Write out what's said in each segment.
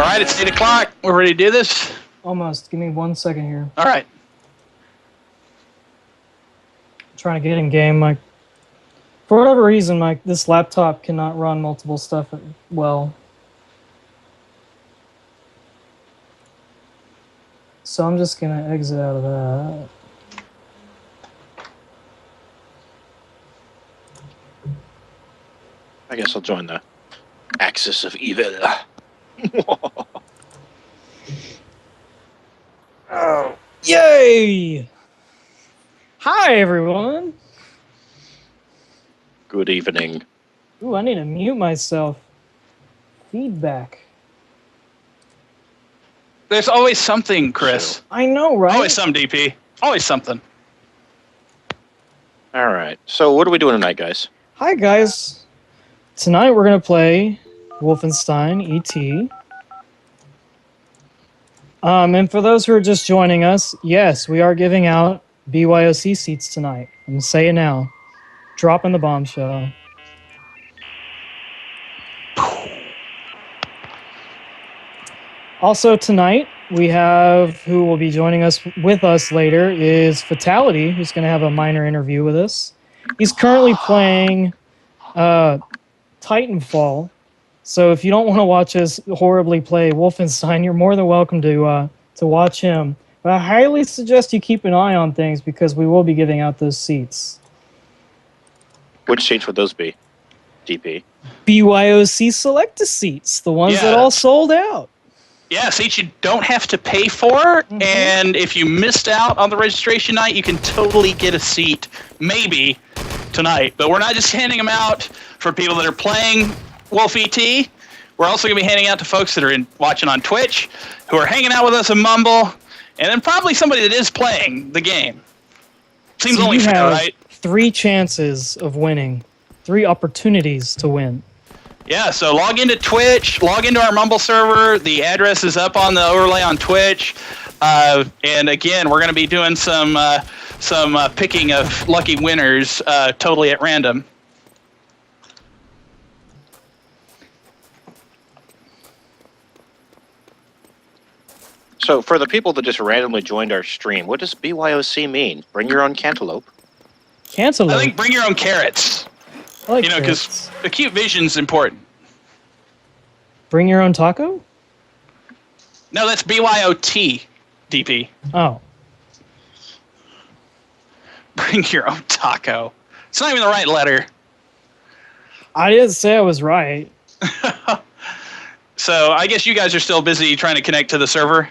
All right, it's 8 o'clock. We're ready to do this? Almost. Give me 1 second here. All right. I'm trying to get in game. For whatever reason, this laptop cannot run multiple stuff well. So I'm just going to exit out of that. I guess I'll join the Axis of Evil. Oh, yay! Hi, everyone. Good evening. Ooh, I need to mute myself. Feedback. There's always something, Chris. I know, right? Always some, DP. Always something. All right. So what are we doing tonight, guys? Hi, guys. Tonight we're going to play Wolfenstein ET. And for those who are just joining us, yes, we are giving out BYOC seats tonight. I'm going to say it now. Dropping the bombshell. Also tonight, we have, who will be joining us with us later, is Fatality, who's going to have a minor interview with us. He's currently playing Titanfall. So if you don't want to watch us horribly play Wolfenstein, you're more than welcome to watch him. But I highly suggest you keep an eye on things because we will be giving out those seats. Which seats would those be, DP? BYOC Selecta seats, the ones that all sold out. Yeah, seats you don't have to pay for, and if you missed out on the registration night, you can totally get a seat, maybe, tonight. But we're not just handing them out for people that are playing Wolf ET. We're also going to be handing out to folks that are watching on Twitch, who are hanging out with us in Mumble, and then probably somebody that is playing the game. Seems so only fair, right? 3 chances of winning. 3 opportunities to win. Yeah, so log into Twitch, log into our Mumble server. The address is up on the overlay on Twitch. And again, we're going to be doing some picking of lucky winners totally at random. So for the people that just randomly joined our stream, what does BYOC mean? Bring your own cantaloupe? Cantaloupe? I think bring your own carrots. I like because acute vision's important. Bring your own taco? No, that's BYOT, DP. Oh. Bring your own taco. It's not even the right letter. I didn't say I was right. So I guess you guys are still busy trying to connect to the server.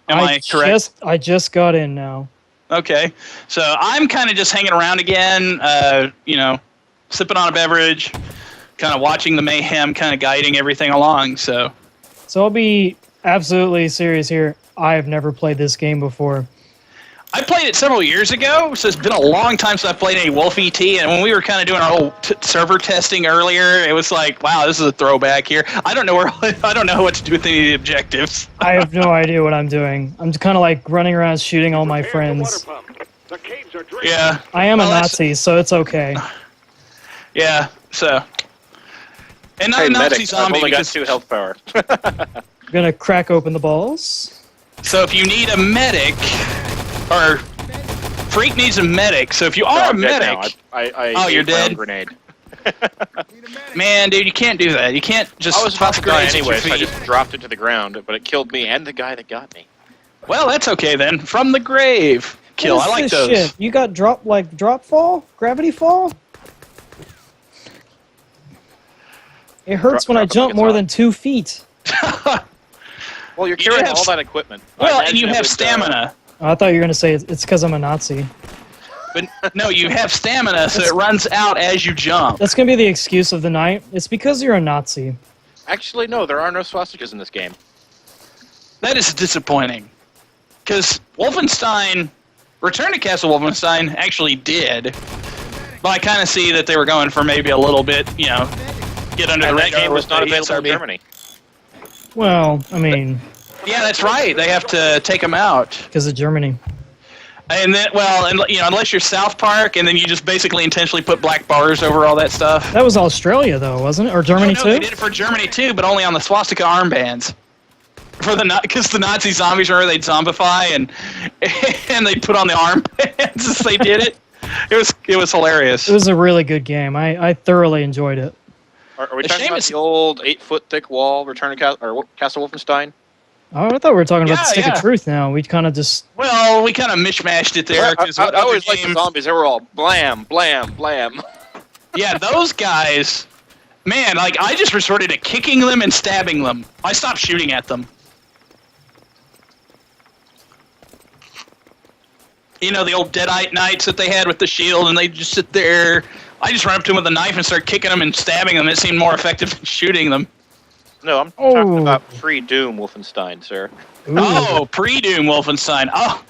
Am I correct? I just got in now. Okay. So I'm kind of just hanging around again, sipping on a beverage, kind of watching the mayhem, kind of guiding everything along. So I'll be absolutely serious here. I've never played this game before. I played it several years ago, so it's been a long time since I played any Wolf ET. And when we were kind of doing our whole server testing earlier, it was like, wow, this is a throwback here. I don't know what to do with any of the objectives. I have no idea what I'm doing. I'm kind of like running around shooting all my friends. Yeah. I am a Nazi, so it's okay. Yeah. So. And not Hey, a Nazi medic, zombie. I've only got 2 health power. I'm gonna crack open the balls. So if you need a medic, or Freak needs a medic. So if you are a medic, you're dead. Grenade. Man, dude, you can't do that. You can't just. I was about to die anyway, so I feet. just dropped it to the ground, but it killed me and the guy that got me. Well, that's okay then. From the grave kill. What is I like this those. shit? You got drop fall? Gravity fall? It hurts when I jump more than 2 feet. Well, you're carrying all that equipment. Well, and you have stamina. Oh, I thought you were gonna say it's because I'm a Nazi. But no, you have stamina, so it runs out as you jump. That's gonna be the excuse of the night. It's because you're a Nazi. Actually, no, there are no swastikas in this game. That is disappointing. Because Wolfenstein, Return to Castle Wolfenstein actually did. But I kind of see that they were going for maybe a little bit, get under the radar. That game was not available in ESRB. Germany. Well, I mean... Yeah, that's right. They have to take them out. Because of Germany. And then, unless you're South Park, and then you just basically intentionally put black bars over all that stuff. That was Australia, though, wasn't it? Or Germany, no, too? They did it for Germany, too, but only on the swastika armbands. for because the Nazi zombies remember they'd zombify and they'd put on the armbands as they did it. It was hilarious. It was a really good game. I thoroughly enjoyed it. Are we talking about the old 8-foot thick wall, Return to Castle Wolfenstein? Oh, I thought we were talking about the Stick of Truth now. We kind of just... Well, we kind of mishmashed it there. I always liked the zombies. They were all blam, blam, blam. Yeah, those guys, man, like, I just resorted to kicking them and stabbing them. I stopped shooting at them. You know, the old Deadite knights that they had with the shield, and they just sit there. I just run up to them with a knife and start kicking them and stabbing them. It seemed more effective than shooting them. No, I'm talking about pre-Doom Wolfenstein, sir. Ooh. Oh, pre-Doom Wolfenstein. Oh,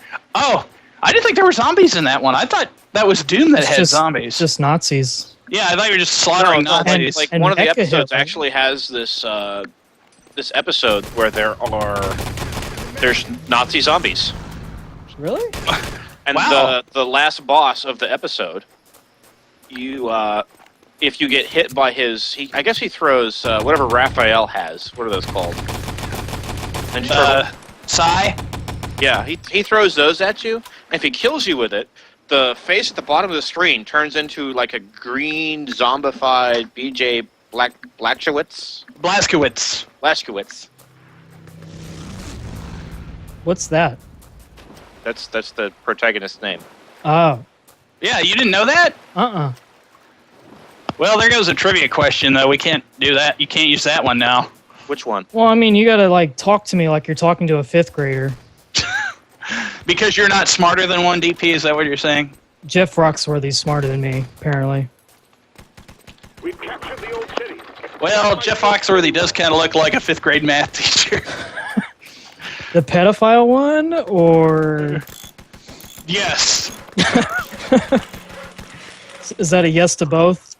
I didn't think there were zombies in that one. I thought that was Doom that had zombies. It's just Nazis. Yeah, I thought you were just slaughtering Nazis. And one of the Ecca episodes Hitler. actually has this episode where there's Nazi zombies. Really? And Wow. the last boss of the episode, if you get hit by I guess he throws whatever Raphael has. What are those called? Psy? Yeah, he throws those at you, and if he kills you with it, the face at the bottom of the screen turns into like a green zombified BJ Blazkowicz. What's that? That's the protagonist's name. Oh. Yeah, you didn't know that? Uh-uh. Well, there goes a trivia question, though. We can't do that. You can't use that one now. Which one? Well, I mean, you gotta, like, talk to me like you're talking to a 5th grader. Because you're not smarter than one DP, is that what you're saying? Jeff Roxworthy's smarter than me, apparently. We've captured the old city. Well, Jeff Foxworthy does kind of look like a 5th grade math teacher. The pedophile one, or... Yes. Is that a yes to both?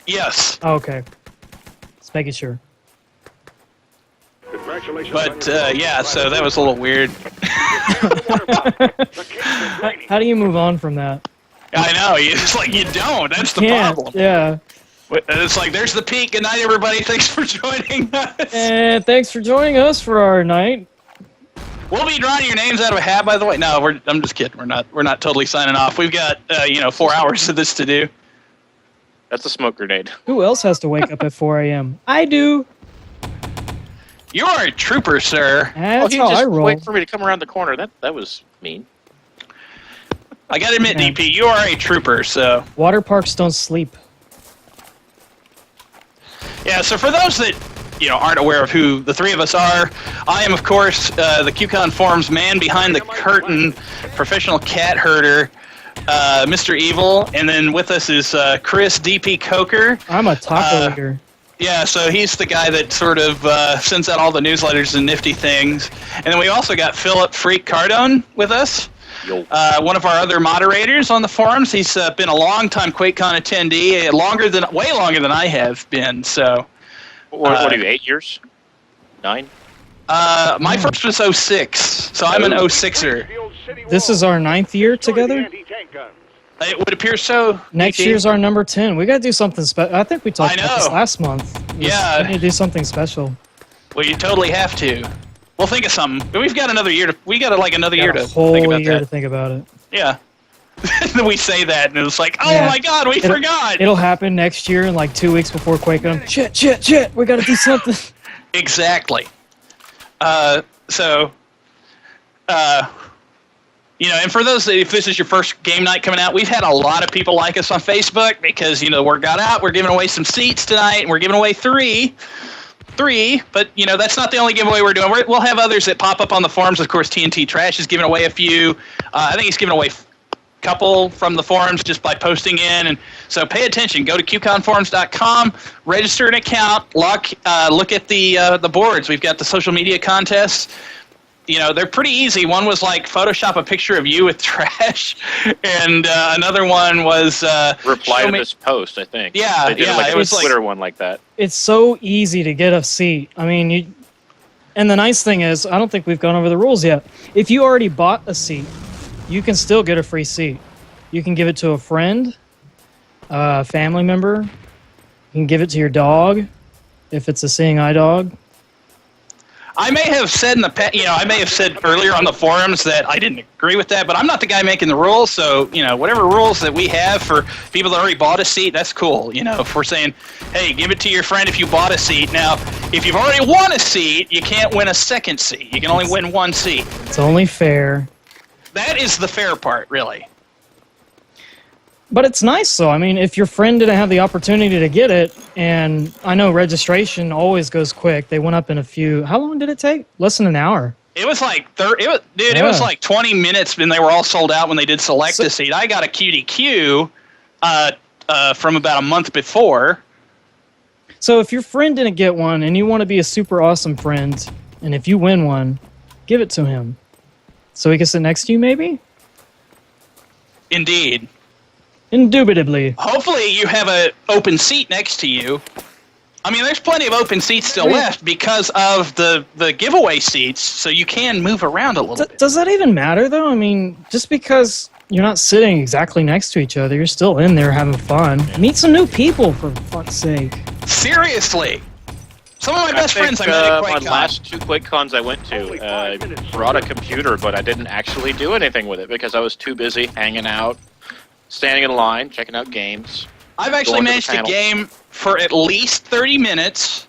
Yes. Oh, okay. Just making sure. Congratulations. But, yeah, so that was a little weird. How do you move on from that? I know. It's like you don't. That's the Can't. problem. Yeah. It's like, there's the peak. Good night, everybody. Thanks for joining us. And thanks for joining us for our night. We'll be drawing your names out of a hat, by the way. No, I'm just kidding. We're not totally signing off. We've got 4 hours of this to do. That's a smoke grenade. Who else has to wake up at 4 a.m.? I do. You are a trooper, sir. That's he how just I roll. wait for me to come around the corner. That was mean. I gotta admit, Yeah. DP, you are a trooper, so... Water parks don't sleep. Yeah, so for those that aren't aware of who the three of us are, I am, of course, the QCon Forums man behind the curtain, professional cat herder, Mr. Evil, and then with us is Chris DP Coker. I'm a taco eater. Yeah, so he's the guy that sort of sends out all the newsletters and nifty things. And then we also got Philip Freak Cardone with us, one of our other moderators on the forums. He's been a long-time QuakeCon attendee, way longer than I have been. So, What are you, 8 years? 9? my first was 06, so I'm an 06er. This is our 9th year together? It would appear so. Next DP. year's our number 10. We gotta do something special. I think we talked about this know. last month. Yeah. We need to do something special. Well, you totally have to. We'll think of something. But we've got another year to. We got another year Got to a whole think about year that. to think about it. Yeah. Then we say that, and it's like, oh Yeah. my God, we forgot. It'll happen next year, in like 2 weeks before QuakeCon. Shit! We gotta do something. Exactly. And for those, if this is your first game night coming out, we've had a lot of people like us on Facebook because, the word got out. We're giving away some seats tonight, and we're giving away three. But, that's not the only giveaway we're doing. We'll have others that pop up on the forums. Of course, TNT Trash is giving away a few. I think he's giving away a couple from the forums just by posting in. And so pay attention. Go to QconForums.com, register an account, look at the boards. We've got the social media contests. They're pretty easy. One was like Photoshop a picture of you with trash, and another one was Reply to this post, I think. Yeah, they did it a was Twitter one like that. It's so easy to get a seat. I mean, and the nice thing is, I don't think we've gone over the rules yet. If you already bought a seat, you can still get a free seat. You can give it to a friend, a family member. You can give it to your dog, if it's a seeing eye dog. I may have said in the I may have said earlier on the forums that I didn't agree with that, but I'm not the guy making the rules. So whatever rules that we have for people that already bought a seat, that's cool. If we're saying, hey, give it to your friend if you bought a seat. Now, if you've already won a seat, you can't win a second seat. You can only win one seat. It's only fair. That is the fair part, really. But it's nice, though. I mean, if your friend didn't have the opportunity to get it, and I know registration always goes quick. They went up in a few. How long did it take? Less than an hour. It was like It was like 20 minutes, and they were all sold out when they did select a seat. I got a QDQ from about a month before. So if your friend didn't get one, and you want to be a super awesome friend, and if you win one, give it to him, so he can sit next to you, maybe. Indeed. Indubitably. Hopefully you have an open seat next to you. I mean, there's plenty of open seats still left because of the giveaway seats, so you can move around a little bit. Does that even matter, though? I mean, just because you're not sitting exactly next to each other, you're still in there having fun. Meet some new people, for fuck's sake. Seriously. Some of my best friends I met at QuakeCon. My last 2 QuakeCons I went to, I brought a computer, but I didn't actually do anything with it because I was too busy hanging out, standing in line, checking out games. I've actually managed to game for at least 30 minutes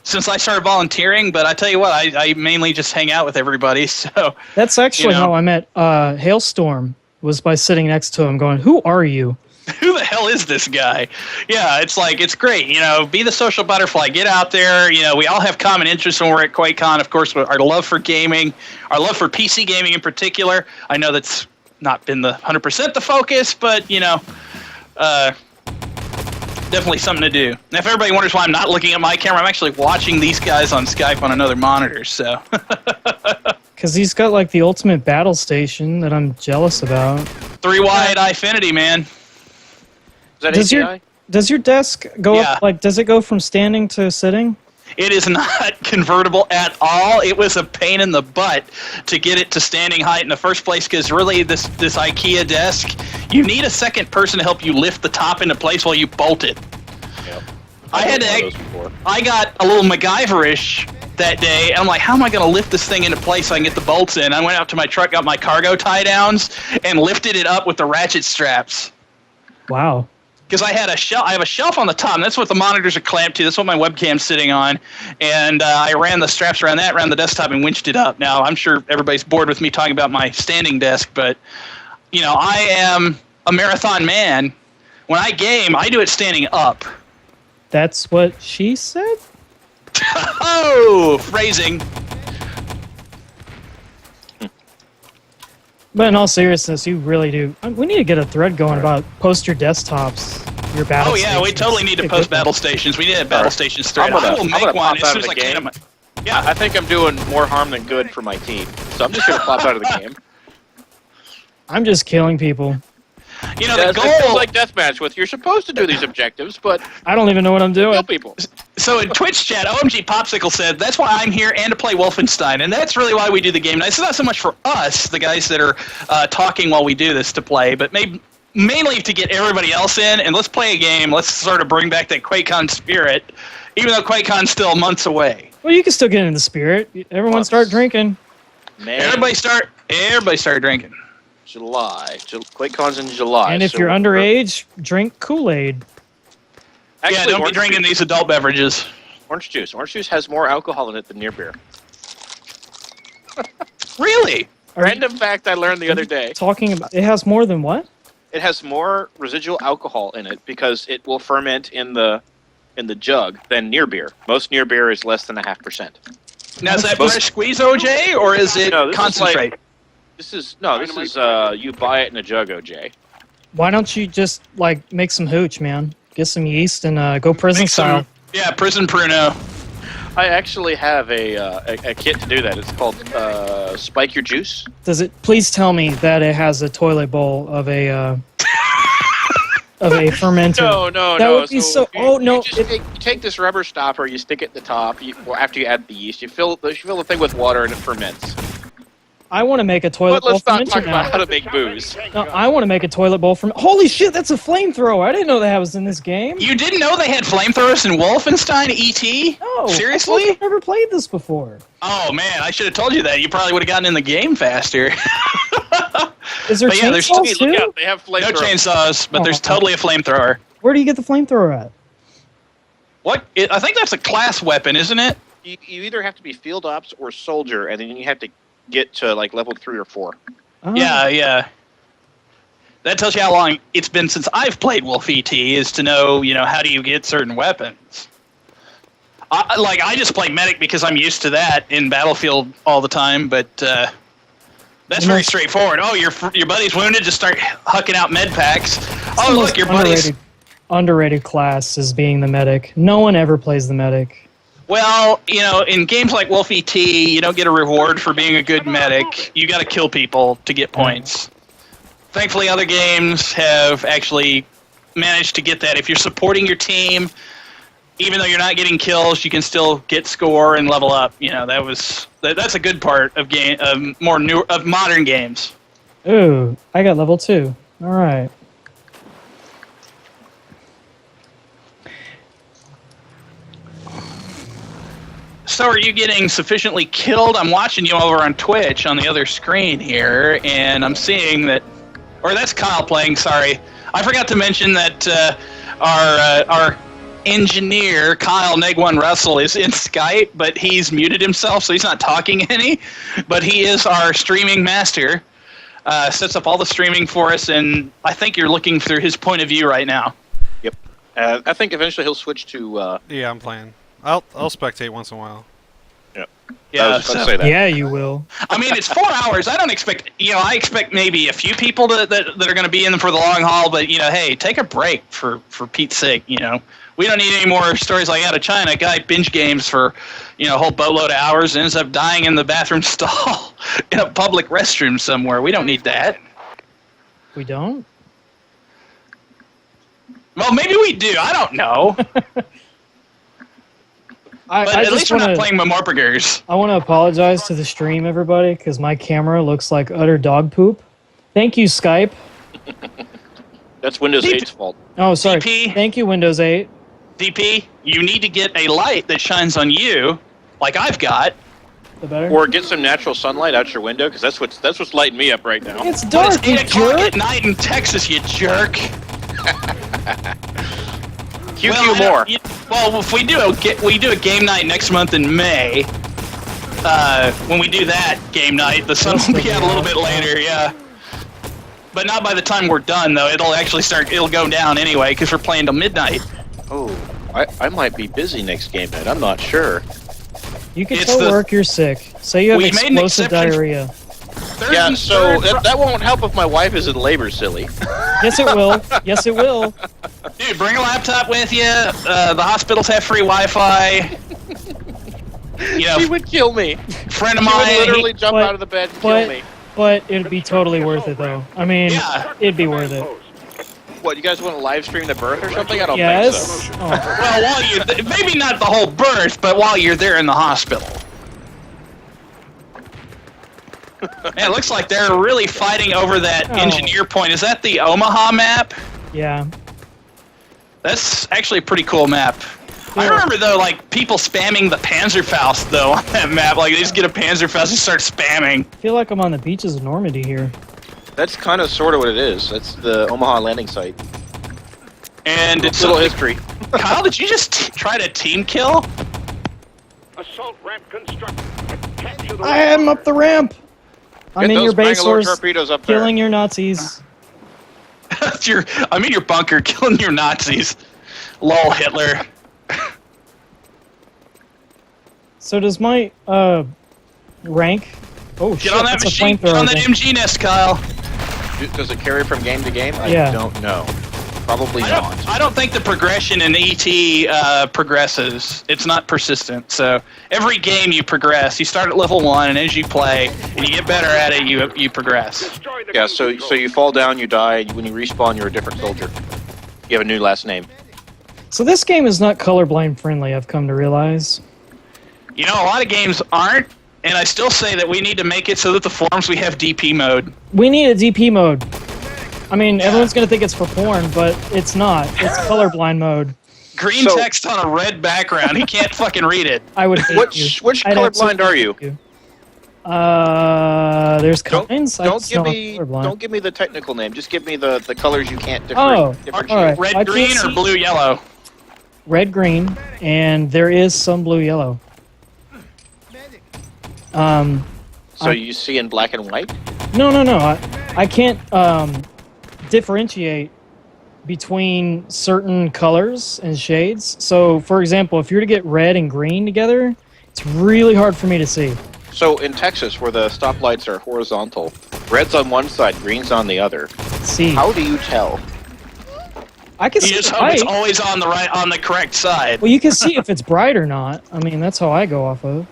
since I started volunteering, but I tell you what, I mainly just hang out with everybody. So that's actually how I met Hailstorm, was by sitting next to him going, who are you? Who the hell is this guy? Yeah, it's great. Be the social butterfly. Get out there. We all have common interests when we're at QuakeCon. Of course, our love for gaming, our love for PC gaming in particular. I know that's not been the 100% the focus, but definitely something to do. And if everybody wonders why I'm not looking at my camera, I'm actually watching these guys on Skype on another monitor. So, because he's got like the ultimate battle station that I'm jealous about. 3-wide Eyefinity, man. Is that API? Does your desk go up? Like, does it go from standing to sitting? It is not convertible at all. It was a pain in the butt to get it to standing height in the first place because really this IKEA desk, you need a second person to help you lift the top into place while you bolt it. Yep. I got a little MacGyver-ish that day, and I'm like, how am I going to lift this thing into place so I can get the bolts in? I went out to my truck, got my cargo tie-downs, and lifted it up with the ratchet straps. Wow. Because I have a shelf on the top, and that's what the monitors are clamped to. That's what my webcam's sitting on. And I ran the straps around the desktop, and winched it up. Now, I'm sure everybody's bored with me talking about my standing desk, but, I am a marathon man. When I game, I do it standing up. That's what she said? Oh, phrasing. But in all seriousness, you really do. We need to get a thread going about post your desktops, your battle stations. Oh, yeah, we totally need to post battle stations. We need a battle stations thread. I will make one as soon as I can. Yeah, I think I'm doing more harm than good for my team. So I'm just going to pop out of the game. I'm just killing people. The goal... It feels like deathmatch with you're supposed to do these objectives, but... I don't even know what I'm doing. Kill people. So in Twitch chat, OMG Popsicle said, that's why I'm here and to play Wolfenstein. And that's really why we do the game. Now, it's not so much for us, the guys that are talking while we do this to play, but mainly to get everybody else in, and let's play a game. Let's sort of bring back that QuakeCon spirit, even though QuakeCon's still months away. Well, you can still get in the spirit. Everyone start drinking. Man. Everybody start drinking. July. QuakeCon's in July. And if you're underage, drink Kool-Aid. Actually, don't be drinking these adult beverages. Orange juice. Orange juice has more alcohol in it than near beer. Really? Random fact I learned the other day. Talking about it has more than what? It has more residual alcohol in it because it will ferment in the jug than near beer. Most near beer is less than 0.5%. Now is that fresh squeeze OJ or is it concentrate? This is you buy it in a jug, OJ. Why don't you just make some hooch, man? Get some yeast and go prison style. Prison Pruno. I actually have a kit to do that. It's called Spike Your Juice. Does it? Please tell me that it has a toilet bowl of a fermenter. No. That would be so. You take this rubber stopper, you stick it at the top. After you add the yeast, you fill the thing with water and it ferments. I want to make a toilet But let's bowl not from talk about how internet. to make booze. No, I want to make a toilet bowl from. Holy shit, that's a flamethrower! I didn't know that was in this game. You didn't know they had flamethrowers in Wolfenstein ET? No, Seriously? I've never played this before. Oh man, I should have told you that. You probably would have gotten in the game faster. Is there But yeah, there's chainsaws Hey, too? look out, they have No flamethrowers. chainsaws, but there's Oh. totally a flamethrower. Where do you get the flamethrower at? What? I think that's a class weapon, isn't it? You either have to be field ops or soldier, and then you have to get to like level 3 or 4. Oh. Yeah. That tells you how long it's been since I've played Wolf ET, is to know, how do you get certain weapons. I just play medic because I'm used to that in Battlefield all the time, but that's very straightforward. Oh, your buddy's wounded, just start hucking out med packs. Oh, look, your buddy's... Underrated class is being the medic. No one ever plays the medic. Well, in games like Wolf ET, you don't get a reward for being a good medic. You got to kill people to get points. Thankfully, other games have actually managed to get that. If you're supporting your team, even though you're not getting kills, you can still get score and level up. That's a good part of modern games. Ooh, I got level 2. All right. So are you getting sufficiently killed? I'm watching you over on Twitch on the other screen here, and I'm seeing that... Or that's Kyle playing, sorry. I forgot to mention that our engineer, Kyle Neg1 Russell, is in Skype, but he's muted himself, so he's not talking any. But he is our streaming master. Sets up all the streaming for us, and I think you're looking through his point of view right now. Yep. I think eventually he'll switch to... Yeah, I'm playing. I'll spectate once in a while. Yeah, I was about to say that. Yeah, you will. I mean, it's 4 hours. I don't expect, I expect maybe a few people that are going to be in for the long haul, but, hey, take a break for Pete's sake, We don't need any more stories like out of China. A guy binge games for, a whole boatload of hours and ends up dying in the bathroom stall in a public restroom somewhere. We don't need that. We don't? Well, maybe we do. I don't know. But at least we're not playing Memorpagers. I want to apologize to the stream, everybody, because my camera looks like utter dog poop. Thank you, Skype. That's Windows 8's fault. Oh, sorry. DP. Thank you, Windows 8. DP, you need to get a light that shines on you, like I've got. The better? Or get some natural sunlight out your window, because that's what's lighting me up right now. It's But dark, it's you 8 o'clock jerk. at night in Texas, you jerk. QQ more. Well, if we do a game night next month in May, when we do that game night, the sun will be out a little bit later, yeah. But not by the time we're done, though. It'll go down anyway, because we're playing till midnight. Oh, I might be busy next game night. I'm not sure. You can It's tell the- work you're sick. Say you have We made an explosive exception- diarrhea. Third Yeah, and so third that won't help if my wife is in labor, silly. Yes, it will. Yes, it will. Dude, bring a laptop with you. The hospitals have free Wi-Fi. She would kill me. Friend of She would mine. literally jump but- out of the bed and kill But, me. but it'd be totally worth it, though. I mean, Yeah. it'd be worth it. What, you guys want to live stream the birth or something? I don't think Yes? so. Oh. Well, maybe not the whole birth, but while you're there in the hospital. Man, it looks like they're really fighting over that Oh. engineer point. Is that the Omaha map? Yeah. That's actually a pretty cool map. I Yeah. remember, though, like, people spamming the Panzerfaust, though, on that map. Like, they just get a Panzerfaust and start spamming. I feel like I'm on the beaches of Normandy here. That's kind of sort of what it is. That's the Omaha landing site. And it's It's a little history. Kyle, did you just try to team kill? Assault ramp constructed. Capture the I am up the ramp. I'm Get in those your base Bangalore source, torpedoes up there. killing your Nazis. I'm in your bunker killing your Nazis. Lol, Hitler. So does my rank? Oh shit! Get on that that's a machine. Get flamethrower on that thing. MG nest, Kyle. Does it carry from game to game? I Yeah. don't know. Probably not. I don't think the progression in ET progresses. It's not persistent. So every game you progress. You start at level 1, and as you play and you get better at it, you progress. Destroy the Yeah, gun so control. you fall down, you die. When you respawn, you're a different soldier. You have a new last name. So this game is not colorblind friendly. I've come to realize. You know, a lot of games aren't, And I still say that we need to make it so that the forums we have DP mode. We need a DP mode. I mean, everyone's going to think it's for porn, but it's not. It's colorblind mode. Green text on a red background. He can't fucking read it. I would hate Which I'd colorblind are you? There's Don't, kinds. don't give me the technical name. Just give me the colors you can't differentiate. all right. Red, I green, can't or see- blue, yellow? Red, green, and there is some blue, yellow. So you see in black and white? No. I can't differentiate between certain colors and shades. So, for example, if you're to get red and green together, it's really hard for me to see. So in Texas, where the stoplights are horizontal, red's on one side, green's on the other. See, How do you tell? I can You see just the hope it's light. always on the correct side. Well, you can see if it's bright or not. I mean, that's how I go off of.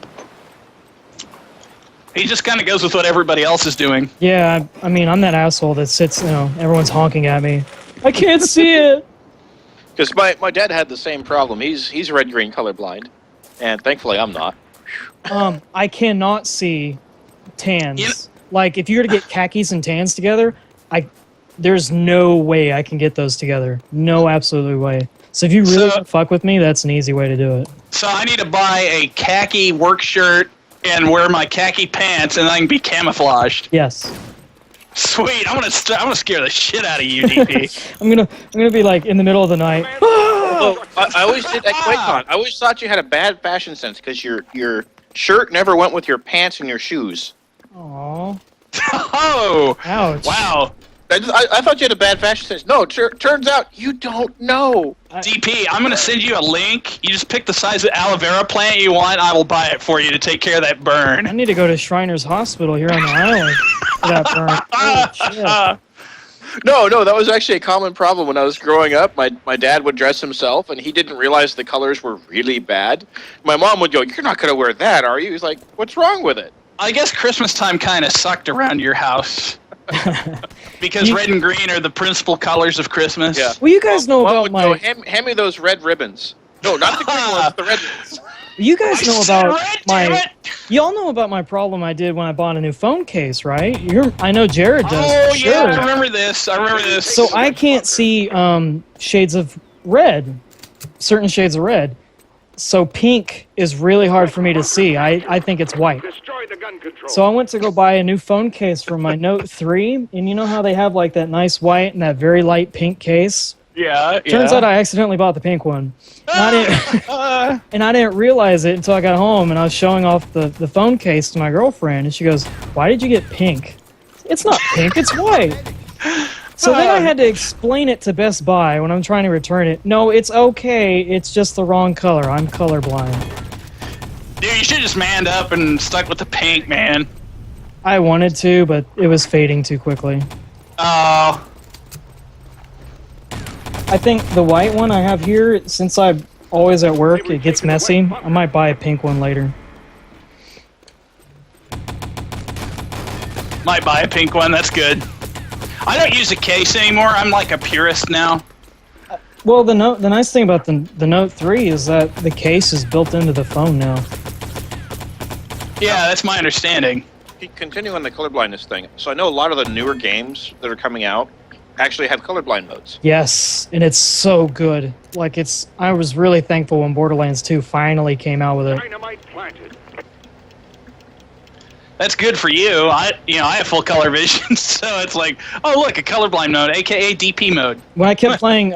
He just kind of goes with what everybody else is doing. Yeah, I mean, I'm that asshole that sits, everyone's honking at me. I can't see it. Because my dad had the same problem. He's red-green colorblind, and thankfully I'm not. I cannot see tans. You know- Like, if you were to get khakis and tans together, there's no way I can get those together. No absolute way. So if you really want to fuck with me, that's an easy way to do it. So I need to buy a khaki work shirt and wear my khaki pants, and I can be camouflaged. Yes. Sweet. I'm gonna scare the shit out of you, DP. I'm gonna be like in the middle of the night. Oh, I always did at QuakeCon. I always thought you had a bad fashion sense because your shirt never went with your pants and your shoes. Aww. Oh. Ouch. Wow. I thought you had a bad fashion sense. No, turns out you don't know. DP, I'm going to send you a link. You just pick the size of aloe vera plant you want. I will buy it for you to take care of that I burn. need to go to Shriners Hospital here on the island for that burn. Holy shit. No, that was actually a common problem when I was growing up. My dad would dress himself, and he didn't realize the colors were really bad. My mom would go, "You're not going to wear that, are you?" He's like, "What's wrong with it?" I guess Christmas time kind of sucked around your house. Because red and green are the principal colors of Christmas. Yeah. Well, you guys know Mom about would my. go, hand me those red ribbons. No, not the green ones, the red ones. You guys know about Red, damn my. it! Y'all know about my problem I did when I bought a new phone case, right? I know Jared does. Oh, for yeah, sure. I remember this. So I can't see shades of red, certain shades of red. So pink is really hard for me to see. I think it's white. Destroy the gun control. So I went to go buy a new phone case for my Note 3, and you know how they have like that nice white and that very light pink case? Yeah, Turns out I accidentally bought the pink one. And I didn't realize it until I got home and I was showing off the phone case to my girlfriend, and she goes, "Why did you get pink?" It's not pink, it's white. So then I had to explain it to Best Buy when I'm trying to return it. No, it's okay. It's just the wrong color. I'm colorblind. Dude, you should just manned up and stuck with the pink, man. I wanted to, but it was fading too quickly. Oh, I think the white one I have here, since I'm always at work, it gets messy. I might buy a pink one later. might buy a pink one. That's good. I don't use a case anymore. I'm like a purist now. Well, the nice thing about the Note 3 is that the case is built into the phone now. Yeah, that's my understanding. Continue on the colorblindness thing. So I know a lot of the newer games that are coming out actually have colorblind modes. Yes, and it's so good. Like I was really thankful when Borderlands 2 finally came out with it. Dynamite planted. That's good for you. I have full color vision, so it's like, oh look, a colorblind mode, aka DP mode. When I kept playing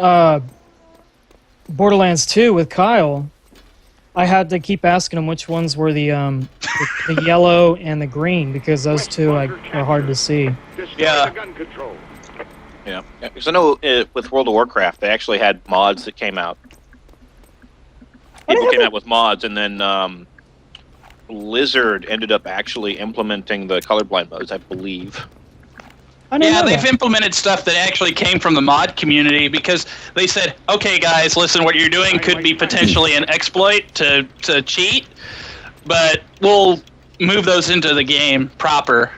Borderlands 2 with Kyle, I had to keep asking him which ones were the yellow and the green, because those two are hard to see. Destroy Yeah. the gun control. Yeah, because I know with World of Warcraft they actually had mods that came out. People came out with mods, and then Blizzard ended up actually implementing the colorblind modes, I believe. I didn't Yeah, know they've that. implemented stuff that actually came from the mod community, because they said, okay guys, listen, what you're doing could be potentially an exploit to cheat, but we'll move those into the game proper.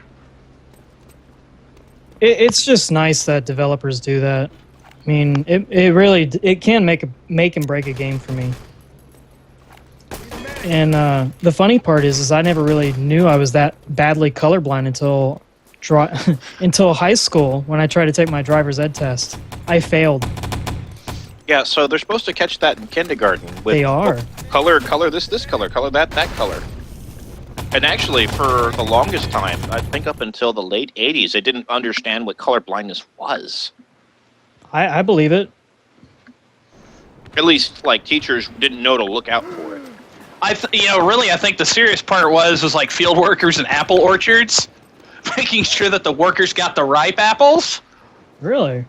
It's just nice that developers do that. I mean, it really can make and break a game for me. And the funny part is I never really knew I was that badly colorblind until until high school when I tried to take my driver's ed test. I failed. Yeah, so they're supposed to catch that in kindergarten. With They are. Color this color, color that color. And actually, for the longest time, I think up until the late 80s, they didn't understand what color blindness was. I believe it. At least, like, teachers didn't know to look out for it. I think the serious part was like field workers in apple orchards, making sure that the workers got the ripe apples. Really?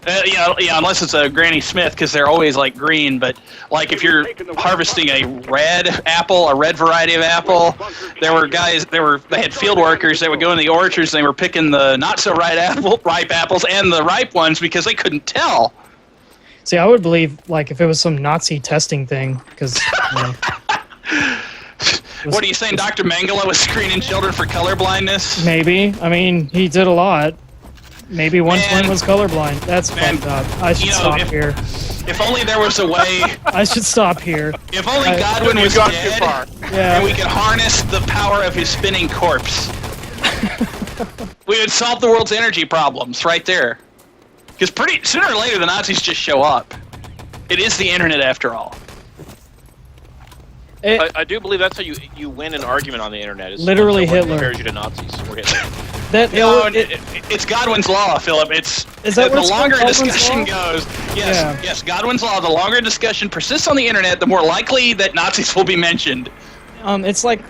Unless it's a Granny Smith, because they're always like green. But like if you're harvesting a red apple, a red variety of apple, they had field workers that would go in the orchards and they were picking the not so ripe apples and the ripe ones because they couldn't tell. See, I would believe like if it was some Nazi testing thing, because. What are you saying? Dr. Mengele was screening children for color blindness? Maybe. I mean, he did a lot. Maybe one twin was colorblind. That's fucked up. I should stop here. If only there was a way. I should stop here. If only Godwin was gone dead, too far. Yeah. and we could harness the power of his spinning corpse, we would solve the world's energy problems right there. Because sooner or later, the Nazis just show up. It is the internet, after all. I do believe that's how you win an argument on the internet. Is Literally when someone Hitler. compares you to Nazis or Hitler. It's Godwin's law, Philip. Is that the what's longer a Godwin's discussion law? goes, yes, Godwin's law. The longer a discussion persists on the internet, the more likely that Nazis will be mentioned. It's like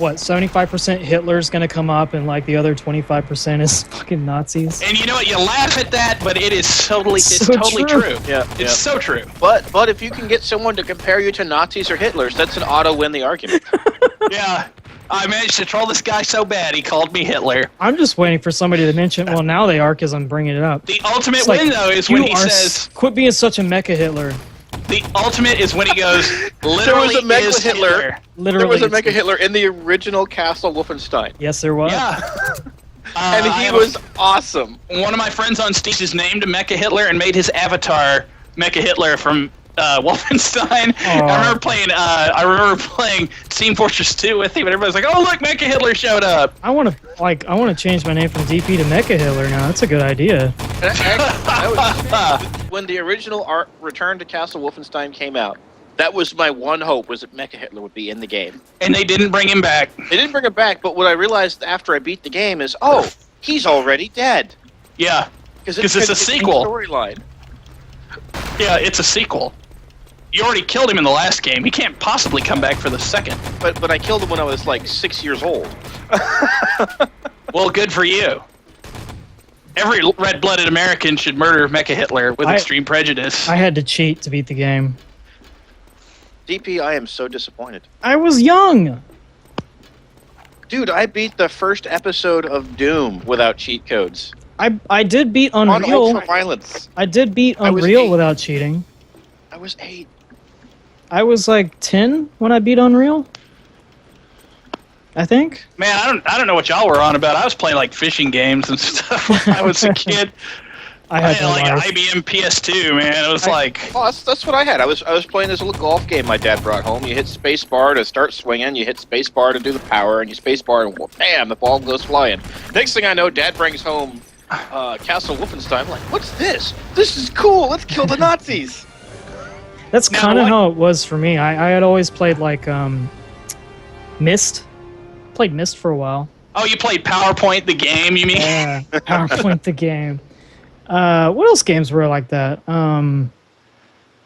what, 75% Hitler's gonna come up, and like the other 25% is fucking Nazis. And you know what? You laugh at that, but it is totally true. Yeah, It's so true. But if you can get someone to compare you to Nazis or Hitlers, that's an auto win the argument. Yeah. I managed to troll this guy so bad he called me Hitler. I'm just waiting for somebody to mention. Well, now they are because I'm bringing it up. The ultimate It's like, win, though, is when he says... Quit being such a mecha Hitler. The ultimate is when he goes, literally There was a Mega is Hitler. Literally, There was a it's- Mega Hitler in the original Castle Wolfenstein. Yes, there was. Yeah. And I he have was awesome. One of my friends on Steam is named Mecha Hitler and made his avatar Mecha Hitler from Wolfenstein. I remember playing Team Fortress 2 with him, and everybody's like, "Oh, look, Mecha Hitler showed up." I want to change my name from DP to Mecha Hitler now. That's a good idea. When the original Return to Castle Wolfenstein came out, that was my one hope, was that Mecha Hitler would be in the game. And they didn't bring him back. They didn't bring him back, but what I realized after I beat the game is, oh, he's already dead. Yeah, Because it's a sequel. Storyline. Yeah, it's a sequel. You already killed him in the last game. He can't possibly come back for the second. But I killed him when I was like 6 years old. Well, good for you. Every red-blooded American should murder Mecha Hitler with extreme prejudice. I had to cheat to beat the game. DP, I am so disappointed. I was young. Dude, I beat the first episode of Doom without cheat codes. I did beat On Unreal. Ultra Violence. I did beat I was Unreal 8. without cheating. I was 8. I was like 10 when I beat Unreal. I think. Man, I don't know what y'all were on about. I was playing like fishing games and stuff when I was a kid. I had no like life. an IBM PS2, man. It was like... Oh, that's what I had. I was playing this little golf game my dad brought home. You hit spacebar to start swinging, you hit spacebar to do the power, and you spacebar and bam, the ball goes flying. Next thing I know, Dad brings home Castle Wolfenstein. I'm like, what's this? This is cool. Let's kill the Nazis. That's Now, kind of what- how it was for me. I had always played like Myst. Played Myst for a while. Oh, you played PowerPoint the game, you mean? Yeah, PowerPoint the game. What else games were like that?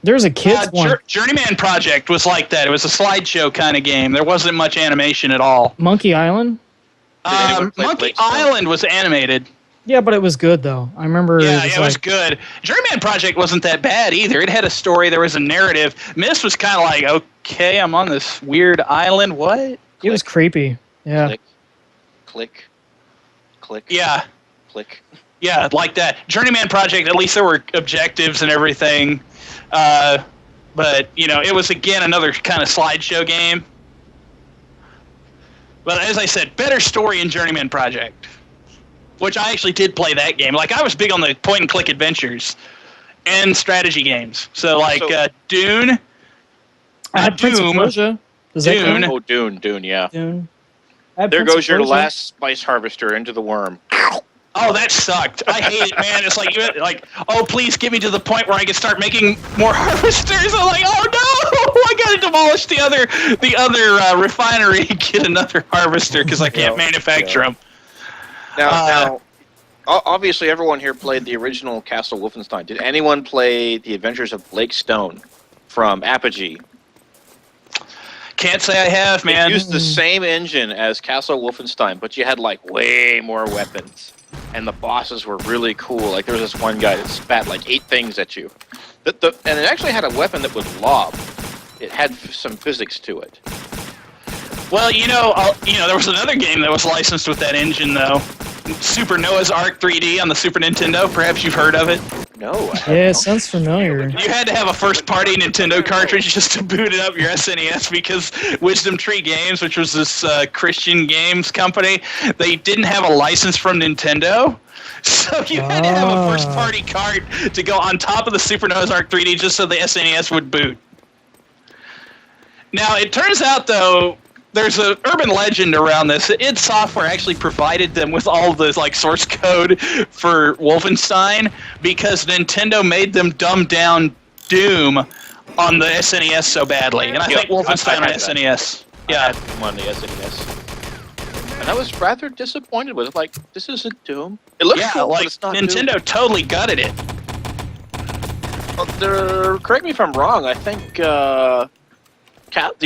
There's a kids one. Journeyman Project was like that. It was a slideshow kind of game. There wasn't much animation at all. Monkey Island. Did anyone play Monkey Blake Stone? Island was animated. Yeah, but it was good though. I remember. Yeah, it it was good. Journeyman Project wasn't that bad either. It had a story. There was a narrative. Myst was kind of like, okay, I'm on this weird island. What? It was creepy. Yeah. Click, click, click, Yeah. click. Yeah, like that. Journeyman Project, at least there were objectives and everything. But, you know, it was, again, another kind of slideshow game. But as I said, better story in Journeyman Project. Which I actually did play that game. Like, I was big on the point-and-click adventures and strategy games. So, like, Dune. I had Prince of Doom. Persia. Does that Dune. count? Oh, Dune, yeah. Dune. I had There Prince of goes your Persia. last spice harvester into the worm. Oh, that sucked. I hate it, man. It's like, oh, please get me to the point where I can start making more harvesters. I'm like, oh no, I gotta demolish the other refinery, get another harvester because I can't manufacture them. Now, obviously, everyone here played the original Castle Wolfenstein. Did anyone play The Adventures of Blake Stone from Apogee? Can't say I have, man. It used the same engine as Castle Wolfenstein, but you had like way more weapons, and the bosses were really cool. Like there was this one guy that spat like 8 things at you, and it actually had a weapon that would lob. It had some physics to it. Well, there was another game that was licensed with that engine, though. Super Noah's Ark 3D on the Super Nintendo. Perhaps you've heard of it. No. Yeah, it sounds familiar. You had to have a first-party Nintendo cartridge just to boot it up your SNES because Wisdom Tree Games, which was this Christian games company, they didn't have a license from Nintendo. So you had to have a first-party cart to go on top of the Super Noah's Ark 3D just so the SNES would boot. Now, it turns out, though, there's an urban legend around this. id Software actually provided them with all the source code for Wolfenstein because Nintendo made them dumb down Doom on the SNES so badly. And I think Wolfenstein on SNES. I had them on the SNES. And I was rather disappointed with it. Like, this isn't Doom. It looks cool, but it's not Nintendo Doom. totally gutted it. Correct me if I'm wrong. I think the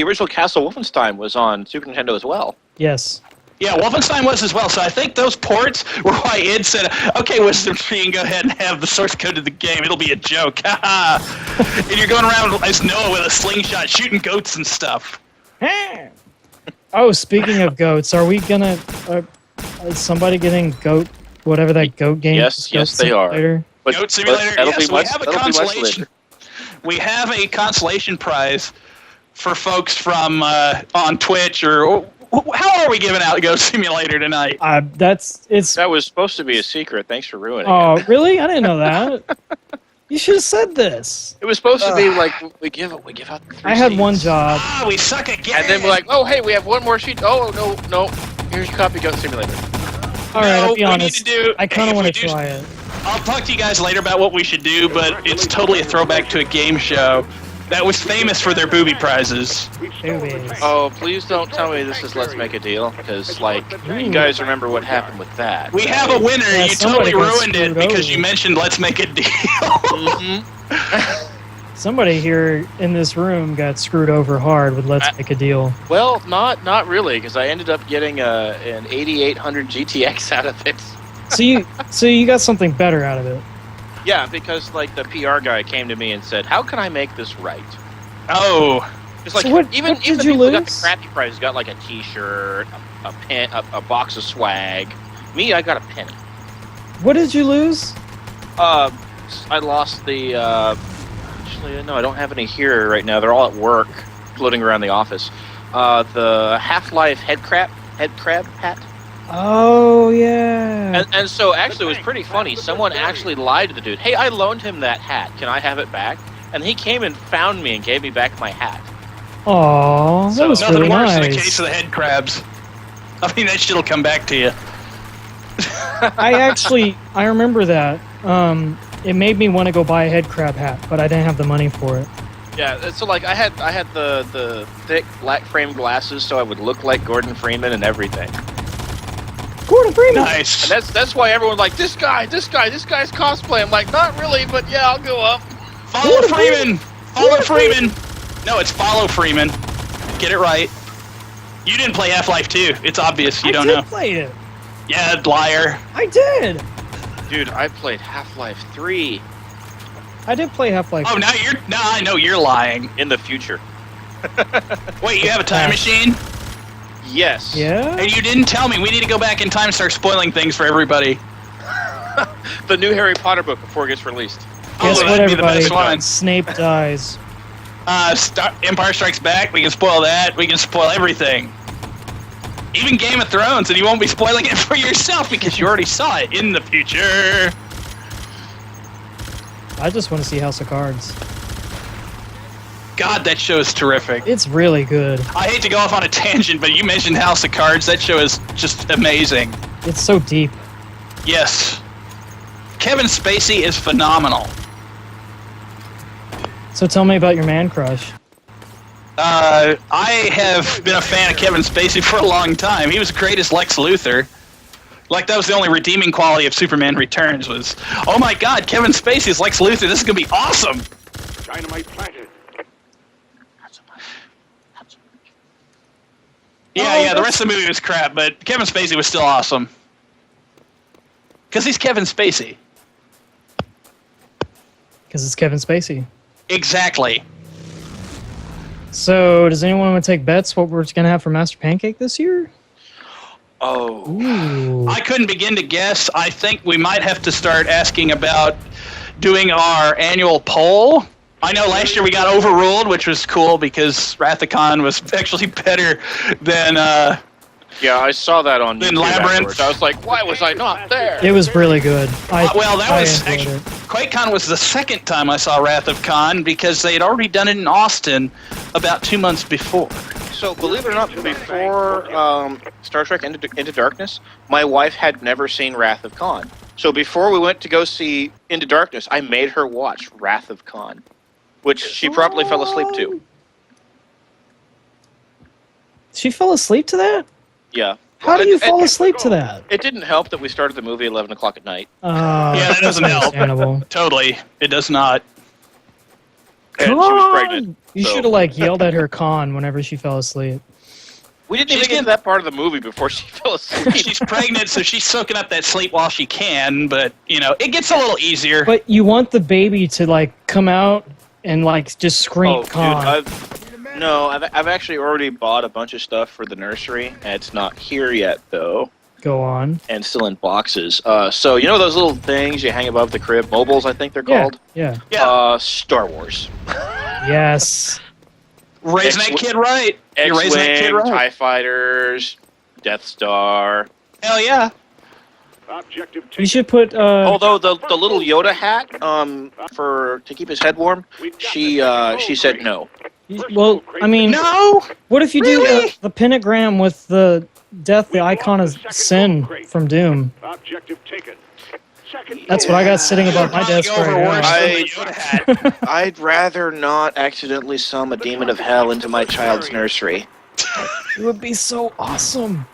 original Castle Wolfenstein was on Super Nintendo as well. Yes. Yeah, Wolfenstein was as well. So I think those ports were why id said, okay, Wisdom Tree, you can go ahead and have the source code of the game. It'll be a joke. And you're going around as Noah with a slingshot shooting goats and stuff. Oh, speaking of goats, are we gonna... is somebody getting goat... Whatever that goat game is? Yes, they are. But, Goat Simulator, yes, we have a that'll be much consolation. later. We have a consolation prize for folks from on Twitch or how are we giving out Goat Simulator tonight? That was supposed to be a secret. Thanks for ruining it. Oh, really? I didn't know that. You should have said this. It was supposed to be like we give out 3 I had seats. one job. Ah, we suck again. And then we're like, oh hey, we have one more sheet. Oh no. Here's your copy of Goat Simulator. All right, I'll be we honest. need to do- I kind if of want we to do- try it. I'll talk to you guys later about what we should do, but it's totally a throwback to a game show that was famous for their booby prizes. Boobies. Oh, please don't tell me this is Let's Make a Deal, because you guys remember what happened with that. We have a winner. Yeah, You somebody totally got ruined it screwed because over. you mentioned Let's Make a Deal. Mhm. Somebody here in this room got screwed over hard with Let's Make a Deal. Well, not really, because I ended up getting an 8800 GTX out of it. So you got something better out of it. Yeah, because the PR guy came to me and said, "How can I make this right?" Oh. It's like So what even did the you people who got the lose? crappy prizes got like a T-shirt, a pen, a box of swag. Me, I got a penny. What did you lose? I lost the. Actually, no, I don't have any here right now. They're all at work, floating around the office. The Half-Life head crab hat. Oh, yeah. And so actually, it was pretty funny. Someone actually lied to the dude. Hey, I loaned him that hat. Can I have it back? And he came and found me and gave me back my hat. Aw, that So was nothing really worse in the nice. case of the head crabs. I mean, that shit'll come back to you. I remember that. It made me want to go buy a head crab hat, but I didn't have the money for it. Yeah, so I had the thick black frame glasses, so I would look like Gordon Freeman and everything. Gordon Freeman. Nice. And that's why everyone's like, this guy's cosplay. I'm like, not really, but yeah, I'll go up. Follow Freeman! Follow Freeman! No, it's follow Freeman. Get it right. You didn't play Half-Life 2. It's obvious you don't I know. did play it. Yeah, liar. I did. Dude, I played Half-Life 3 I did play Half-Life. Oh, now I know you're lying. in the future. Wait, you have a time machine? Yes. Yeah? And you didn't tell me. We need to go back in time and start spoiling things for everybody. The new Harry Potter book before it gets released. Guess Oh, what, that'd be the everybody? best one. Snape dies. Empire Strikes Back, we can spoil that. We can spoil everything. Even Game of Thrones, and you won't be spoiling it for yourself because you already saw it in the future. I just want to see House of Cards. God, that show is terrific. It's really good. I hate to go off on a tangent, but you mentioned House of Cards. That show is just amazing. It's so deep. Yes. Kevin Spacey is phenomenal. So tell me about your man crush. I have been a fan of Kevin Spacey for a long time. He was great as Lex Luthor. Like, that was the only redeeming quality of Superman Returns was, oh my god, Kevin Spacey is Lex Luthor. This is going to be awesome. Dynamite planted. Yeah, the rest of the movie was crap, but Kevin Spacey was still awesome. Because he's Kevin Spacey. Because it's Kevin Spacey. Exactly. So, does anyone want to take bets what we're going to have for Master Pancake this year? Oh. Ooh. I couldn't begin to guess. I think we might have to start asking about doing our annual poll. I know last year we got overruled, which was cool because Wrath of Khan was actually better than Yeah, I saw that on Then YouTube Labyrinth. afterwards. I was like, why was I not there? It was really good. well, that I was enjoyed actually it. QuakeCon was the second time I saw Wrath of Khan because they had already done it in Austin about 2 months before. So, believe it or not, before Star Trek Into Darkness, my wife had never seen Wrath of Khan. So before we went to go see Into Darkness, I made her watch Wrath of Khan, which she promptly fell asleep to. She fell asleep to that? Yeah. How do you fall asleep to that? It didn't help that we started the movie at 11 o'clock at night. Yeah, that doesn't help. Understandable. Totally. It does not. And she was pregnant. You so- should have yelled at her con whenever she fell asleep. We didn't even get to that part of the movie before she fell asleep. She's pregnant, so she's soaking up that sleep while she can, but, it gets a little easier. But you want the baby to come out and just scream con. Dude, I've actually already bought a bunch of stuff for the nursery, and it's not here yet, though. Go on. And still in boxes. So, you know those little things you hang above the crib? Mobiles, I think they're called? Yeah. Star Wars. Yes. Raising that kid right. You're raising that kid X-Wing, right. TIE Fighters, Death Star. Hell yeah. Objective You taken. should put. Although the little Yoda hat to keep his head warm, she said no. Well, I mean, No! what if you Really? do the pentagram with the death, the icon of sin from Doom? Objective taken. Second. That's what I got sitting above my desk right Overworked now. than the Yoda hat. I'd rather not accidentally summon a demon of hell into my child's nursery. It would be so awesome.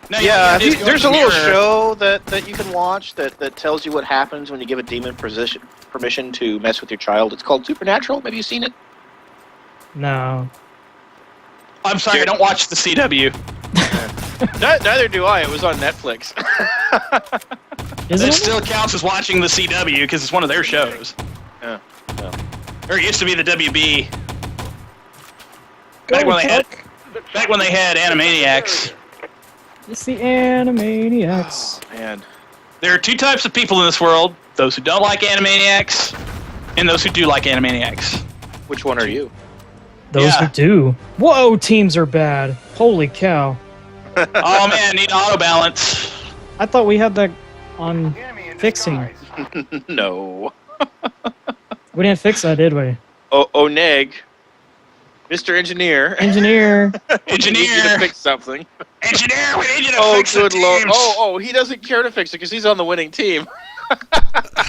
No, Yeah, you just go there's to a the little mirror. show that you can watch that tells you what happens when you give a demon permission to mess with your child. It's called Supernatural. Have you seen it? No. I'm sorry, I don't watch the CW. Neither do I. It was on Netflix. Isn't It it? still counts as watching the CW because it's one of their shows. Yeah. Or it used to be the WB. Go, Back when they had Animaniacs. It's the Animaniacs. Man. There are two types of people in this world: those who don't like Animaniacs, and those who do like Animaniacs. Which one are you? Those Yeah. who do. Whoa, teams are bad. Holy cow. Oh man, need auto balance. I thought we had that on fixing. No. We didn't fix that, did we? Oh, Neg. Mr. Engineer. Engineer. We need you to Engineer, fix something. engineer, we need you to Oh, fix the good lord. teams. Oh, he doesn't care to fix it because he's on the winning team.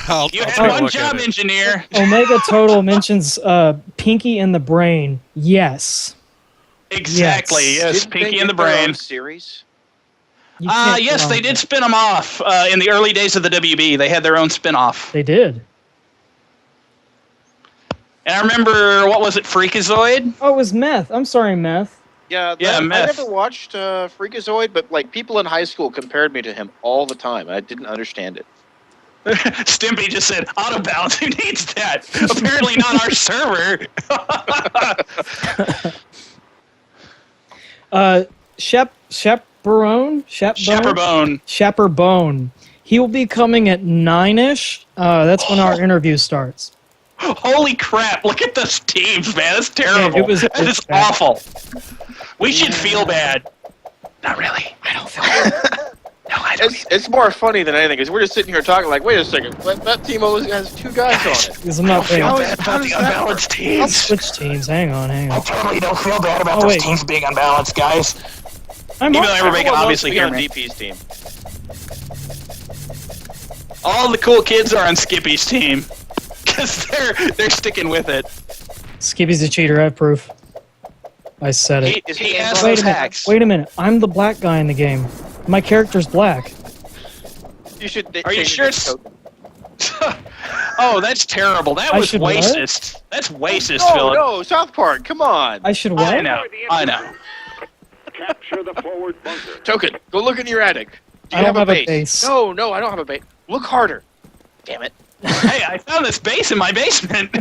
I'll You take had a one look at job, it. engineer. Omega Total mentions Pinky in the Brain. Yes. Exactly. Yes, Didn't they Pinky in the get their own brain. series? You can't Yes, go they wrong did with spin them off in the early days of the WB. They had their own spin-off. it. They did. And I remember, what was it, Freakazoid? Oh, it was Meth. I'm sorry, Meth. Yeah, Yeah, I Meth. never watched Freakazoid, but people in high school compared me to him all the time. I didn't understand it. Stimpy just said, auto balance, who needs that? Apparently not our server. Chaperone? Chaperbone. Chaperbone. He will be coming at 9-ish. That's when our interview starts. Holy crap, look at those teams, man. That's terrible. Yeah, it was- that is bad. awful. We should feel bad. Not really. I don't feel bad. No, I don't. It's more funny than anything because we're just sitting here talking like, wait a second, that team always has 2 guys on it. Because I'm not paying. feel How bad is- about the unbalanced I'll teams. switch teams. Hang on. I totally don't feel bad about Oh, those wait. teams being unbalanced, guys. I'm Even though on- everybody can Everyone obviously loves hear to be me. on DP's team. All the cool kids are on Skippy's team because they're sticking with it. Skippy's a cheater. I have proof. I said it. He has Wait those a minute. hacks. Wait a minute. I'm the black guy in the game. My character's black. You should. Are you change sure it it's- to Token. Oh, that's terrible. That I was should what? racist. That's racist, No, Philip. no, South Park. Come on, I should what? I know. I know. Capture the forward bunker. Token. Go look in your attic. Do I you don't have have a a base. No, I don't have a base. Look harder. Damn it. Hey, I found this base in my basement.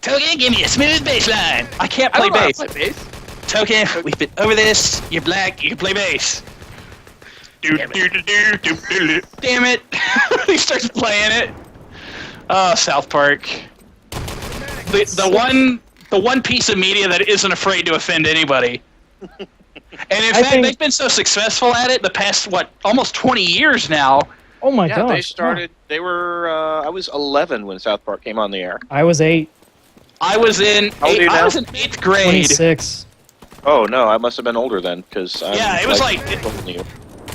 Token, give me a smooth baseline. I can't I play don't know how to bass. play bass. Token, we've been over this. You're black. You can play bass. Damn it. Damn it. He starts playing it. Oh, South Park. The one piece of media that isn't afraid to offend anybody. And in fact, they've been so successful at it the past, almost 20 years now. Oh my Yeah, gosh. they started. They were. I was 11 when South Park came on the air. I was 8. I was in How old are you now? 8th grade. 26. Oh no, I must have been older then, because Yeah, it was like- older than you.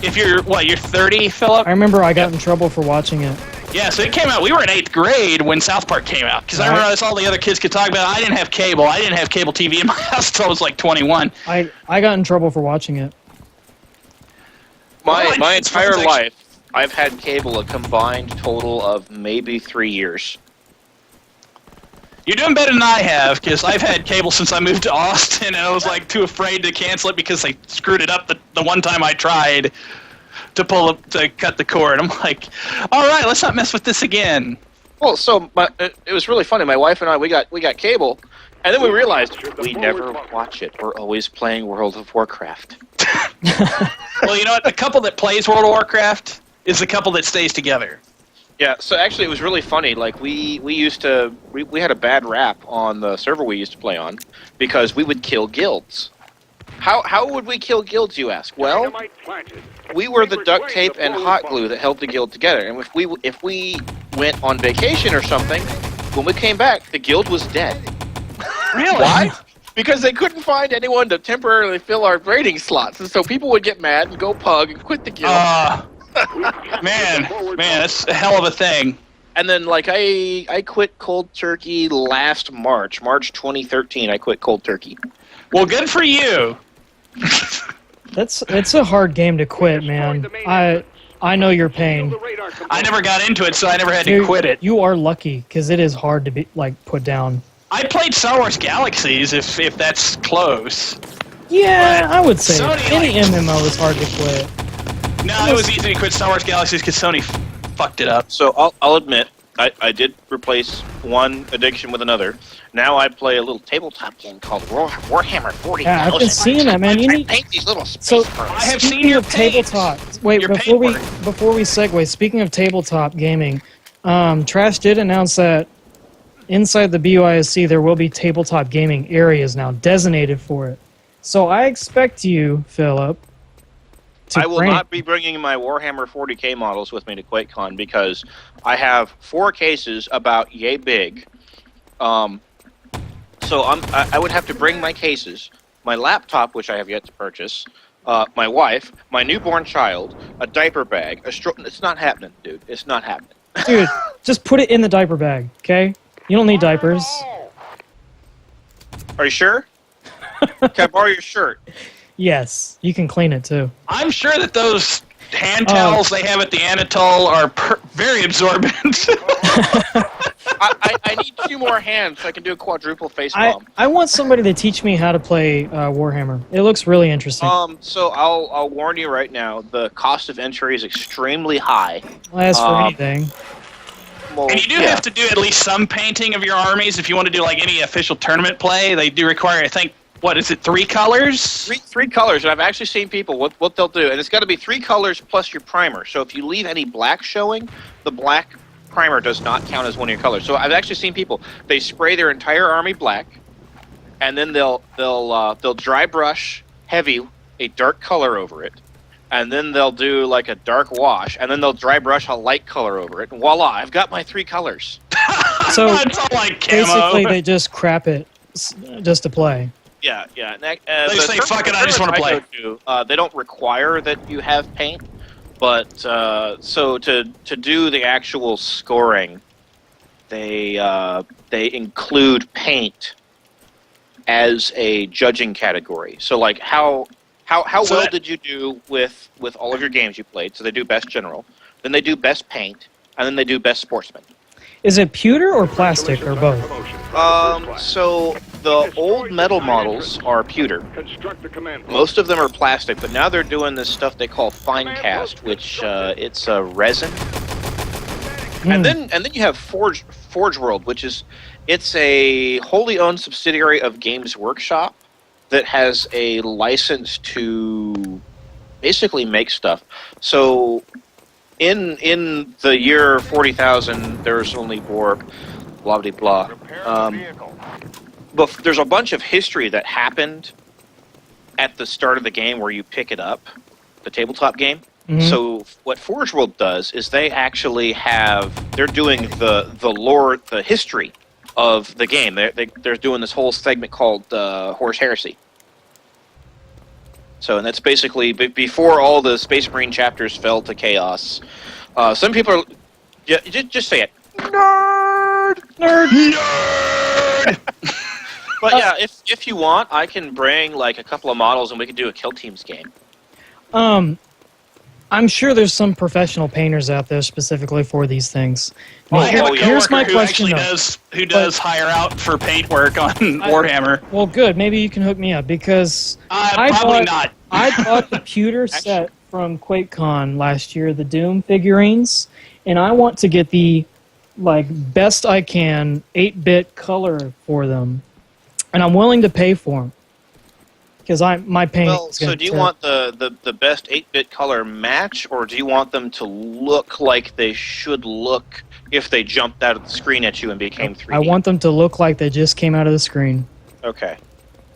If you're 30, Philip? I remember I got in trouble for watching it. Yeah, so it came out. We were in 8th grade when South Park came out. Because I Right. realized all the other kids could talk about it. I didn't have cable. I didn't have cable TV in my house until I was like 21. I got in trouble for watching it. My Well, it's entire actually- life, I've had cable a combined total of maybe 3 years. You're doing better than I have, because I've had cable since I moved to Austin, and I was like too afraid to cancel it because they screwed it up the one time I tried to cut the cord. I'm like, all right, let's not mess with this again. Well, so it was really funny. My wife and I, we got cable, and then we realized we never watch it. We're always playing World of Warcraft. Well, you know what? The couple that plays World of Warcraft is the couple that stays together. Yeah, so actually it was really funny. Like we used to we had a bad rap on the server we used to play on because we would kill guilds. How would we kill guilds, you ask? Well, Dynamite planted. we were the duct Reclaim tape the and forward hot bunker. glue that held the guild together. And if we went on vacation or something, when we came back, the guild was dead. Really? Why? Because they couldn't find anyone to temporarily fill our raiding slots, and so people would get mad and go pug and quit the guild. Man, that's a hell of a thing. And then, like, I quit cold turkey last March 2013. I quit cold turkey. Well, good for you. It's a hard game to quit, man. I know your pain. The radar I never got into it, so I never had to You're- quit it. You are lucky because it is hard to be put down. I played Star Wars Galaxies, if that's close. Yeah, I would say Sony, any like- MMO is hard to quit. No, it was easy to quit Star Wars Galaxies because Sony fucked it up. So I'll admit, I did replace one addiction with another. Now I play a little tabletop game called Warhammer 40,000. Yeah, I've been seeing that, man. You need paint these little so. space birds. I have speaking seen your of tabletop. Wait, your before we paintwork. before we segue. Speaking of tabletop gaming, Trash did announce that inside the BYSC there will be tabletop gaming areas now designated for it. So I expect you, Philip. I will not be bringing my Warhammer 40K models with me to QuakeCon because I have 4 cases about yay big. So I would have to bring my cases, my laptop, which I have yet to purchase, my wife, my newborn child, a diaper bag, It's not happening, dude. It's not happening. Dude, just put it in the diaper bag, okay? You don't need diapers. Are you sure? Can I borrow your shirt? Yes, you can clean it too. I'm sure that those hand towels they have at the Anatole are very absorbent. I need 2 more hands so I can do a quadruple face palm. I want somebody to teach me how to play Warhammer. It looks really interesting. So I'll warn you right now, the cost of entry is extremely high. As for anything. Well, And you do yeah. have to do at least some painting of your armies if you want to do like any official tournament play. They do require, I think, what is it, 3 colors? Three colors, and I've actually seen people what they'll do, and it's got to be 3 colors plus your primer. So if you leave any black showing, the black primer does not count as one of your colors. So I've actually seen people, they spray their entire army black, and then they'll dry brush heavy a dark color over it. and then they'll do like a dark wash, and then they'll dry brush a light color over it, and voila, I've got my 3 colors. So it's all like camo. basically, they just crap it just to play. Yeah. They say, "Fuck it, I just wanna play." They don't require that you have paint, but so to do the actual scoring, they include paint as a judging category. So like how well did you do with all of your games you played? So they do best general, then they do best paint, and then they do best sportsman. Is it pewter or plastic or both? So the old metal models are pewter. Construct the command post. Most of them are plastic, but now they're doing this stuff they call fine cast, which it's a resin. And then you have Forge World, which is it's a wholly owned subsidiary of Games Workshop that has a license to basically make stuff. So in the year 40,000, there's only Borg, blah blah blah. But there's a bunch of history that happened at the start of the game where you pick it up, the tabletop game. Mhm. So what Forge World does is they're doing the lore, the history of the game. They're doing this whole segment called Horse Heresy. So, and that's basically before all the Space Marine chapters fell to chaos. Some people are just say it, nerd. But yeah, if you want, I can bring like a couple of models and we can do a Kill Teams game. I'm sure there's some professional painters out there specifically for these things. Well, I have a Here's my coworker question, who though. actually does hire out for paint work on Warhammer. Well, good. Maybe you can hook me up because Probably not. I bought the pewter set from QuakeCon last year, the Doom figurines, and I want to get the best I can 8-bit color for them, and I'm willing to pay for them because my paint. Well, so do you want the best 8-bit color match, or do you want them to look like they should look if they jumped out of the screen at you and became 3D? I want them to look like they just came out of the screen. Okay.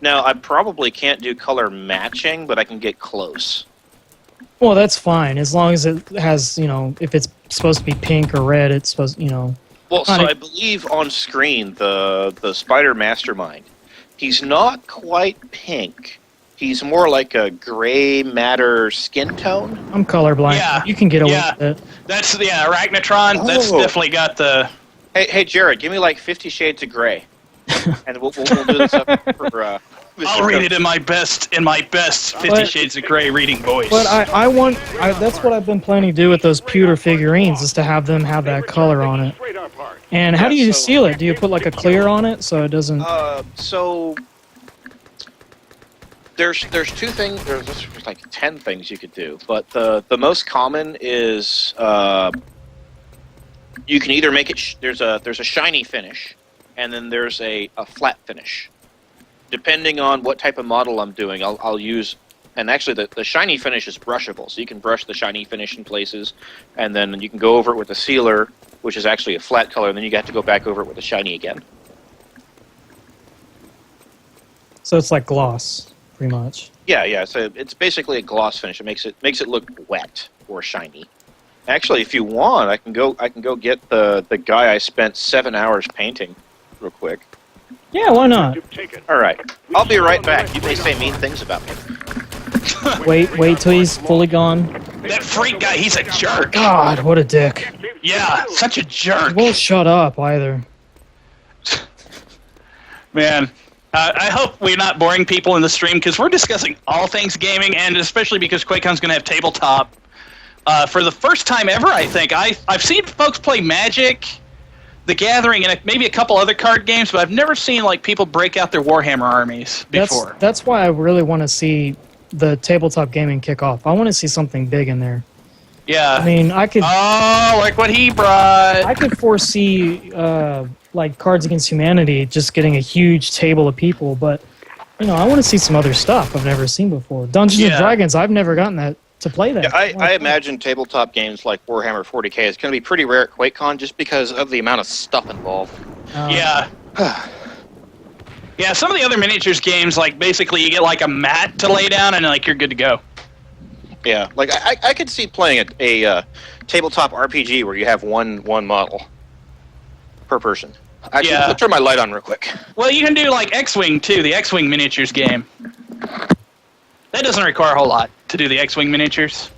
Now, I probably can't do color matching, but I can get close. Well, that's fine as long as it has, if it's supposed to be pink or red, it's supposed, Well, so I believe on screen the Spider Mastermind, he's not quite pink. He's more like a gray matter skin tone. I'm colorblind. Yeah. You can get away Yeah. with it. That's Arachnotron. That's Oh. definitely got the. Hey, Jared, give me like 50 Shades of Gray, and we'll do this up for. I'll read it in my best 50 Shades of Grey reading voice. But that's what I've been planning to do with those pewter figurines, is to have them have that color on it. Radar part. And how do you so- seal it? Do you put like a clear on it so it doesn't... So there's 2 things. There's like 10 things you could do, but the most common is you can either make it. There's a shiny finish, and then there's a flat finish. Depending on what type of model I'm doing, I'll use. And actually, the shiny finish is brushable, so you can brush the shiny finish in places, and then you can go over it with a sealer, which is actually a flat color, and then you have to go back over it with a shiny again. So it's like gloss, pretty much. Yeah. So it's basically a gloss finish. It makes it look wet or shiny. Actually, if you want, I can go get the guy I spent 7 hours painting, real quick. Yeah, why not? You've taken. All right, I'll be right back. You may say mean things about me. Wait till he's fully gone. That freak guy, he's a jerk. God, what a dick. Yeah, such a jerk. He won't shut up either. Man, I hope we're not boring people in the stream because we're discussing all things gaming, and especially because QuakeCon's going to have tabletop. For the first time ever, I think. I've seen folks play Magic, The Gathering, and maybe a couple other card games, but I've never seen people break out their Warhammer armies before. That's why I really want to see the tabletop gaming kick off. I want to see something big in there. Yeah. I mean, I could like what he brought. I could foresee Cards Against Humanity just getting a huge table of people, but I want to see some other stuff I've never seen before. Dungeons and Dragons, I've never gotten that to play that. Yeah, I imagine tabletop games like Warhammer 40K is going to be pretty rare at QuakeCon just because of the amount of stuff involved. Yeah. Yeah, some of the other miniatures games, basically you get a mat to lay down and you're good to go. Yeah, like I could see playing a tabletop RPG where you have one model per person. Actually, Yeah. let's turn my light on real quick. Well, you can do like X-Wing too, the X-Wing miniatures game. That doesn't require a whole lot to do the X-Wing miniatures.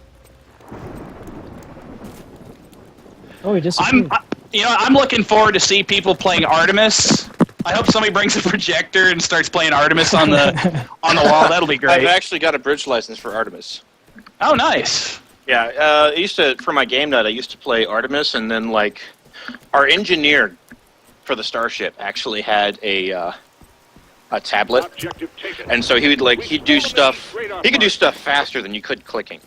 Oh, he disappeared. I'm looking forward to see people playing Artemis. I hope somebody brings a projector and starts playing Artemis on the wall. That'll be I've great. actually got a bridge license for Artemis. Oh, nice. Yeah, I used to, for my game night, I used to play Artemis, and then like our engineer for the starship actually had a tablet, Objective taken. and so he'd do stuff. He could do stuff faster than you could clicking.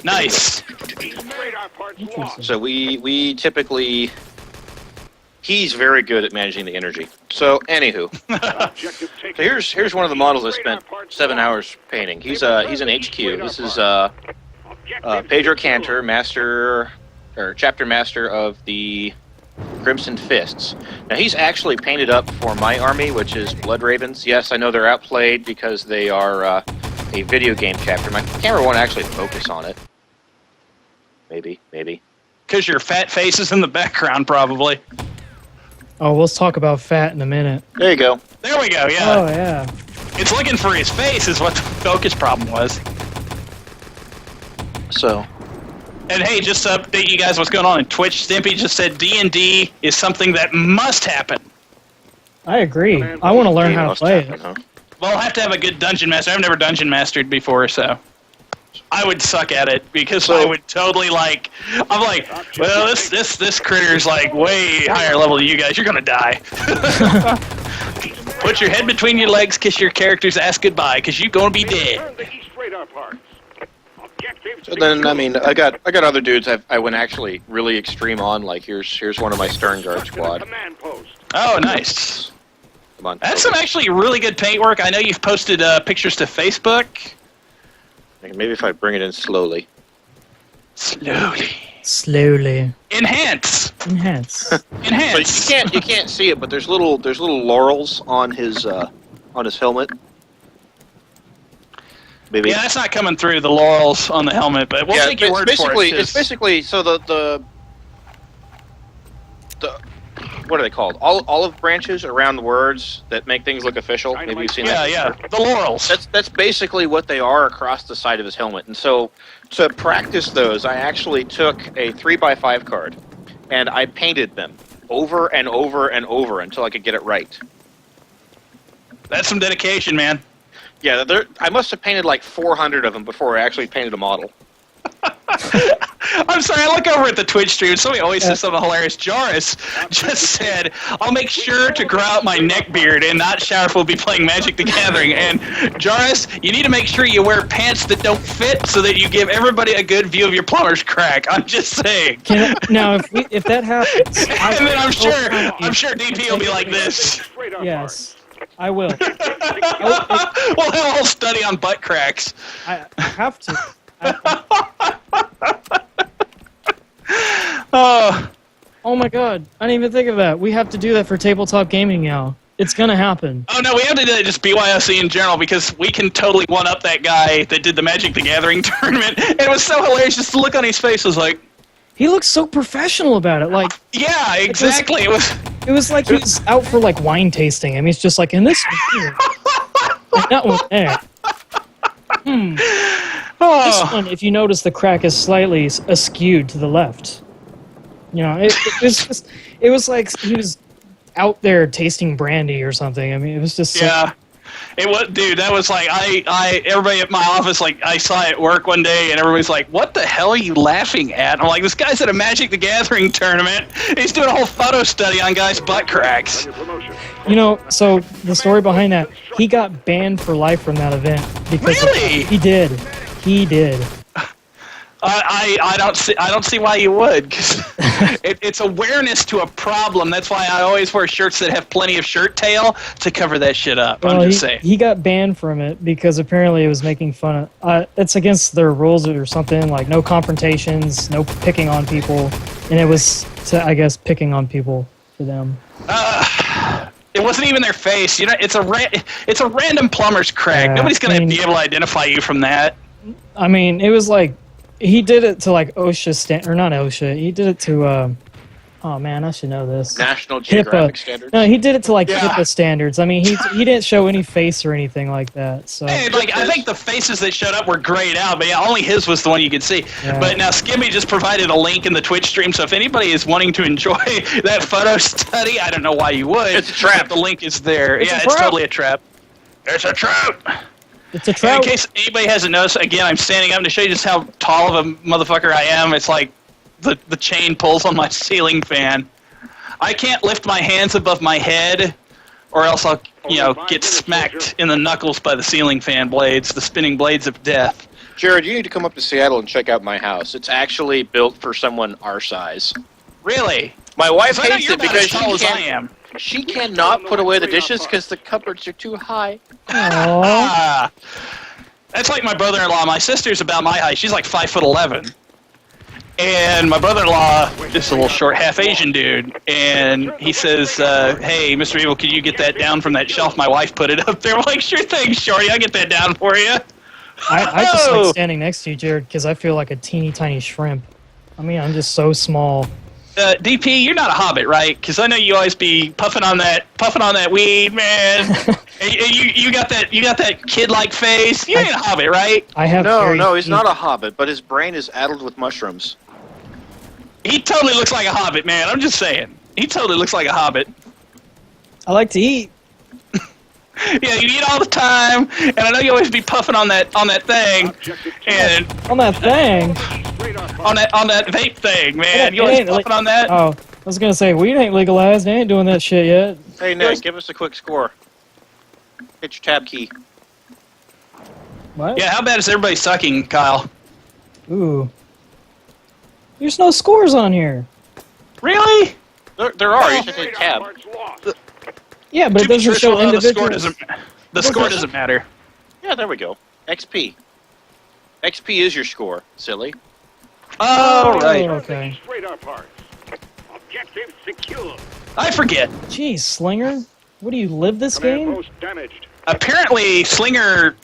Nice. Radar parts lost. So we typically. He's very good at managing the energy. So anywho, Objective so taken. here's one of the models I spent 7 hours painting. He's an HQ. This is Pedro Cantor, chapter master of the Crimson Fists. Now he's actually painted up for my army, which is Blood Ravens. Yes, I know they're outplayed because they are a video game chapter. My camera won't actually focus on it. Maybe. Because your fat face is in the background, probably. Oh, let's talk about fat in a minute. There you go. There we go, yeah. Oh, yeah. It's looking for his face is what the focus problem was. So. And hey, just to update you guys what's going on in Twitch, Stimpy just said D&D is something that must happen. I agree. I want to learn how to play it. Huh? Well, I'll have to have a good dungeon master. I've never dungeon mastered before, so I would suck at it because I would totally I'm like, well, this critter's like way higher level than you guys. You're gonna die. Put your head between your legs, kiss your character's ass goodbye, because you're gonna be dead. Return the east radar parts. Objective So then, I mean, I got other dudes I went actually really extreme on. Like here's one of my Stern Guard squad. Command post. Oh, nice. Come on. That's some actually really good paintwork. I know you've posted pictures to Facebook. Maybe if I bring it in slowly. Slowly. Enhance. Enhance. So Enhance. you can't see it, but there's little laurels on his helmet. Maybe. Yeah, that's not coming through the laurels on the helmet, but we'll take your word for it. It's basically so the what are they called? Olive branches around the words that make things look official. Maybe you've seen that. Yeah, the laurels. That's basically what they are across the side of his helmet. And so to practice those, I actually took a 3x5 card and I painted them over and over and over until I could get it right. That's some dedication, man. Yeah, I must have painted like 400 of them before I actually painted a model. I'm sorry, I look over at the Twitch stream. Somebody always says something hilarious. Joris just said, I'll make sure to grow out my neck beard and not shower if we'll be playing Magic the Gathering. And Joris, you need to make sure you wear pants that don't fit so that you give everybody a good view of your plumber's crack. I'm just saying. Now, if that happens, And then I'm sure DP will be like this. East radar yes, I will. We'll have a whole study on butt cracks. I have to. Oh my god, I didn't even think of that. We have to do that for tabletop gaming now. It's gonna happen. Oh no, we have to do that just BYOC in general because we can totally one-up that guy that did the Magic the Gathering tournament. And it was so hilarious just to look on his face. Was like, He looks so professional about it. Like, yeah, exactly. it was like he was out for like wine tasting. I mean, it's just like in this one here, and that one there. This one, if you notice, the crack is slightly askewed to the left. You know, it was like he was out there tasting brandy or something. I mean, it was just Yeah. It was, dude. That was like everybody at my office, like I saw it at work one day, and everybody's like, "What the hell are you laughing at?" I'm like, "This guy's at a Magic the Gathering tournament. He's doing a whole photo study on guys' butt cracks." You know, so the story behind that, he got banned for life from that event because Really? he did. I don't see why you would, 'cause it's awareness to a problem. That's why I always wear shirts that have plenty of shirt tail to cover that shit up. Well, I'm just saying. he got banned from it because apparently it was making fun of. It's against their rules or something, like no confrontations, no picking on people, and it was, I guess, picking on people for them. It wasn't even their face. You know, it's a random plumber's crack. Yeah, Nobody's gonna I mean- be able to identify you from that. I mean, it was like he did it to like OSHA or not OSHA. He did it to. Oh man, I should know this. National Geographic standards. No, he did it to like Yeah. HIPAA standards. I mean, he didn't show any face or anything like that. So Hey, like I think the faces that showed up were grayed out, but yeah, only his was the one you could see. Yeah. But now Skimmy just provided a link in the Twitch stream, so if anybody is wanting to enjoy that photo study, I don't know why you would. It's a trap. The link is there. It's a It's trap. totally a trap. It's a trap. it's a In trout. case anybody hasn't noticed, again, I'm standing up to show you just how tall of a motherfucker I am. It's like the chain pulls on my ceiling fan. I can't lift my hands above my head, or else I'll, get smacked in the knuckles by the ceiling fan blades, the spinning blades of death. Jared, you need to come up to Seattle and check out my house. It's actually built for someone our size. Really? My wife 'Cause I know hates you're it about because as tall as I she am. cannot put away the dishes because the cupboards are too high. Aw. Ah, that's like my brother-in-law. My sister's about my height. She's like 5'11", and my brother-in-law is a little short, half Asian dude. And he says, "Hey, Mr. Evil, could you get that down from that shelf? My wife put it up there." I'm like, "Sure thing, Shorty. I'll get that down for you." I just Oh! like standing next to you, Jared, because I feel like a teeny tiny shrimp. I mean, I'm just so small. DP, you're not a hobbit, right? Because I know you always be puffing on that weed, man. And you got that kid-like face. You ain't a hobbit, right? I have very No, he's deep- not a hobbit, but his brain is addled with mushrooms. He totally looks like a hobbit, man. I'm just saying. He totally looks like a hobbit. I like to eat. Yeah, you eat all the time, and I know you always be puffing on that thing, Objective and On that thing. radar on that vape thing, man. It You always ain't puffing like- on that. Oh, I was gonna say weed ain't legalized. They ain't doing that shit yet. Hey, Nick, give us a quick score. Hit your tab key. What? Yeah, how bad is everybody sucking, Kyle? Ooh. There's no scores on here. Really? There are. You should hit radar tab. parts lost. Yeah, but To it be doesn't truthful, show though, the score individuals. doesn't matter. Yeah, there we go. XP. XP is your score, silly. Oh, right. Okay. Radar parts. Objective secure. I forget. Jeez, Slinger. What do you live this Command game? post damaged. Apparently, Slinger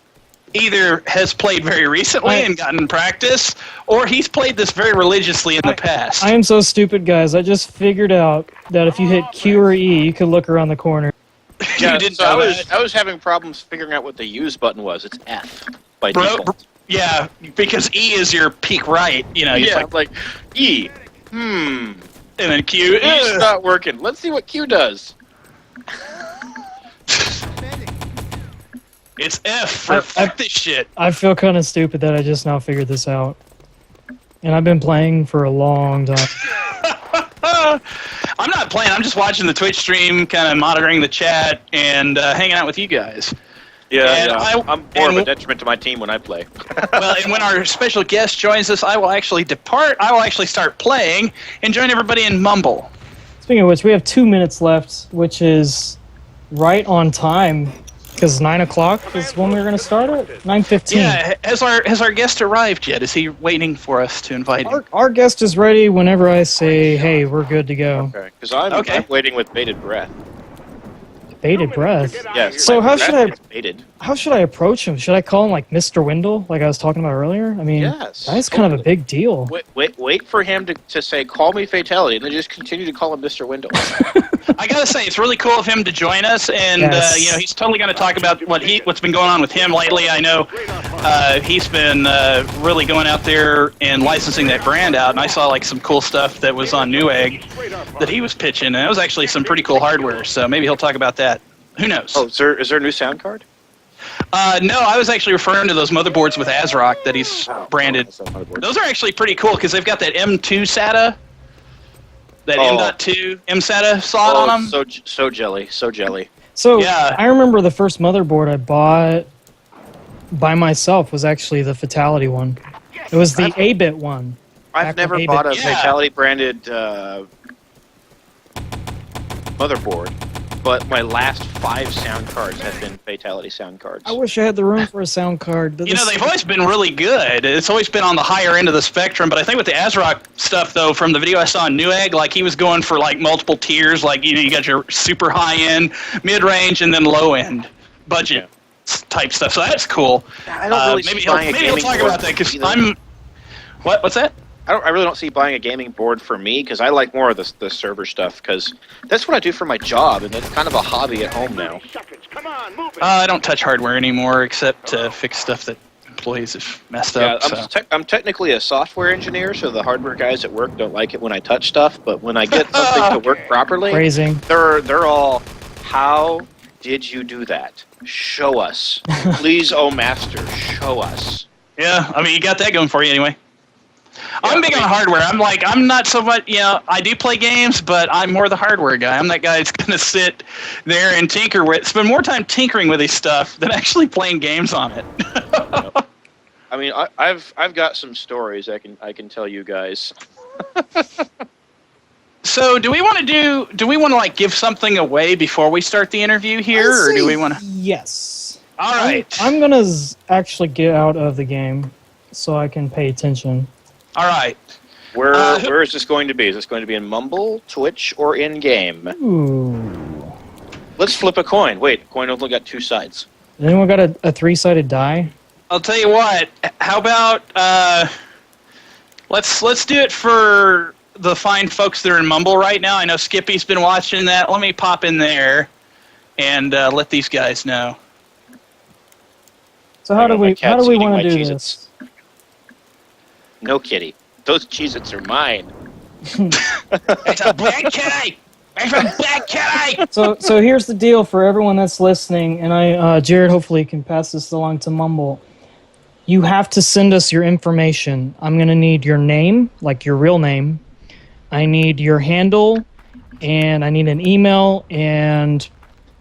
either has played very recently and gotten practice, or he's played this very religiously in the past. I am so stupid, guys. I just figured out that if you hit Q or E, you could look around the corner. You didn't so know I that. was having problems figuring out what the use button was. It's F by Bro, default. yeah, because E is your peak right. You know, it's Yeah, like, like E. and then Q. E's not working. Let's see what Q does. It's F for fuck this shit. I feel kind of stupid that I just now figured this out. And I've been playing for a long time. I'm not playing. I'm just watching the Twitch stream, kind of monitoring the chat, and hanging out with you guys. And I'm more of a detriment to my team when I play. Well, and when our special guest joins us, I will actually depart. I will actually start playing and join everybody in Mumble. Speaking of which, we have 2 minutes left, which is right on time. Because 9 o'clock is when we were going to start it? 9:15. Yeah, has our guest arrived yet? Is he waiting for us to invite him? Our guest is ready whenever I say, hey, we're good to go. Okay, because I'm waiting with bated breath. Bated breath. Yes. So my how breath should I- gets bated. How should I approach him? Should I call him like Mr. Wendell, like I was talking about earlier? I mean, Yes, that's kind of a big deal. Wait for him to say, "Call me Fatality," and then just continue to call him Mr. Wendell. I gotta say, it's really cool of him to join us, and Yes. he's totally gonna talk about what's been going on with him lately. I know he's been really going out there and licensing that brand out, and I saw like some cool stuff that was on Newegg that he was pitching, and it was actually some pretty cool hardware. So maybe he'll talk about that. Who knows? Oh, is there a new sound card? No, I was actually referring to those motherboards with ASRock that he's branded. Those are actually pretty cool because they've got that M2 SATA, that M.2 M-SATA slot on them. So jelly. So Yeah. I remember the first motherboard I bought by myself was actually the Fatality one. It was the 8-bit one. I've Back never when bought a Yeah. Fatality branded motherboard, but my last 5 sound cards have been Fatality sound cards. I wish I had the room for a sound card. But You know, this- they've always been really good. It's always been on the higher end of the spectrum, but I think with the ASRock stuff, though, from the video I saw on Newegg, like he was going for like multiple tiers. Like, you got your super high end, mid range, and then low end budget type stuff. So that's cool. I don't really maybe see buying a maybe he'll gaming talk board about that because either. I'm. What's that? I really don't see buying a gaming board for me because I like more of the server stuff because that's what I do for my job and it's kind of a hobby at home now. 30 seconds. Come on, move it. I don't touch hardware anymore except to fix stuff that employees have messed Yeah, up. So. I'm technically a software engineer, so the hardware guys at work don't like it when I touch stuff. But when I get something to work properly, Phrasing. they're all, how did you do that? Show us, please, oh master, show us. Yeah, I mean, you got that going for you anyway. I'm big I mean- on hardware. I'm not so much, I do play games, but I'm more the hardware guy. I'm that guy that's going to sit there and spend more time tinkering with his stuff than actually playing games on it. I mean, I've got some stories I can tell you guys. So, do we want to like give something away before we start the interview here, or do we want to? Yes. All right. I'm gonna actually get out of the game so I can pay attention. All right. Where is this going to be? Is this going to be in Mumble, Twitch, or in game? Ooh. Let's flip a coin. Wait, a coin only got two sides. Anyone got a three-sided die? I'll tell you what. How about let's do it for the fine folks that are in Mumble right now. I know Skippy's been watching that. Let me pop in there and let these guys know. So how do we cat's eating want my to do Cheez-Its. this? No, kitty. Those Cheez-Its are mine. It's a black kitty. It's a black kitty. So here's the deal for everyone that's listening, and Jared hopefully can pass this along to Mumble. You have to send us your information. I'm going to need your name, like your real name. I need your handle, and I need an email, and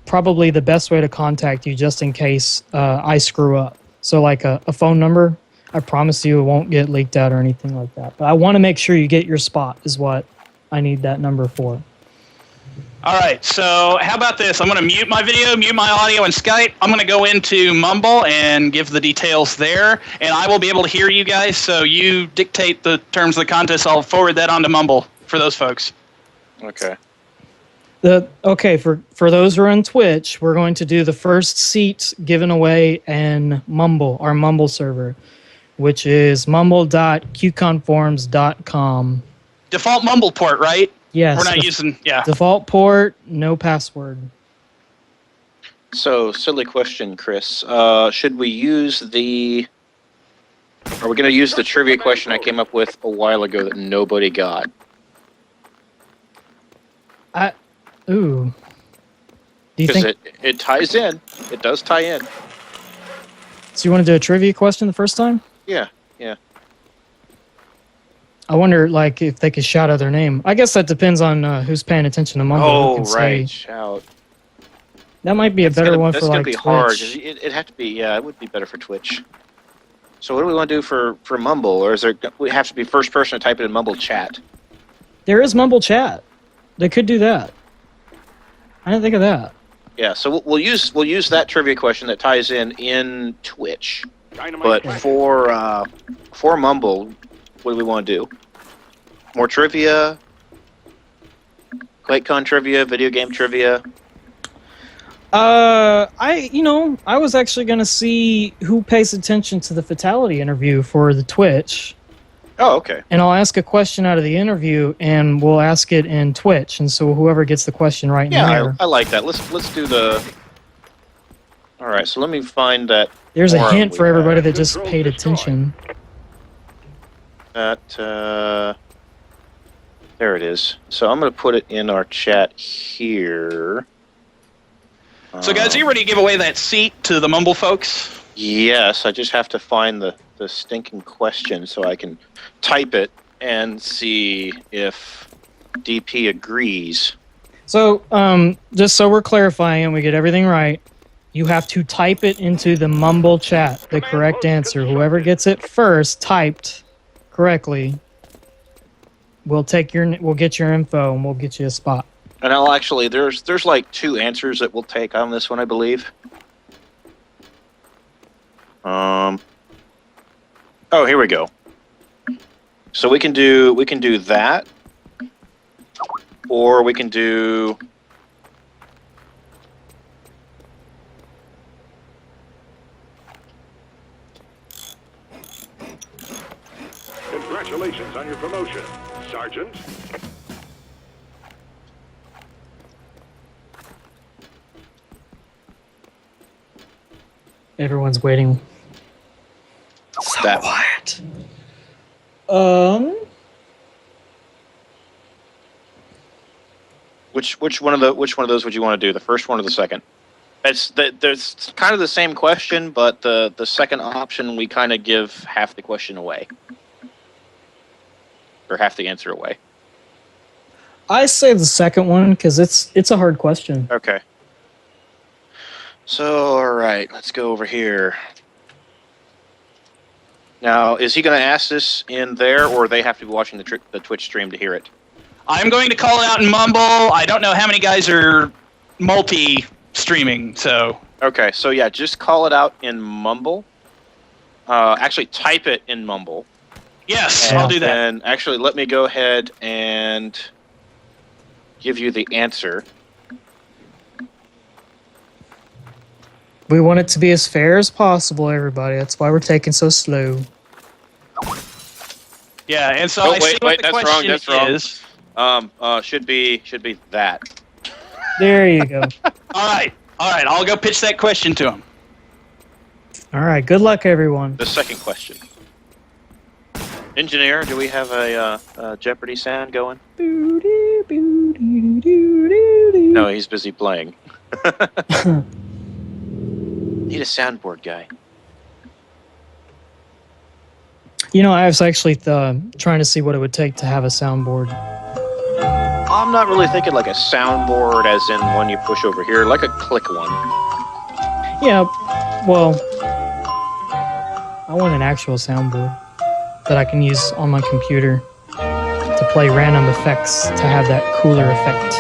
probably the best way to contact you just in case I screw up. So like a phone number. I promise you it won't get leaked out or anything like that. But I want to make sure you get your spot is what I need that number for. All right, so how about this? I'm going to mute my video, mute my audio and Skype. I'm going to go into Mumble and give the details there, and I will be able to hear you guys, so you dictate the terms of the contest. I'll forward that onto Mumble for those folks. Okay. For those who are on Twitch, we're going to do the first seat given away in Mumble, our Mumble server, which is mumble.QconForums.com. Default Mumble port, right? Yes. We're not using, yeah. Default port, no password. So, silly question, Chris. Should we use the... Are we going to use the trivia question I came up with a while ago that nobody got? Ooh. Do you Because think... it ties in. It does tie in. So you want to do a trivia question the first time? Yeah. I wonder, like, if they could shout out their name. I guess that depends on who's paying attention to Mumble. Who Oh, can say- right. Shout. That might be a better one for, That's like, going to be hard. 'Cause Twitch. It'd have to be, yeah, it would be better for Twitch. So what do we want to do for Mumble? Or is there, we have to be first person to type it in Mumble chat? There is Mumble chat. They could do that. I didn't think of that. Yeah, so we'll use that trivia question that ties in Twitch. Dynamite But strike. for Mumble, what do we want to do? More trivia? QuakeCon trivia, video game trivia? I was actually going to see who pays attention to the Fatality interview for the Twitch. Oh, okay. And I'll ask a question out of the interview, and we'll ask it in Twitch. And so whoever gets the question right in Yeah, there. I like that. Let's do the... All right, so let me find that. There's a forum hint we for have. everybody that just paid attention. That, there it is. So I'm going to put it in our chat here. So, guys, are you ready to give away that seat to the Mumble folks? Yes, I just have to find the stinking question so I can type it and see if DP agrees. So, just so we're clarifying and we get everything right, you have to type it into the Mumble chat, the correct answer. Whoever gets it first, typed correctly, we'll get your info and we'll get you a spot. And I'll actually, there's like 2 answers that we'll take on this one, I believe. Oh, here we go. So we can do that, or we can do. your promotion, Sergeant. Everyone's waiting. That Quiet. which one of those would you want to do? The first one or the second? There's kind of the same question, but the second option we kind of give half the question away, or half the answer away. I say the second one because it's a hard question. Okay. So, all right, let's go over here. Now, is he going to ask this in there, or they have to be watching the Twitch stream to hear it? I'm going to call it out in Mumble. I don't know how many guys are multi-streaming, so... Okay, so yeah, just call it out in Mumble. Actually, type it in Mumble. Yes, I'll do that. And actually, let me go ahead and give you the answer. We want it to be as fair as possible, everybody. That's why we're taking so slow. Yeah, and so Oh, I see what the that's wrong, question that's wrong. is. Should be that. There you go. All right, I'll go pitch that question to him. All right. Good luck, everyone. The second question. Engineer, do we have a Jeopardy sound going? No, he's busy playing. Need a soundboard guy. You know, I was actually trying to see what it would take to have a soundboard. I'm not really thinking like a soundboard as in one you push over here, like a click one. Yeah, well, I want an actual soundboard that I can use on my computer to play random effects to have that cooler effect.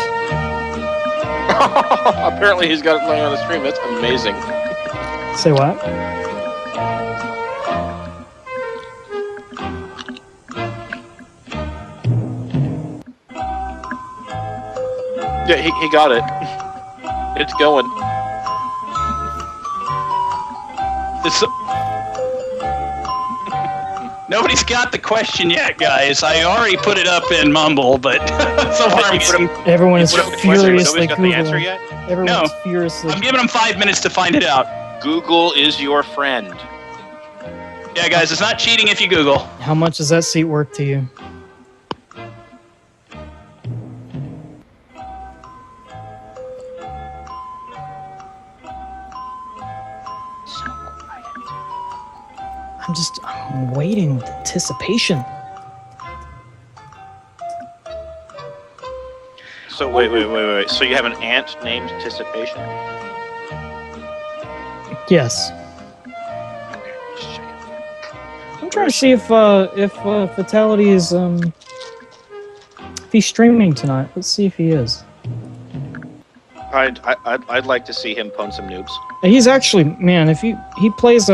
Apparently he's got it playing on the stream. That's amazing. Say what? Yeah, he got it. It's going. Nobody's got the question yet, guys. I already put it up in Mumble, but so far I'm getting, Everyone is Nobody's got furiously the answer Googling. yet? Everyone's furiously. I'm giving them 5 minutes to find it out. Google is your friend. Yeah, guys, it's not cheating if you Google. How much is that seat worth to you? I'm waiting with anticipation. So wait. So you have an ant named Anticipation? Yes. Just checking. I'm trying to see if Fatality is if he's streaming tonight. Let's see if he is. I'd like to see him pwn some noobs. He's actually, man, if he plays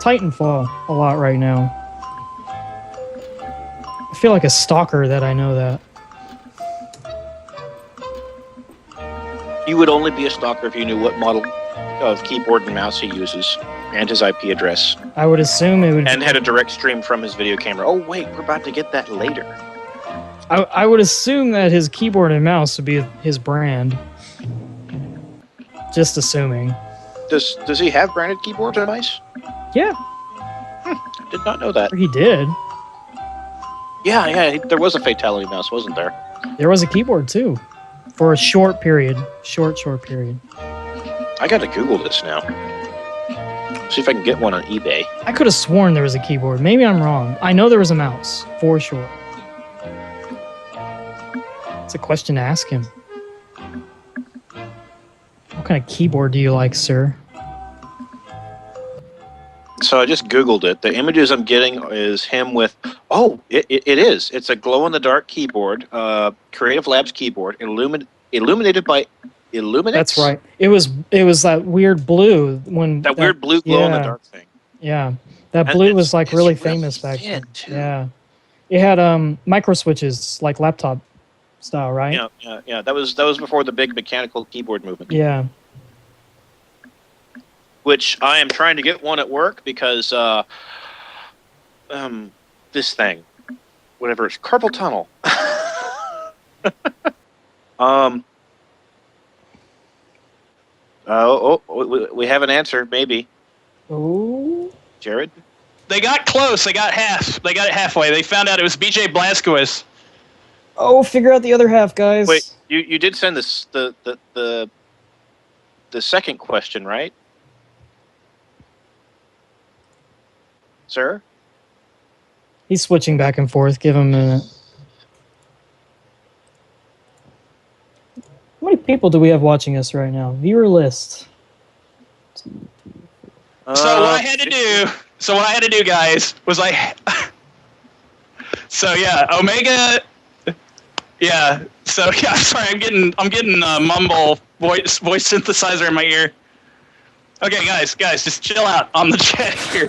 Titanfall a lot right now. I feel like a stalker that I know that. You would only be a stalker if you knew what model of keyboard and mouse he uses and his IP address. I would assume it would. And had a direct stream from his video camera. Oh wait, we're about to get that later. I would assume that his keyboard and mouse would be his brand. Just assuming. Does he have branded keyboards and mice? Yeah, Did not know that. or he did. Yeah, there was a Fatality mouse, wasn't there? There was a keyboard too, for a short period. Short period. I gotta Google this now. See if I can get one on eBay. I could have sworn there was a keyboard. Maybe I'm wrong. I know there was a mouse, for sure. It's a question to ask him. What kind of keyboard do you like, sir? So I just Googled it. The images I'm getting is him with... Oh, it is. It's a glow-in-the-dark keyboard. Creative Labs keyboard. Illuminated by Illuminix? That's right. It was that weird blue when That weird blue glow-in-the-dark thing. Yeah, that And blue was like it's really real famous back then. thin, too. Yeah, it had micro switches like laptop style, right? Yeah. That was before the big mechanical keyboard movement. Yeah. Which I am trying to get one at work because this thing. whatever it's carpal tunnel. We have an answer, maybe. Oh. Jared? They got close. They got half. They got it halfway. They found out it was BJ Blazkowicz. Oh, figure out the other half, guys. Wait, you did send this the second question, right? Sir? He's switching back and forth. Give him a minute. How many people do we have watching us right now? Viewer list. So what I had to do, guys, was so yeah, Omega. Yeah. So yeah, sorry, I'm getting mumble voice synthesizer in my ear. Okay, guys, just chill out on the chat here.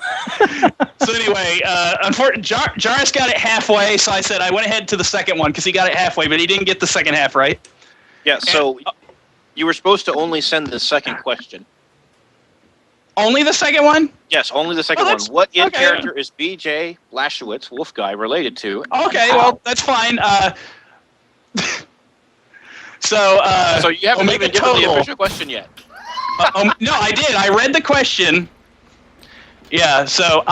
So anyway, unfortunately, Jarvis got it halfway, so I said I went ahead to the second one because he got it halfway, but he didn't get the second half right. Yeah. So you were supposed to only send the second question. Only the second one? Yes, only the second one. That's- What in okay. character is BJ Blazkowicz, Wolf Guy, related to? Okay, well that's fine. So you haven't Omega even given the Total. official question yet. No, I did. I read the question. Yeah, so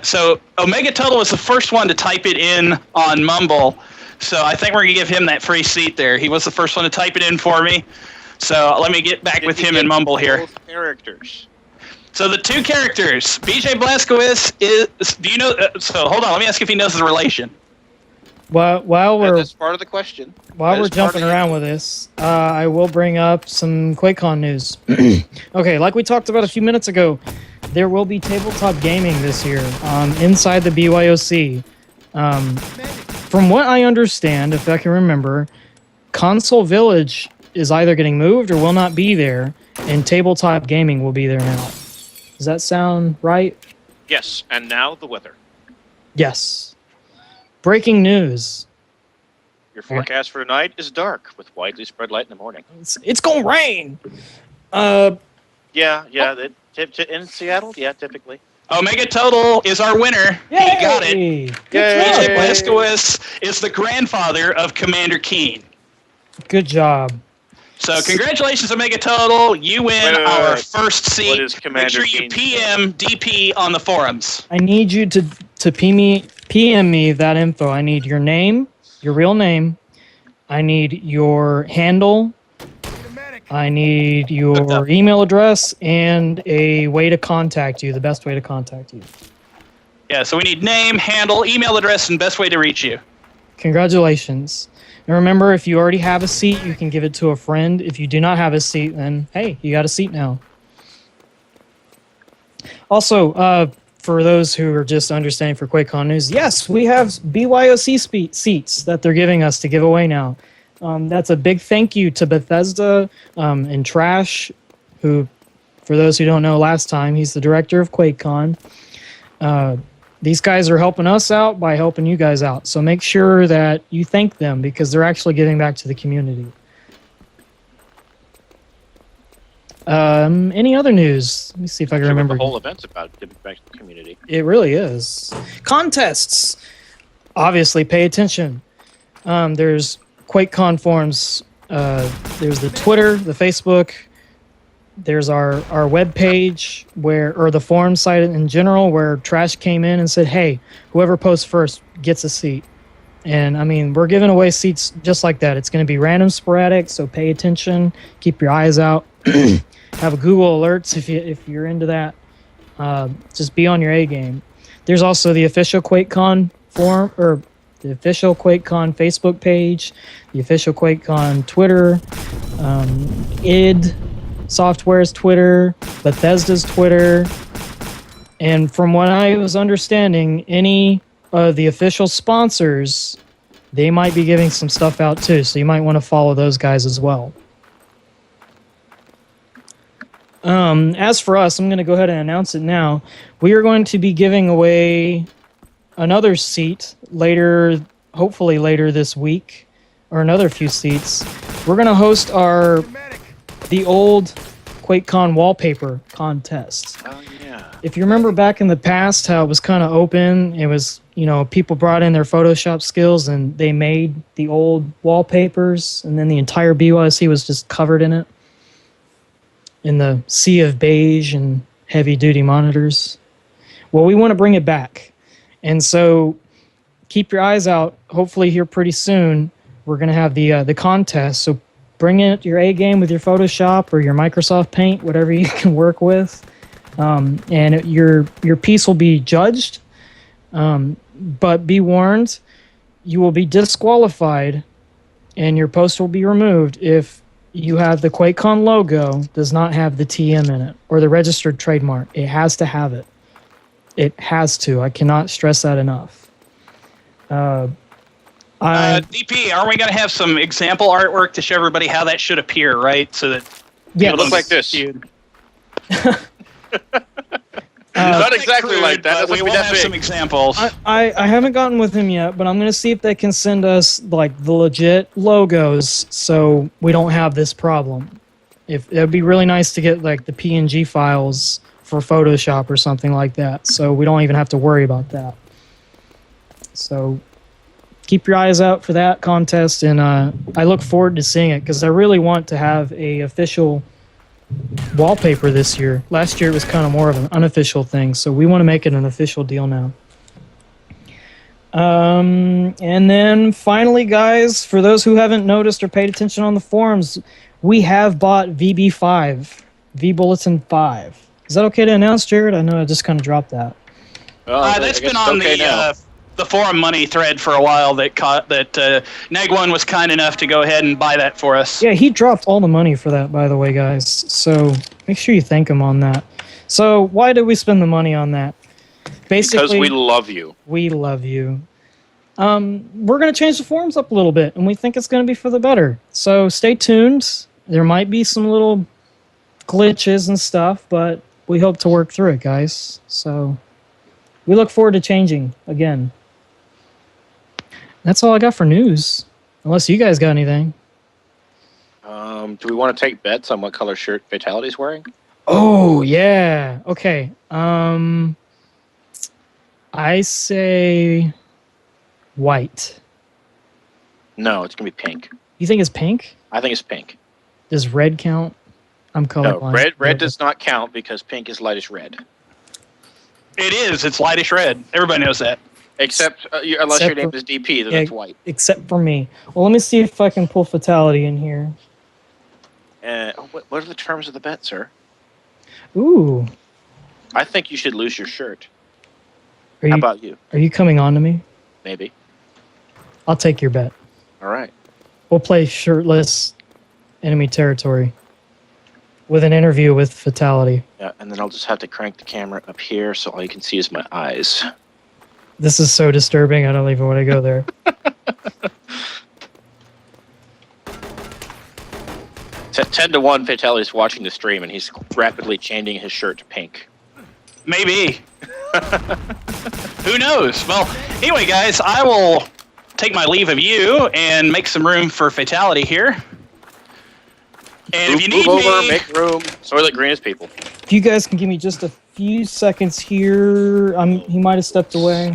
so Omega Total was the first one to type it in on Mumble. So I think we're gonna give him that free seat there. He was the first one to type it in for me. So let me get back with him in Mumble here. Both characters. So the two characters, BJ Blazkowicz is. Do you know? So hold on. Let me ask if he knows the relation. While we're That's part of the question. While That we're is part jumping of the around with this, I will bring up some QuakeCon news. Okay, like we talked about a few minutes ago, there will be tabletop gaming this year inside the BYOC. From what I understand, if I can remember, Console Village is either getting moved or will not be there, and tabletop gaming will be there now. Does that sound right? Yes, and now the weather. Yes. Breaking news. Your forecast for tonight is dark with widely spread light in the morning. It's gonna rain. Yeah, in Seattle, yeah, typically. Omega Total is our winner. Yay! He got it. Good BJ job. Blazkowicz is the grandfather of Commander Keen. Good job. So congratulations, Omega Total. You win Wait. our first seat. What is Commander Make sure you Keen's PM DP on the forums. I need you to PM me that info. I need your name, your real name. I need your handle. I need your email address and a way to contact you, the best way to contact you. Yeah, so we need name, handle, email address, and best way to reach you. Congratulations. And remember, if you already have a seat, you can give it to a friend. If you do not have a seat, then hey, you got a seat now. Also, for those who are just understanding for QuakeCon news, yes, we have BYOC seats that they're giving us to give away now. That's a big thank you to Bethesda and Trash, who, for those who don't know, last time, he's the director of QuakeCon. These guys are helping us out by helping you guys out. So make sure that you thank them because they're actually giving back to the community. Any other news? Let me see if I can remember. The whole event's about giving back to the community. It really is. Contests. Obviously, pay attention. There's QuakeCon forums. There's the Twitter, the Facebook. There's our webpage or the forum site in general where Trash came in and said, hey, whoever posts first gets a seat. And I mean, we're giving away seats just like that. It's going to be random, sporadic, so pay attention. Keep your eyes out. Have a Google Alerts if you're into that. Just be on your A game. There's also the official QuakeCon forum, or the official QuakeCon Facebook page, the official QuakeCon Twitter, id Software's Twitter, Bethesda's Twitter, and from what I was understanding, any of the official sponsors, they might be giving some stuff out too, so you might want to follow those guys as well. As for us, I'm going to go ahead and announce it now. We are going to be giving away another seat later, hopefully later this week, or another few seats. We're going to host the old QuakeCon wallpaper contest. Oh, yeah. if you remember back in the past how it was kind of open, it was, people brought in their Photoshop skills and they made the old wallpapers, and then the entire BYC was just covered in it, in the sea of beige and heavy-duty monitors. Well, we want to bring it back. And so keep your eyes out. Hopefully here pretty soon, we're going to have the contest. So bring in your A game with your Photoshop or your Microsoft Paint, whatever you can work with. And your piece will be judged. But be warned, you will be disqualified and your post will be removed if you have the QuakeCon logo does not have the TM in it or the registered trademark. It has to have it. It has to. I cannot stress that enough. DP, aren't we going to have some example artwork to show everybody how that should appear, right? So that yeah, It looks like this. skewed. Not exactly like that. But we will have some examples. I haven't gotten with him yet, but I'm going to see if they can send us like the legit logos so we don't have this problem. If it'd be really nice to get like the PNG files for Photoshop or something like that, so we don't even have to worry about that. So keep your eyes out for that contest, and I look forward to seeing it because I really want to have a official wallpaper this year. Last year it was kind of more of an unofficial thing, so we want to make it an official deal now. And then finally, guys, for those who haven't noticed or paid attention on the forums, we have bought VB5, V-Bulletin 5. Is that okay to announce, Jared? I know I just kind of dropped that. That's been on the forum money thread for a while that Neg1 was kind enough to go ahead and buy that for us. Yeah, he dropped all the money for that, by the way, guys. So make sure you thank him on that. So why did we spend the money on that? Basically, because we love you. We love you. We're going to change the forums up a little bit, and we think it's going to be for the better. So stay tuned. There might be some little glitches and stuff, but we hope to work through it, guys. So we look forward to changing again. That's all I got for news, unless you guys got anything. Do we want to take bets on what color shirt Fatality's wearing? Oh, yeah. Okay. I say white. No, it's going to be pink. You think it's pink? I think it's pink. Does red count? I'm colorblind. No, red does not count because pink is lightish red. It is. It's lightish red. Everybody knows that. Unless your name is DP, then it's white. Except for me. Well, let me see if I can pull Fatality in here. What are the terms of the bet, sir? Ooh. I think you should lose your shirt. How about you? Are you coming on to me? Maybe. I'll take your bet. All right. We'll play shirtless enemy territory with an interview with Fatality. Yeah, and then I'll just have to crank the camera up here so all you can see is my eyes. This is so disturbing. I don't even want to go there. 10-1, Fatality's watching the stream, and he's rapidly changing his shirt to pink. Maybe. Who knows? Well, anyway, guys, I will take my leave of you and make some room for Fatality here. And if you need move over, me, make room. Soylent Green is people. If you guys can give me just a few seconds here, he might have stepped away.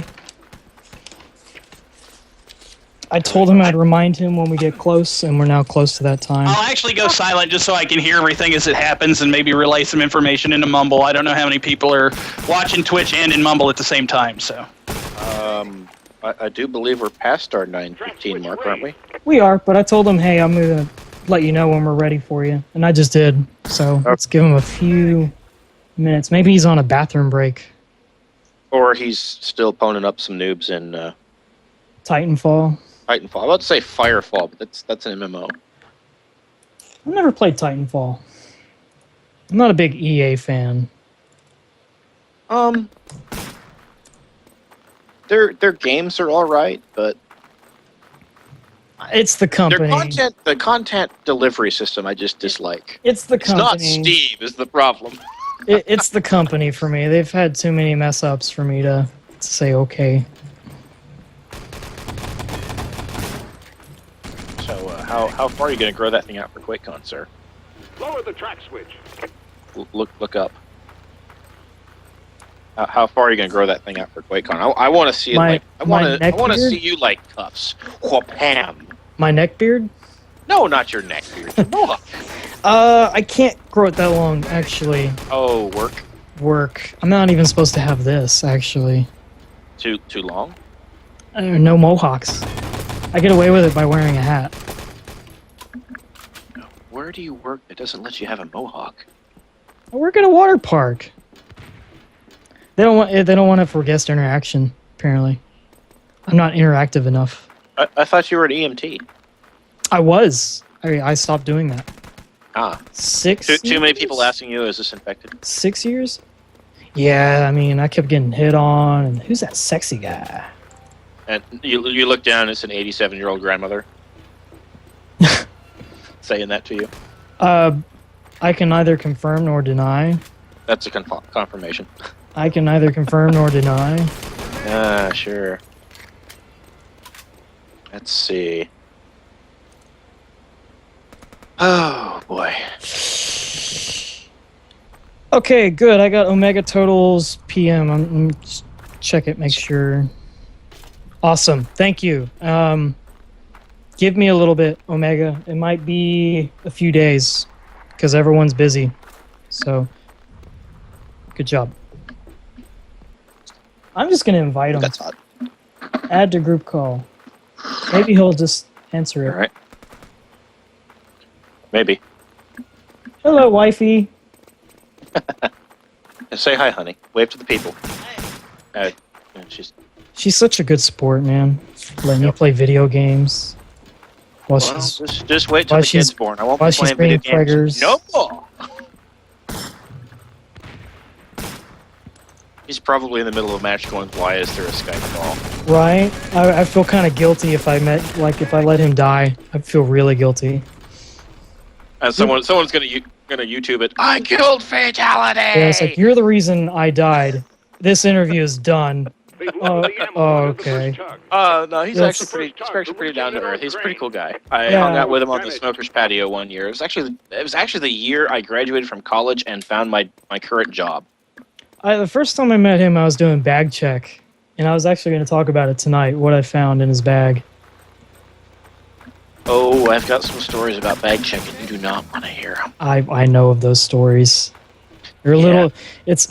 I told him I'd remind him when we get close, and we're now close to that time. I'll actually go silent just so I can hear everything as it happens and maybe relay some information into Mumble. I don't know how many people are watching Twitch and in Mumble at the same time, so. I do believe we're past our 9:15 mark, aren't we? We are, but I told him, hey, I'm going to let you know when we're ready for you. And I just did. So let's give him a few minutes. Maybe he's on a bathroom break. Or he's still poning up some noobs in Titanfall. Titanfall. I'm about to say Firefall, but that's an MMO. I've never played Titanfall. I'm not a big EA fan. Their games are all right, but it's the company. The content delivery system I just dislike. It's the company. It's not Steam is the problem. It's the company for me. They've had too many mess ups for me to say okay. So how far are you going to grow that thing out for QuakeCon, sir? Lower the track switch. Look up. How far are you gonna grow that thing out for QuakeCon? I want to see it My- I my want neck to beard? see you like cuffs. Wham. My neck beard? No, not your neck beard. Your mohawk. I can't grow it that long, actually. Oh, Work. I'm not even supposed to have this, actually. too long. No mohawks. I get away with it by wearing a hat. Where do you work that doesn't let you have a mohawk? I work at a water park. They don't want it for guest interaction, apparently. I'm not interactive enough. I thought you were an EMT. I was. I stopped doing that. Ah, 6 too many years? people asking you, is this infected? 6 years? Yeah, I mean, I kept getting hit on, and who's that sexy guy? And you look down, it's an 87-year-old grandmother saying that to you. I can neither confirm nor deny. That's a confirmation. I can neither confirm nor deny. Sure. Let's see. Oh, boy. Okay, good. I got Omega totals PM. Let me just check it, make sure. Awesome. Thank you. Give me a little bit, Omega. It might be a few days because everyone's busy. So, good job. I'm just going to invite him. That's odd. Add to group call. Maybe he'll just answer it. All right. Maybe. Hello, wifey. Say hi, honey. Wave to the people. She's She's such a good sport, man. Letting you play video games. While well, she's just wait till while the she's- kid's born. I won't while be she's playing video being games. preggers. No more. He's probably in the middle of a match going, why is there a Skype call? right. I feel kind of guilty if I let him die. I feel really guilty. And someone's gonna YouTube it. I killed Fatality! Yeah, it's like you're the reason I died. This interview is done. They've Oh, left the ammo on the okay. first target. No, he's Yes. actually pretty down to earth. He's a pretty cool guy. I Yeah. hung out with him on the smokers patio one year. It was actually the year I graduated from college and found my current job. The first time I met him, I was doing bag check, and I was actually going to talk about it tonight. What I found in his bag. Oh, I've got some stories about bag checking you do not want to hear. I know of those stories. They're a Yeah. little.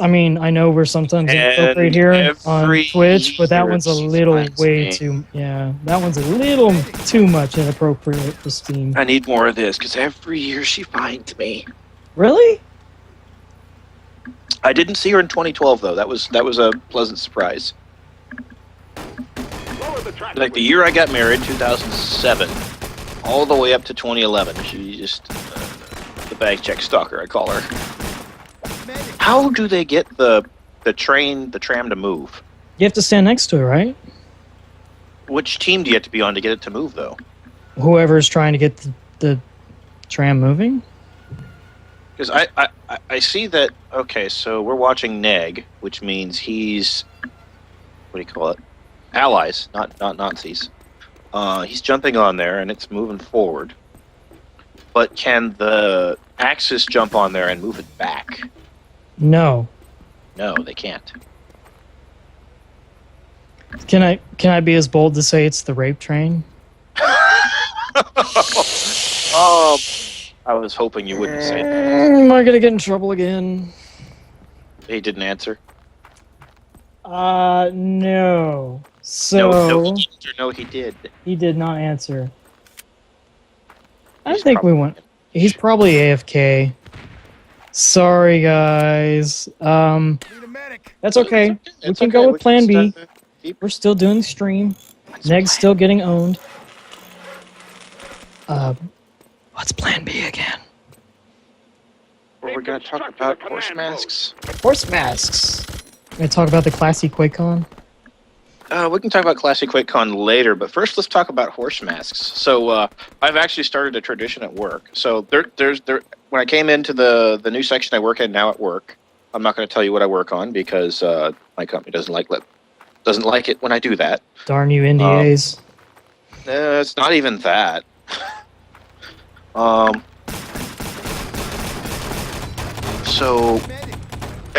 I mean, I know we're sometimes inappropriate here on every Twitch, but that year one's a she little finds way me. too. Yeah, that one's a little too much inappropriate for Steam. I need more of this because every year she finds me. Really? I didn't see her in 2012 though. That was a pleasant surprise. Lower the traffic. Like the year I got married, 2007, all the way up to 2011. She just the bag check stalker, I call her. How do they get the tram to move? You have to stand next to it, right? Which team do you have to be on to get it to move though? Whoever's trying to get the tram moving. Because I see that. Okay, so we're watching Neg, which means he's what do you call it? Allies, not Nazis. He's jumping on there and it's moving forward. But can the Axis jump on there and move it back? No. No, they can't. Can I be as bold to say it's the rape train? I was hoping you wouldn't say that. Am I gonna get in trouble again? He didn't answer. No. So No, he didn't, or no, he did. he did not answer. I He's think we probably- went. He's probably AFK. Sorry, guys. That's okay. We can go with Plan B. We're still doing the stream. Neg's still getting owned. What's Plan B again? We're going to talk about horse masks. Horse masks. Gonna talk about the classy QuakeCon. We can talk about Classic QuakeCon later, but first let's talk about horse masks. So I've actually started a tradition at work. So when I came into the new section I work in now at work, I'm not going to tell you what I work on because my company doesn't like it when I do that. Darn you, NDAs. It's not even that. So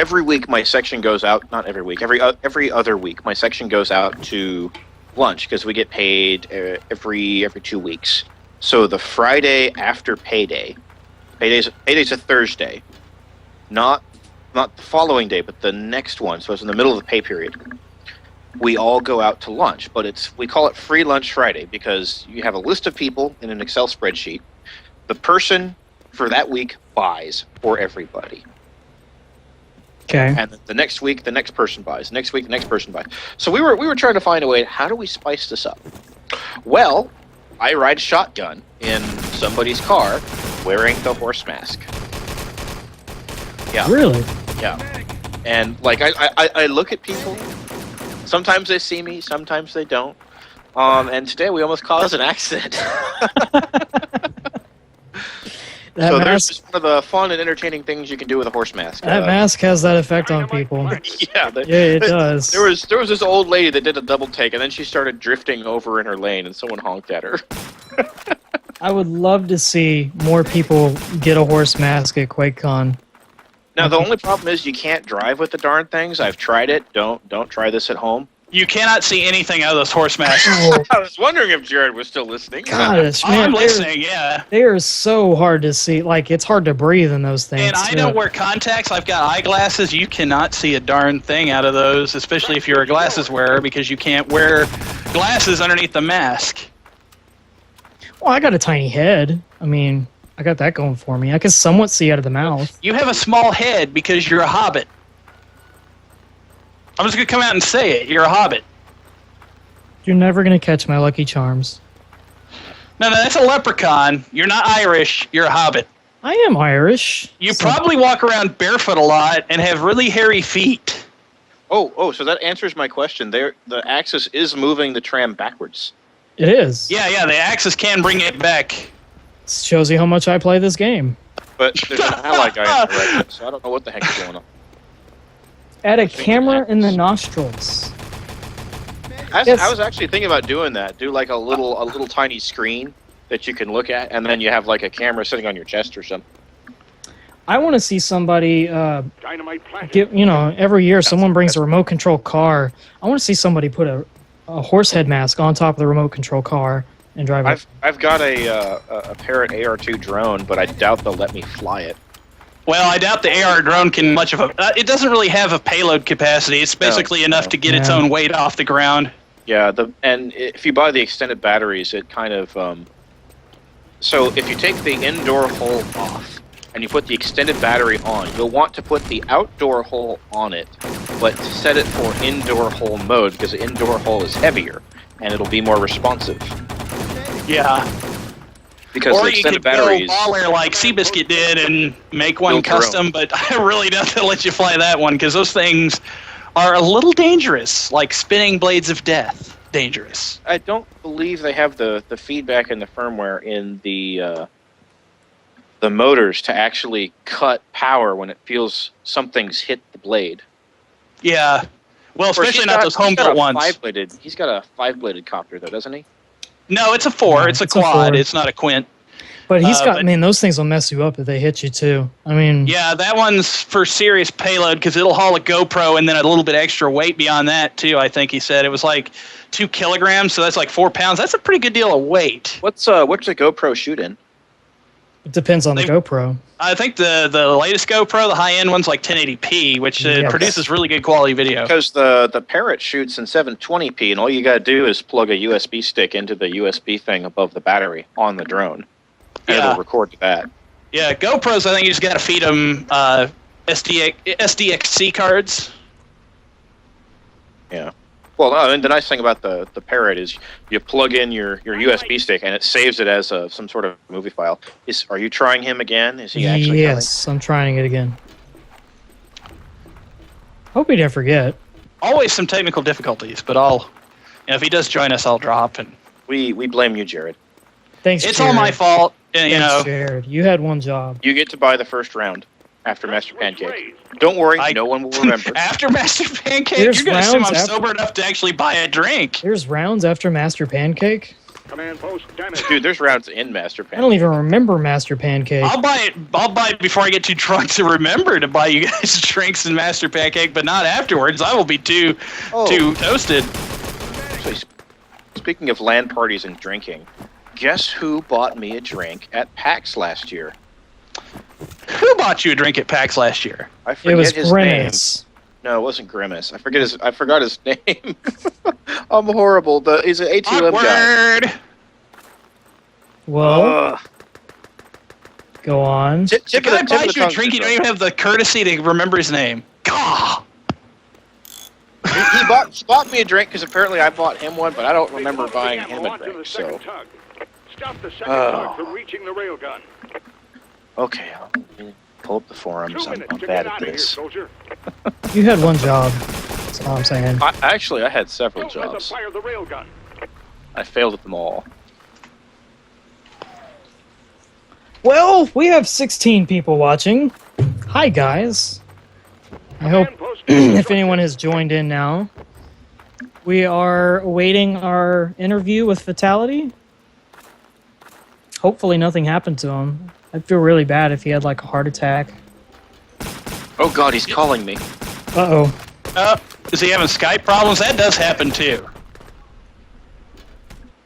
every week my section goes out. Not every week. Every other week my section goes out to lunch because we get paid every 2 weeks. So the Friday after payday's a Thursday, not the following day, but the next one. So it's in the middle of the pay period. We all go out to lunch, but we call it Free Lunch Friday because you have a list of people in an Excel spreadsheet. The person for that week buys for everybody. Okay. And the next week, the next person buys. Next week, the next person buys. So we were trying to find a way. How do we spice this up? Well, I ride shotgun in somebody's car wearing the horse mask. Yeah. Really? Yeah. And like I look at people. Sometimes they see me, sometimes they don't. And today we almost caused an accident. So there's just one of the fun and entertaining things you can do with a horse mask. That mask has that effect on people. Yeah, It does. There was this old lady that did a double take, and then she started drifting over in her lane, and someone honked at her. I would love to see more people get a horse mask at QuakeCon. Now the only problem is you can't drive with the darn things. I've tried it. Don't try this at home. You cannot see anything out of those horse masks. I was wondering if Jared was still listening. Gosh, man, I'm listening, yeah. they are so hard to see. Like, it's hard to breathe in those things. And I don't wear contacts. I've got eyeglasses. You cannot see a darn thing out of those, especially if you're a glasses wearer, because you can't wear glasses underneath the mask. Well, I got a tiny head. I mean, I got that going for me. I can somewhat see out of the mouth. You have a small head because you're a hobbit. I'm just going to come out and say it. You're a hobbit. You're never going to catch my Lucky Charms. No, that's a leprechaun. You're not Irish. You're a hobbit. I am Irish. You probably walk around barefoot a lot and have really hairy feet. Oh, so that answers my question. The axis is moving the tram backwards. It is. Yeah, the axis can bring it back. Shows you how much I play this game. But there's an ally guy in the direction, so I don't know what the heck is going on. Add a camera in the nostrils. I Yes. was actually thinking about doing that. Do like a little tiny screen that you can look at, and then you have like a camera sitting on your chest or something. I want to see somebody Dynamite planted. get, every year someone brings a remote control car. I want to see somebody put a horse head mask on top of the remote control car and drive it. I've got a Parrot AR2 drone, but I doubt they'll let me fly it. Well, I doubt the AR drone can much of a... it doesn't really have a payload capacity. It's basically enough to get its own weight off the ground. Yeah, and if you buy the extended batteries, it kind of... so if you take the indoor hole off and you put the extended battery on, you'll want to put the outdoor hole on it, but set it for indoor hole mode because the indoor hole is heavier and it'll be more responsive. Yeah. Because Or the you extended could go batteries... baller like Seabiscuit did and make one Build your own. custom, but I really don't let you fly that one because those things are a little dangerous, like spinning blades of death. Dangerous. I don't believe they have the feedback and the firmware in the motors to actually cut power when it feels something's hit the blade. Yeah. Well, Of course, especially not those home-built ones. He's got a 5-bladed copter, though, doesn't he? No, it's a 4. No, it's a it's a quad. 4. It's not a quint. But he's got, but- man, those things will mess you up if they hit you too. I mean, Yeah, that one's for serious payload because it'll haul a GoPro and then a little bit extra weight beyond that, too, I think he said. It was like 2 kilograms, so that's like 4 pounds. That's a pretty good deal of weight. What's the GoPro shoot in? it depends on the GoPro. I think the latest GoPro, the high-end one's like 1080p, which Yes. produces really good quality video. Because the Parrot shoots in 720p, and all you got to do is plug a USB stick into the USB thing above the battery on the drone, and Yeah. it'll record to that. Yeah, GoPros, I think you just got to feed them SDXC cards. Yeah. Well, and the nice thing about the Parrot is you plug in your USB stick and it saves it as some sort of movie file. Are you trying him again? Is he actually Yes, I'm trying it again. Hope he didn't forget. Always some technical difficulties, but if he does join us, I'll drop. And We blame you, Jared. Thanks, it's Jared. all my fault. And, Thanks, Jared. You had one job. You get to buy the first round after Master Pancake. Don't worry, no one will remember. After Master Pancake, There's you're going to assume rounds I'm after- sober enough to actually buy a drink. There's rounds after Master Pancake. Command post damage. Dude, there's rounds in Master I Pancake. don't even remember Master Pancake. I'll buy it before I get too drunk to remember to buy you guys drinks and Master Pancake, but not afterwards. I will be too toasted. Actually, speaking of LAN parties and drinking, guess who bought me a drink at PAX last year? Who bought you a drink at PAX last year? I It forget was his Grimace. name. No, it wasn't Grimace. I forgot his name. I'm horrible. He's an ATM guy. Awkward. Well, Ugh. go on. Tip The of guy the- tip of buys the you a tongue drink, for you don't sure. even have the courtesy to remember his name. Gah! He bought me a drink because apparently I bought him one, but I don't remember buying him a Launch in drink. the second So tug. Stop the second Oh. tug from reaching the railgun. okay, I'll pull up the forums. 2 I'm minutes to bad get at out of here, this. soldier. You had one job. That's all I'm saying. I had several Don't let them jobs. fire the railgun. I failed at them all. Well, we have 16 people watching. Hi, guys. I hope Command post if anyone has joined in now, we are awaiting our interview with Fatality. Hopefully nothing happened to him. I'd feel really bad if he had like a heart attack. Oh God, he's calling me. Uh-oh. Is he having Skype problems? That does happen too.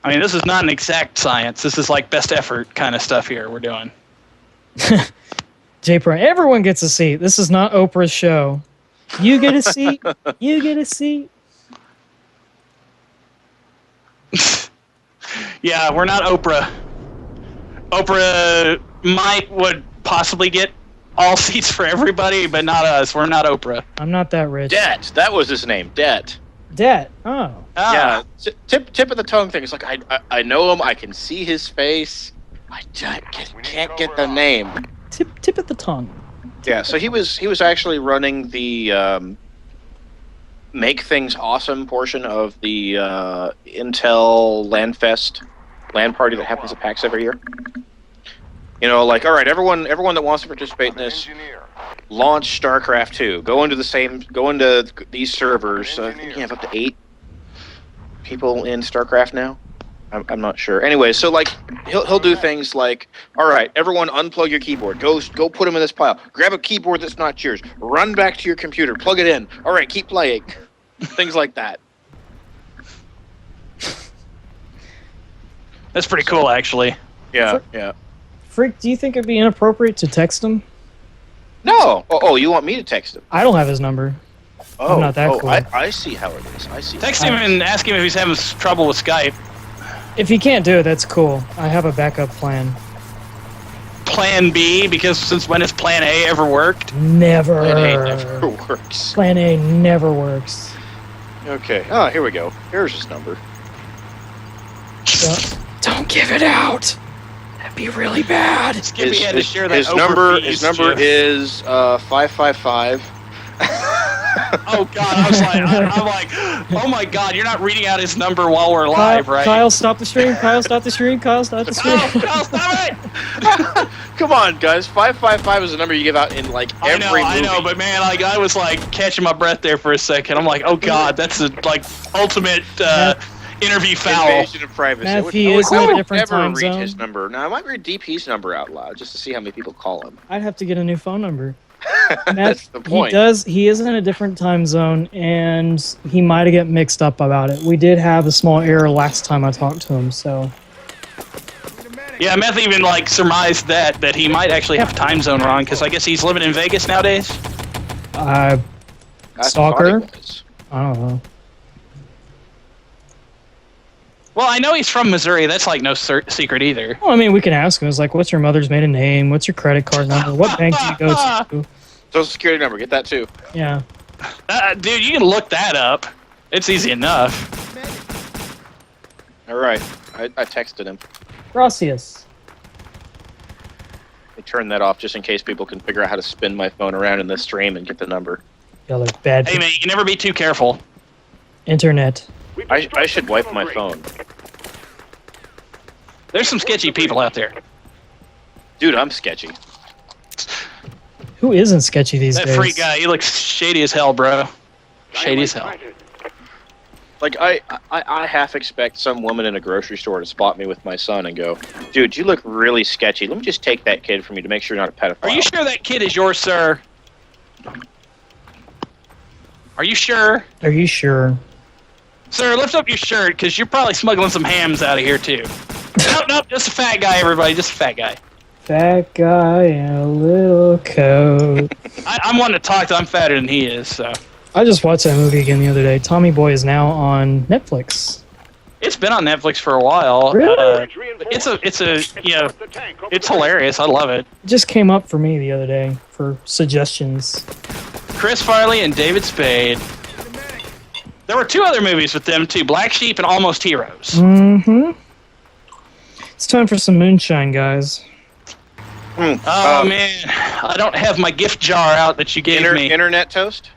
I mean, this is not an exact science. This is like best effort kind of stuff here we're doing. J-Pro, everyone gets a seat. This is not Oprah's show. You get a seat. You get a seat. Yeah, we're not Oprah. Oprah would possibly get all seats for everybody, but not us. We're not Oprah. I'm not that rich. Det. That was his name. Det. Debt. Oh. Yeah. Tip of the tongue thing. It's like I know him. I can see his face. I can't get the name. Tip at the tongue. Yeah. So he was actually running the make things awesome portion of the Intel LAN party that happens at PAX every year. You know, like, all right, everyone that wants to participate in this, launch StarCraft 2. Go into these servers. I think you have up to 8 people in StarCraft now. I'm not sure. Anyway, so like he'll do things like, all right, everyone unplug your keyboard. Go put them in this pile. Grab a keyboard that's not yours. Run back to your computer. Plug it in. All right, keep playing. Things like that. That's pretty cool, actually. Yeah, yeah. Freak, do you think it'd be inappropriate to text him? No. Oh, you want me to text him? I don't have his number. Oh, I'm not that cool. I see how it is. I see. Text him and ask him if he's having trouble with Skype. If he can't do it, that's cool. I have a backup plan. Plan B, because since when has Plan A ever worked? Never. Plan A never works. Plan A never works. Okay. Oh, here we go. Here's his number. Don't give it out. That'd be really bad. Skippy had to share that his number overfeed number GIF. is 555. Oh God! I'm like, oh my God! You're not reading out his number while we're live, right? Kyle, stop the stream. Kyle, stop the stream. Kyle, stop the stream. Oh, Kyle, stop it! Come on, guys. 555 is a number you give out in like every movie. I know, but man, like I was like catching my breath there for a second. I'm like, oh God, that's a like ultimate interview foul. Invasion of privacy. Matt, I would, he I would is in a never different time read zone. his number. Now I might read DP's number out loud just to see how many people call him. I'd have to get a new phone number. Matt, That's the point. He is in a different time zone, and he might have get mixed up about it. We did have a small error last time I talked to him, so Yeah, Meth even like surmised that he might actually have time zone wrong because I guess he's living in Vegas nowadays. That's stalker? what he was. I don't know. Well, I know he's from Missouri. That's like no secret either. Well, I mean, we can ask him. It's like, what's your mother's maiden name? What's your credit card number? What bank do you go to? Social security number. Get that too. Yeah. Dude, you can look that up. It's easy enough. All right. I texted him. Gracias. I turned that off just in case people can figure out how to spin my phone around in the stream and get the number. Y'all are bad. Hey man, you can never be too careful. Internet. I should wipe my phone. There's some sketchy people out there. Dude, I'm sketchy. Who isn't sketchy these That days? freak guy, he looks shady as hell, bro. Shady as hell. Like, I half expect some woman in a grocery store to spot me with my son and go, dude, you look really sketchy. Let me just take that kid from you to make sure you're not a pedophile. Are you sure that kid is yours, sir? Are you sure? Are you sure? Sir, lift up your shirt, because you're probably smuggling some hams out of here, too. Nope, just a fat guy, everybody, just a fat guy. Fat guy in a little coat. I'm one to talk to, I'm fatter than he is, so. I just watched that movie again the other day. Tommy Boy is now on Netflix. It's been on Netflix for a while. Really? It's hilarious, I love it. It just came up for me the other day for suggestions. Chris Farley and David Spade. There were 2 other movies with them, too, Black Sheep and Almost Heroes. Mm-hmm. It's time for some moonshine, guys. Oh, man, I don't have my gift jar out that you gave me. Internet toast?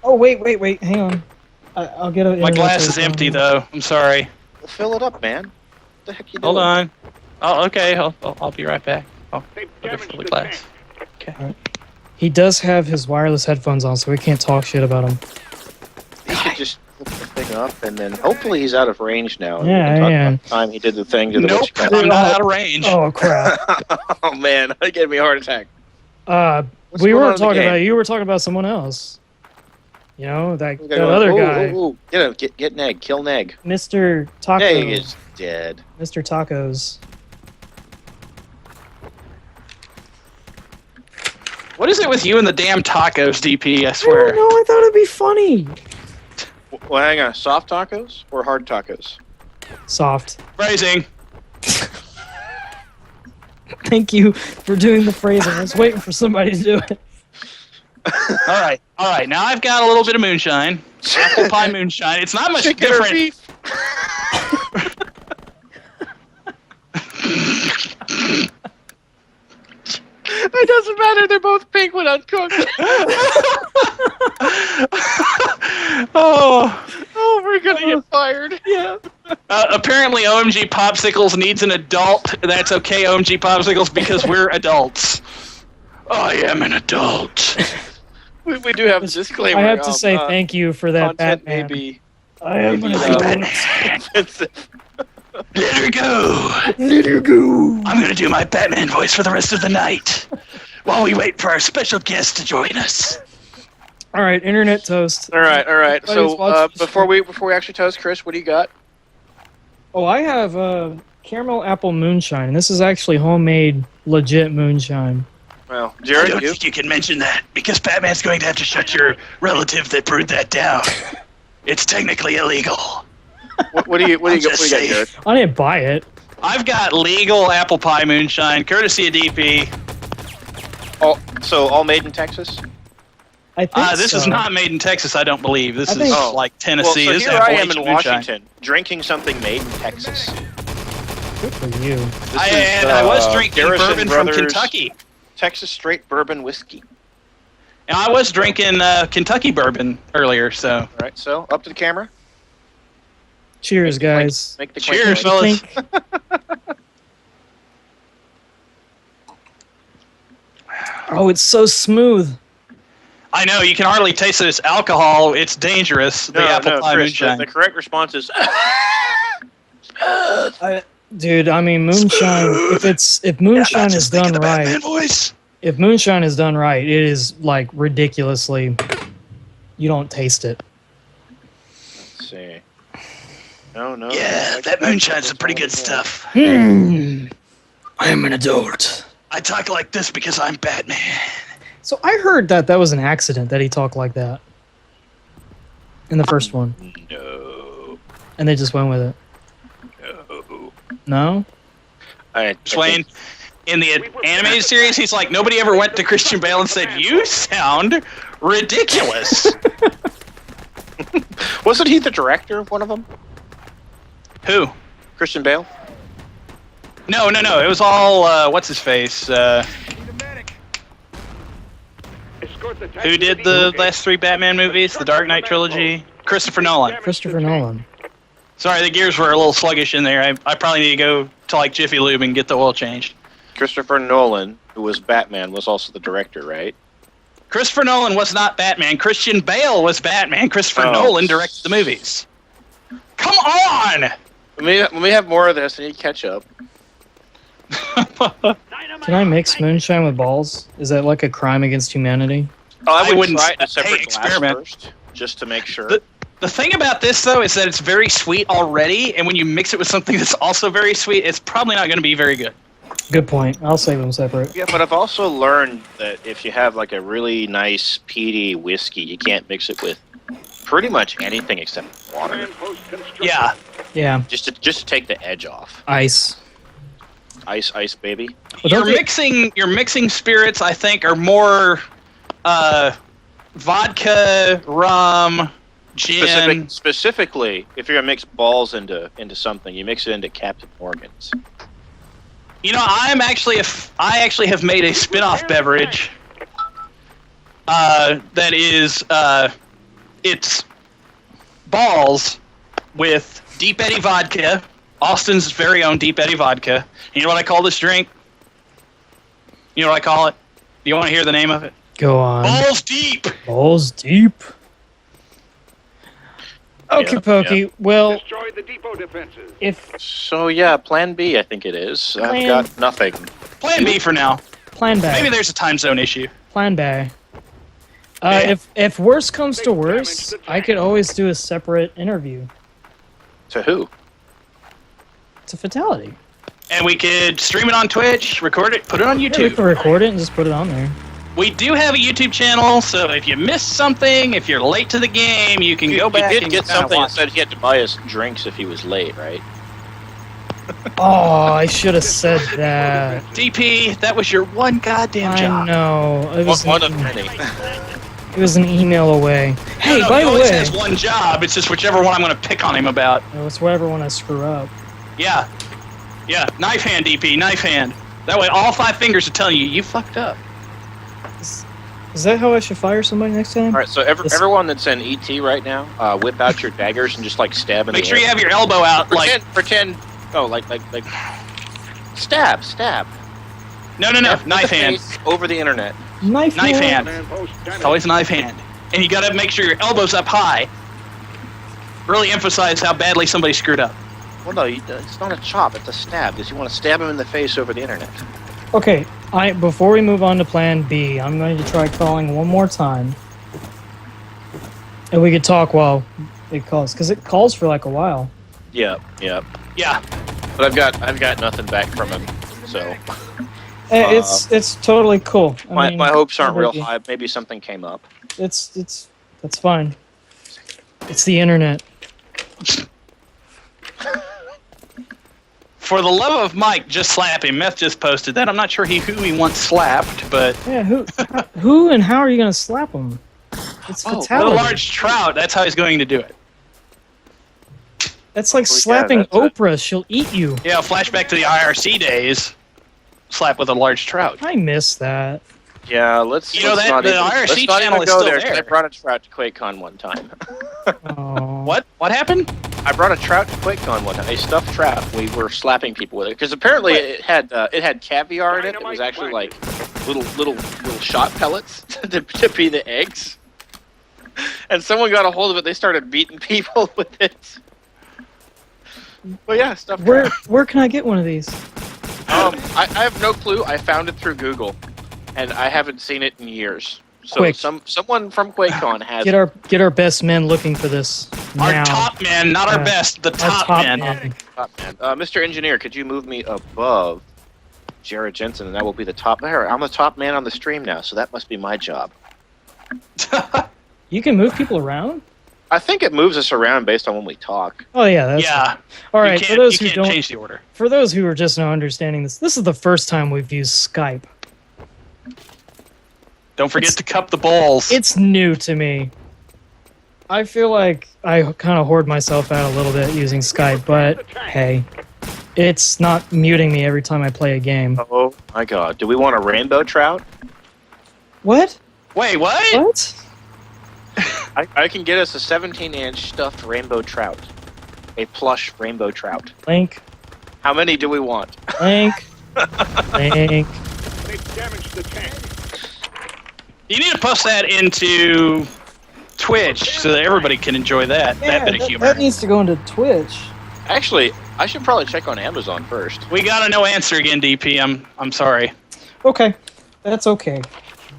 Oh, wait, hang on. I'll get a... My glass is empty, though. I'm sorry. Well, fill it up, man. What the heck you doing? Hold on. Oh, okay. I'll be right back. I'll go fill the glass. Okay. Right. He does have his wireless headphones on, so we can't talk shit about him. He should just flip the thing up, and then hopefully he's out of range now. And Yeah, we can talk yeah. about the time he did the thing to the Nope, I'm not out of range. Oh, crap. Oh, man. That gave me a heart attack. What's We going on weren't in the talking game? about... You were talking about someone else. You know, that Okay, other ooh, guy. ooh, ooh. Get him. Get Neg. Kill Neg. Mr. Tacos. Neg is dead. Mr. Tacos. What is it with you and the damn tacos, DP? I I swear. don't know. I thought it'd be funny. Well, hang on. Soft tacos or hard tacos? Soft. Phrasing. Thank you for doing the phrasing. I was waiting for somebody to do it. All right. Now I've got a little bit of moonshine. Apple pie moonshine. It's not much Chicken or different. beef? It doesn't matter. They're both pink when uncooked. Oh, we're gonna get fired. Yeah. Apparently, OMG Popsicles needs an adult. That's okay, OMG Popsicles, because we're adults. I am an adult. We do have a disclaimer. I have to say thank you for that, content Batman. may be I am maybe, an adult. offensive. Let her go. Let her go. I'm going to do my Batman voice for the rest of the night while we wait for our special guest to join us. All right, internet toast. All right. Everybody's So watching- before we actually toast, Chris, what do you got? Oh, I have caramel apple moonshine. And this is actually homemade, legit moonshine. Well, I Jared, don't you? think you can mention that because Batman's going to have to shut your relative that brewed that down. It's technically illegal. What do you got, just saying. Jared? I didn't buy it. I've got legal apple pie moonshine, courtesy of DP. So all made in Texas? I think This so. is not made in Texas, I don't believe. This I is think- Oh. like Well, Tennessee. so This here is I am in Appalachian moonshine. Washington, drinking something made in Texas. Good for you. This I was drinking Garrison bourbon Brothers from Kentucky. Texas straight bourbon whiskey. And I was drinking Kentucky bourbon earlier, so. All right, so up to the camera. Cheers, guys. Make the Cheers, clink. fellas. Oh, it's so smooth. I know, you can hardly taste it as alcohol. It's dangerous, the apple pie Chris, moonshine. the correct response is Dude, I mean moonshine. If moonshine is done right, Voice. if moonshine is done right, it is like ridiculously. You don't taste it. Let's see. No. Yeah, that moonshine's some pretty good stuff. I am an adult. I talk like this because I'm Batman. So I heard that was an accident that he talked like that in the first one, No. and they just went with it. No? Swain, in the animated series, he's like, nobody ever went to Christian Bale and said, "You sound ridiculous." Wasn't he the director of one of them? Who? Christian Bale? No. It was all, what's his face? Who did the last 3 Batman movies? The Dark Knight trilogy? Christopher Nolan. Christopher Nolan. Sorry, the gears were a little sluggish in there. I probably need to go to like Jiffy Lube and get the oil changed. Christopher Nolan, who was Batman, was also the director, right? Christopher Nolan was not Batman. Christian Bale was Batman. Christopher Oh. Nolan directed the movies. Come on! When we have more of this, I need ketchup. Can I mix moonshine with balls? Is that like a crime against humanity? Oh, I I wouldn't try it in a s- hey, separate glass experiment. first, just to make sure. The thing about this, though, is that it's very sweet already, and when you mix it with something that's also very sweet, it's probably not going to be very good. Good point. I'll save them separate. Yeah, but I've also learned that if you have like a really nice peaty whiskey, you can't mix it with pretty much anything except water. Command post constructed. Yeah. Just to take the edge off. Ice. Ice, baby. But Your don't they- mixing spirits, I think, are more vodka, rum, gin. Specifically, if you're gonna mix balls into something, you mix it into Captain Morgan's. You know, I actually have made a spin-off beverage that is it's balls with Deep Eddy vodka, Austin's very own Deep Eddy vodka. You know what I call this drink? You know what I call it? Do you want to hear the name of it? Go on. Balls Deep. Balls deep. Okay, Yeah, Pokey. Well, Destroy the depot defenses. if So yeah, Plan B, I think it is. I've Plan- got nothing. Plan B for now. plan B. Maybe there's a time zone issue. Plan B. If worse comes to worse, I could always do a separate interview. To who? It's a fatality. And we could stream it on Twitch, record it, put it on Yeah, we YouTube. can record it and just put it on there. We do have a YouTube channel, so if you missed something, if you're late to the game, you can go back He did and get kinda something that watch. said he had to buy us drinks if he was late, right? Oh, I should have said that. DP, that was your one goddamn I job. know. It was, One of many. it was an email away. Hey, No, by he the always way, has one job. It's just whichever one I'm going to pick on him about. it's whatever when I screw up. Yeah. Yeah, knife hand, DP, knife hand. That way all 5 fingers are telling you, you fucked up. Is that how I should fire somebody next time? All right, so everyone that's in ET right now, whip out your daggers and just like stab in Make the sure air. you have your elbow out. Pretend. Oh, like. Stab. No, Stab in knife the hand. face over the internet. Knife Hand. Command post It's damage. always a knife hand. And you got to make sure your elbow's up high. Really emphasize how badly somebody screwed up. Well, no, it's not a chop. It's a stab. Because you want to stab him in the face over the internet. Okay, before we move on to Plan B, I'm going to try calling one more time, and we could talk while it calls, because it calls for like a while. Yeah. Yeah. But I've got nothing back from him. So It's totally cool. I mean, my hopes aren't real maybe- high. Maybe something came up. That's fine. It's the internet. For the love of Mike, just slap him. Meth just posted that. I'm not sure who he once slapped, but Yeah, who and how are you going to slap them? It's with a fatality. large trout, that's how he's going to do it. That's like Well, yeah, slapping that's it. Oprah. She'll eat you. Yeah, flashback to the IRC days. Slap with a large trout. I miss that. Yeah, let's. You know let's that- not the even, IRC let's not channel even is go still there. 'Cause I there. brought a trout to QuakeCon one time. Oh. What? What happened? I brought a trout to QuakeCon one time. A stuffed trout. We were slapping people with it because apparently it had caviar in it. It was actually like little shot pellets to be the eggs. And someone got a hold of it. They started beating people with it. But yeah, stuffed trout. Where can I get one of these? I have no clue. I found it through Google, and I haven't seen it in years. So Quick. someone from QuakeCon has. Get our best men looking for this now. Our top man, not our Yeah. best, the Our top, man. men. Top man. Mr. Engineer, could you move me above Jared Jensen, and that will be the top. There, I'm the top man on the stream now, so that must be my job. You can move people around? I think it moves us around based on when we talk. Oh yeah, that's Yeah. all right. You For those you who can't don't, change the order. for those who are just now understanding this is the first time we've used Skype. Don't forget to cup the balls. It's new to me. I feel like I kind of hoard myself out a little bit using Skype, but hey, it's not muting me every time I play a game. Oh my God! Do we want a rainbow trout? What? Wait, what? What? I can get us a 17-inch stuffed rainbow trout, a plush rainbow trout. Link, How many do we want? link, link. They damaged the tank. You need to post that into Twitch so that everybody can enjoy that bit of humor. that needs to go into Twitch. Actually, I should probably check on Amazon first. We got a no answer again, DP. I'm sorry. Okay, that's okay.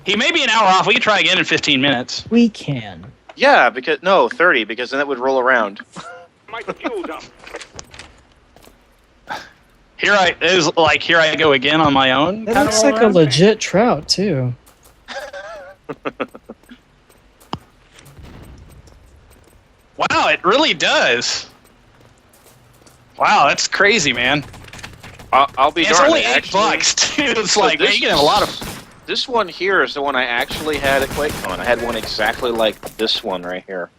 He may be an hour off. We can try again in 15 minutes. We can. Yeah, 30, because then it would roll around. My fuel dump. Here I go again on my own. That kinda looks roll like a around. legit trout too. Wow, it really does. Wow, that's crazy, man. I'll be And it's darned. only actually- $8 too. It's So like, man, this you can have a lot of. This one here is the one I actually had at QuakeCon. I had one exactly like this one right here.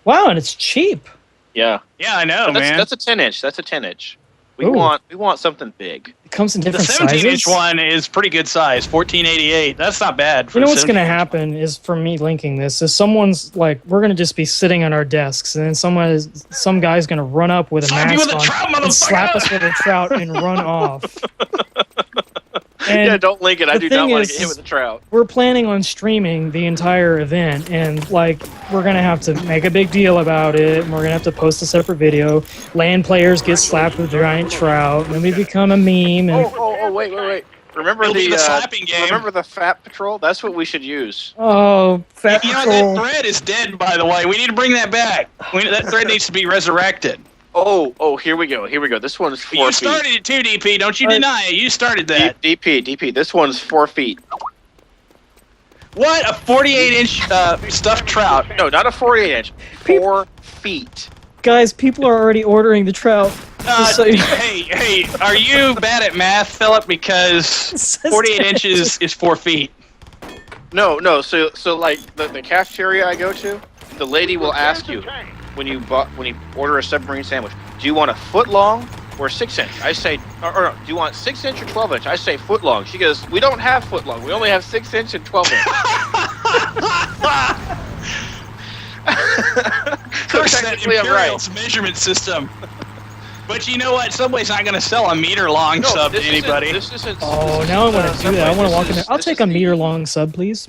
Wow, and it's cheap. Yeah. Yeah, I know, man. That's a 10-inch. That's a 10-inch. We Ooh. want something big. It comes in The different 17-inch sizes. one is pretty good size, 1488. That's not bad. For You know the what's going to 17-inch. happen is from me linking this is someone's like we're going to just be sitting on our desks and then some guy's going to run up with a Slap you mask with a on trout, and slap motherfucker! us with a trout and run off. And Yeah, don't link it. I the do not thing want is- to get hit with a trout. we're planning on streaming the entire event and like we're going to have to make a big deal about it and we're going to have to post a separate video. LAN players get slapped with a giant trout and then we become a meme and Oh, wait. Remember It'll be the slapping game. Remember the Fat Patrol? That's what we should use. oh, Fat You know, Patrol. that thread is dead, by the way. We need to bring that back. That thread needs to be resurrected. Oh, here we go. This one's 4 You feet. started it too, DP. Don't you Right. deny it. You started that. DP. This one's 4 feet. What? A 48-inch stuffed trout. No, not a 48-inch. 4 feet. Guys, people are already ordering the trout. Just so you- Hey, are you bad at math, Philip? Because 48 inches is 4 feet. No. So like the cafeteria I go to, the lady will ask you when you order a submarine sandwich, do you want a foot long or 6 inch? I say, or no, do you want 6 inch or 12 inch? I say foot long. She goes, we don't have foot long. We only have 6 inch and 12 inch. So Curse that technically I'm Imperial's right. measurement system. But you know what? Subway's not going to sell a meter-long sub to anybody. This isn't. Oh, this now I isn't, want to do that. I want to walk in there. I'll this take is a the- meter-long sub, please.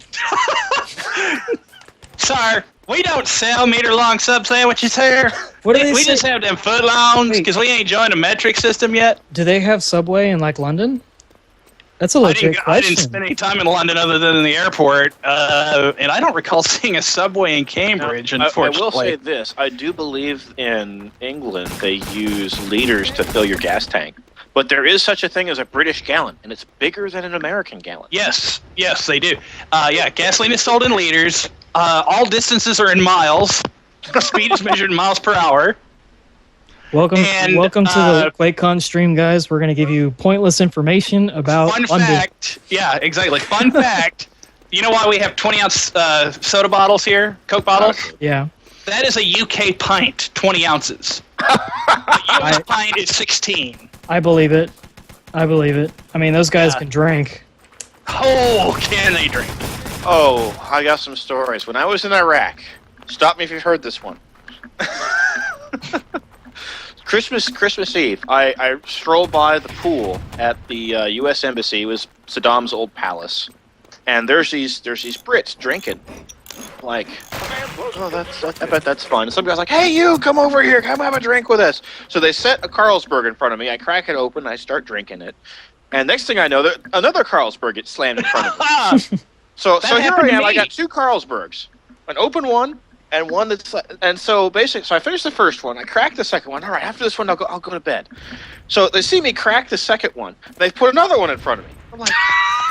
Sir, we don't sell meter-long sub sandwiches here. What do they We say? just have them foot-longs Wait. because we ain't joined a metric system yet. Do they have Subway in like London? That's a I legit didn't question. spend any time in London other than in the airport, and I don't recall seeing a Subway in Cambridge, I will unfortunately. say this: I do believe in England they use liters to fill your gas tank, but there is such a thing as a British gallon, and it's bigger than an American gallon. Yes, they do. Yeah, gasoline is sold in liters. All distances are in miles. Speed is measured in miles per hour. Welcome And, to the QuakeCon stream, guys. We're going to give you pointless information about Fun London. fact. Yeah, exactly. Fun fact. You know why we have 20-ounce soda bottles here? Coke bottles? Yeah. That is a UK pint, 20 ounces. A US pint is 16. I believe it. I mean, those guys Yeah. can drink. Oh, can they drink? Oh, I got some stories. When I was in Iraq, stop me if you've heard this one. Christmas Eve, I strolled by the pool at the U.S. Embassy. It was Saddam's old palace, and there's these Brits drinking. Like, oh, I bet that's fun. And some guy's like, hey, you, come over here, come have a drink with us. So they set a Carlsberg in front of me. I crack it open, I start drinking it, and next thing I know, another Carlsberg gets slammed in front of me. Ah, So That here I happened to am. I me. got two Carlsbergs, an open one and one that's and so basically, so I finished the first one. I cracked the second one. All right, after this one, I'll go to bed. So they see me crack the second one. They put another one in front of me. I'm like,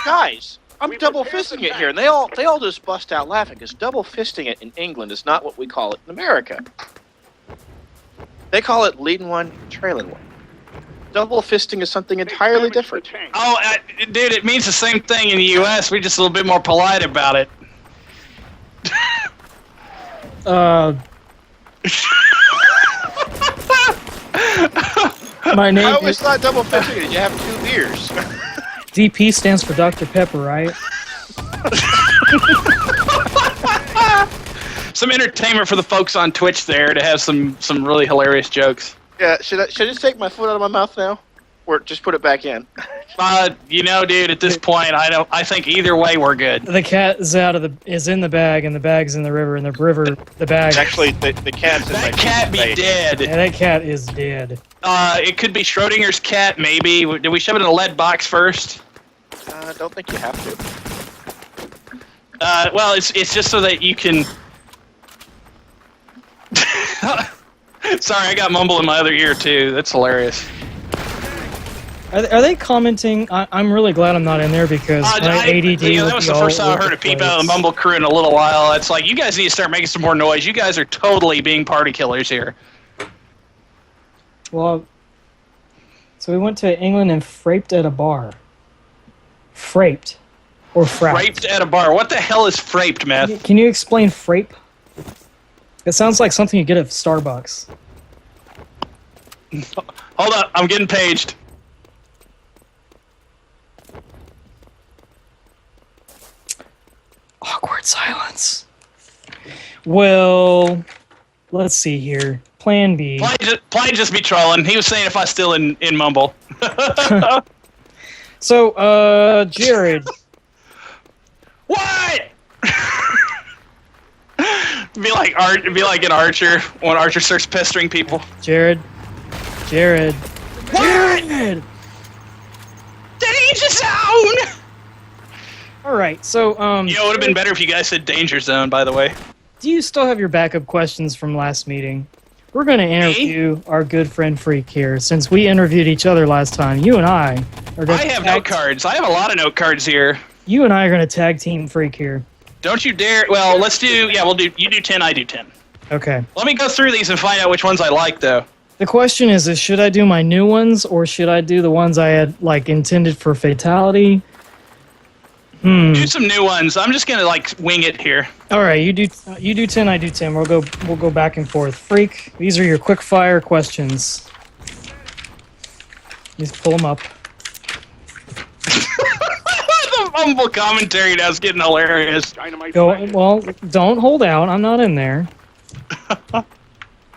guys, I'm double fisting it here, and they all just bust out laughing because double fisting it in England is not what we call it in America. They call it leading one, trailing one. Double fisting is something entirely different. oh, dude, it means the same thing in the U.S. We're just a little bit more polite about it. My I name always is thought double fisting is you have 2 beers. DP stands for Dr. Pepper, right? Some entertainment for the folks on Twitch there to have some really hilarious jokes. Yeah, should I just take my foot out of my mouth now? just put it back in. Dude, at this point, I think either way we're good. The cat is in the bag, and the bag's in the river, and the bag. Actually, the cat's in my That cat be bag. dead. Yeah, that cat is dead. It could be Schrodinger's cat, maybe. Did we shove it in a lead box first? I don't think you have to. Well, it's just so that you can. Sorry, I got mumble in my other ear too. That's hilarious. Are they commenting? I'm really glad I'm not in there because my ADD. That was the first time I heard a peep out of the Mumble crew in a little while. It's like, you guys need to start making some more noise. You guys are totally being party killers here. Well, so we went to England and fraped at a bar. Fraped. Or frapped. Fraped at a bar. What the hell is fraped, meth? Can you explain frape? It sounds like something you get at Starbucks. Hold up, I'm getting paged. Awkward silence. Well, let's see here. Plan B. Ply just be trolling. He was saying if I still in Mumble. So, Jared. What? Be like an Archer when Archer starts pestering people. Jared. What? Jared! Danger zone! Alright, so, It would have been better if you guys said danger zone, by the way. do you still have your backup questions from last meeting? We're going to interview our good friend Freak here. Since we interviewed each other last time, you and I are going I have note cards. I have a lot of note cards here. You and I are going to tag team Freak here. Don't you dare. Well, let's do. Yeah, you do 10, I do 10. Okay. Let me go through these and find out which ones I like, though. The question is should I do my new ones or should I do the ones I had intended for fatality? Do some new ones. I'm just gonna wing it here. All right, you do 10, I do 10. We'll go back and forth. Freak, these are your quick fire questions. Just pull them up. The humble commentary now is getting hilarious. Dynamite Go. flash. Well, don't hold out. I'm not in there.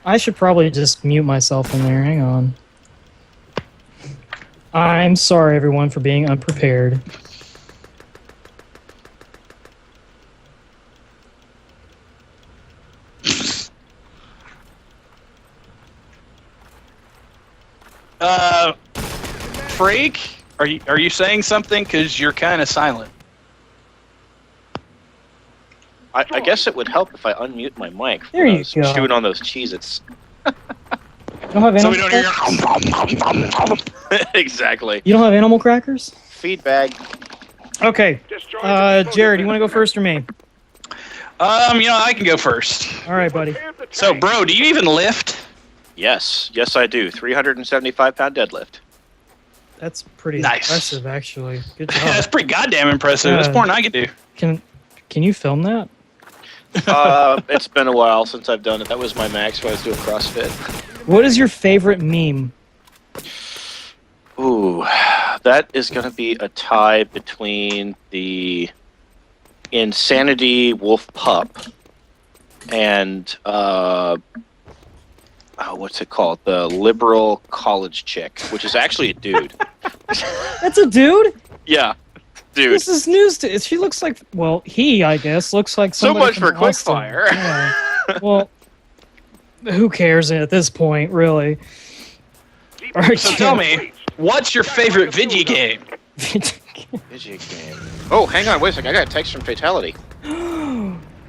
I should probably just mute myself in there. Hang on. I'm sorry, everyone, for being unprepared. Freak, are you saying something? Because you're kind of silent. I guess it would help if I unmute my mic. There when I you was go. Chewing on those Cheez-Its. You don't have So animal we don't hear. crackers? Exactly. You don't have animal crackers? Feedback. Okay. Destroy the Jared, you want to go first or me? I can go first. All right, buddy. So, bro, do you even lift? Yes, I do. 375-pound deadlift. That's pretty Nice. impressive, actually. Good That's job. pretty goddamn impressive. That's more than I could do. Can you film that? It's been a while since I've done it. That was my max when I was doing CrossFit. What is your favorite meme? Ooh, that is going to be a tie between the Insanity Wolf Pup and what's it called? The Liberal College Chick, which is actually a dude. That's a dude? Yeah, dude. This is news to she looks like he, I guess, looks like So somebody much from for Austin. quickfire. Yeah. Well, who cares at this point, really? All right, So tell me, what's your favorite video game? Video game. Oh, hang on, wait a second. I got a text from Fatality.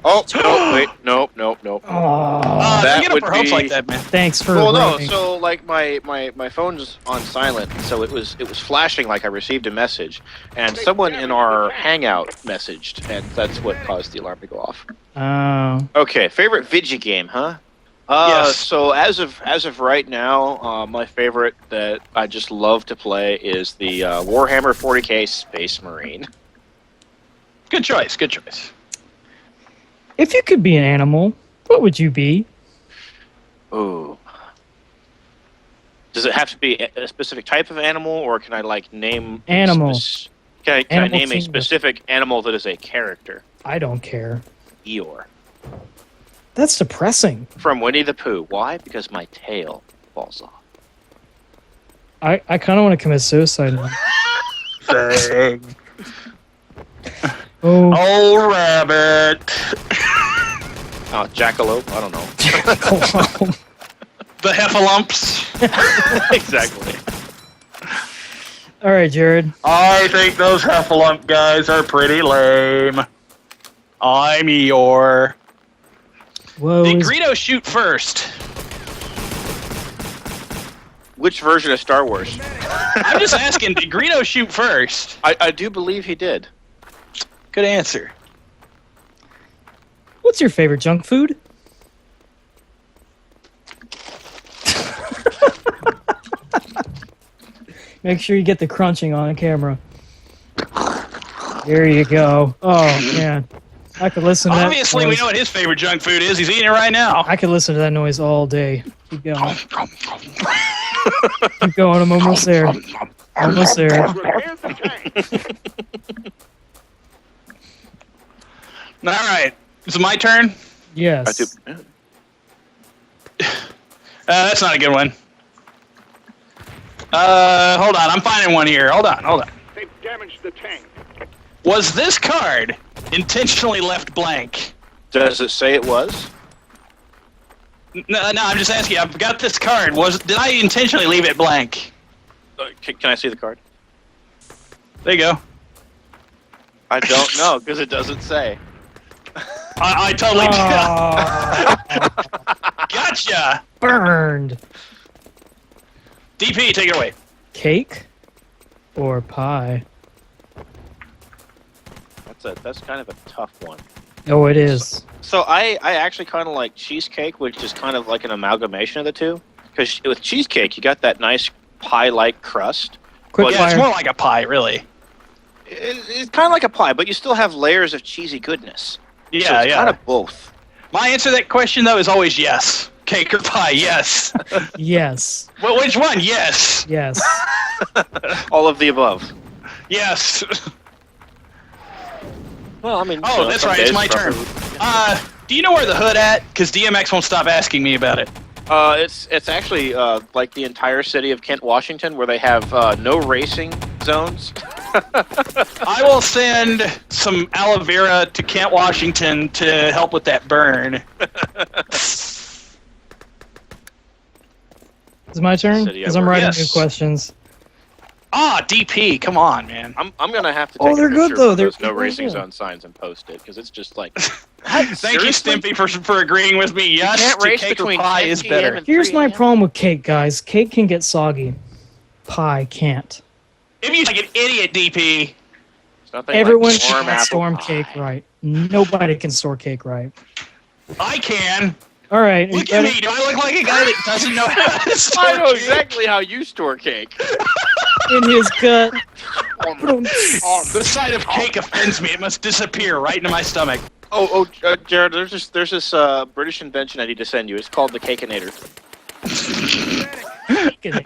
Oh, no, wait, nope. Aw, That Don't get up would for hopes be- like that, man. thanks for Well, no. ruining- So, my phone's on silent, so it was flashing like I received a message, and someone in our Hangout messaged, and that's what caused the alarm to go off. Oh. Okay, favorite video game, huh? Yes. So as of right now, my favorite that I just love to play is the Warhammer 40K Space Marine. Good choice. Good choice. If you could be an animal, what would you be? Ooh. Does it have to be a specific type of animal, or can I name Animal. Can I Animal name a kingdom. specific animal that is a character? I don't care. Eeyore. That's depressing. From Winnie the Pooh. Why? Because my tail falls off. I kind of want to commit suicide now. Dang. Oh, Oh, rabbit. Oh, jackalope? I don't know. The heffalumps. Exactly. all right, Jared. I think those heffalump guys are pretty lame. I'm Eeyore. Whoa. Did is- Greedo shoot first? Which version of Star Wars? I'm just asking, did Greedo shoot first? I do believe he did. Good answer. What's your favorite junk food? Make sure you get the crunching on camera. There you go. Oh man, I could listen to that. Obviously, we noise. know what his favorite junk food is. He's eating it right now. I could listen to that noise all day. Keep going. Keep going. I'm almost there. Almost there. Repair the tank. All right. Is it my turn? Yes. I do. That's not a good one. Hold on. I'm finding one here. Hold on. They've damaged the tank. Was this card intentionally left blank? Does it say it was? No, I'm just asking. I've got this card. Did I intentionally leave it blank? Can I see the card? There you go. I don't know because it doesn't say. I totally Oh, gotcha. burned. DP, take it away. Cake or pie? That's kind of a tough one. Oh, it is. So I actually kind of like cheesecake, which is kind of like an amalgamation of the two. Because with cheesecake, you got that nice pie-like crust. Quick Well, Yeah, it's fire. more like a pie, really. It's kind of like a pie, but you still have layers of cheesy goodness. So Yeah, it's kind of both. My answer to that question, though, is always yes. Cake or pie, yes. Yes. Well, which one? Yes. Yes. All of the above. Yes. Well, I mean. Oh, that's right. It's my turn. Do you know where the hood at? Because DMX won't stop asking me about it. It's actually like the entire city of Kent, Washington, where they have no racing zones. I will send some aloe vera to Kent, Washington to help with that burn. Is it my turn? City Because I I'm work- writing Yes. new questions. Ah, DP, come on, man. I'm gonna have to Oh, take they're a good, picture though. of They're- those no they're racing good. zone signs and post it because it's just like. Thank you, Stimpy, for agreeing with me. Yes, can't to race cake or between pie 10 is PM better. and Here's my 3 problem with cake, guys. Cake can get soggy. Pie can't. If you like an idiot, DP, It's nothing Everyone like warm can apple storm pie. cake right. Nobody can store cake right. I can. All right. you Look at ready? me. Do I look like a guy that doesn't know how to store I know cake? exactly how you store cake. In his gut. The sight of cake offends me. It must disappear right into my stomach. Jared, there's this British invention I need to send you. It's called the Cakeinator.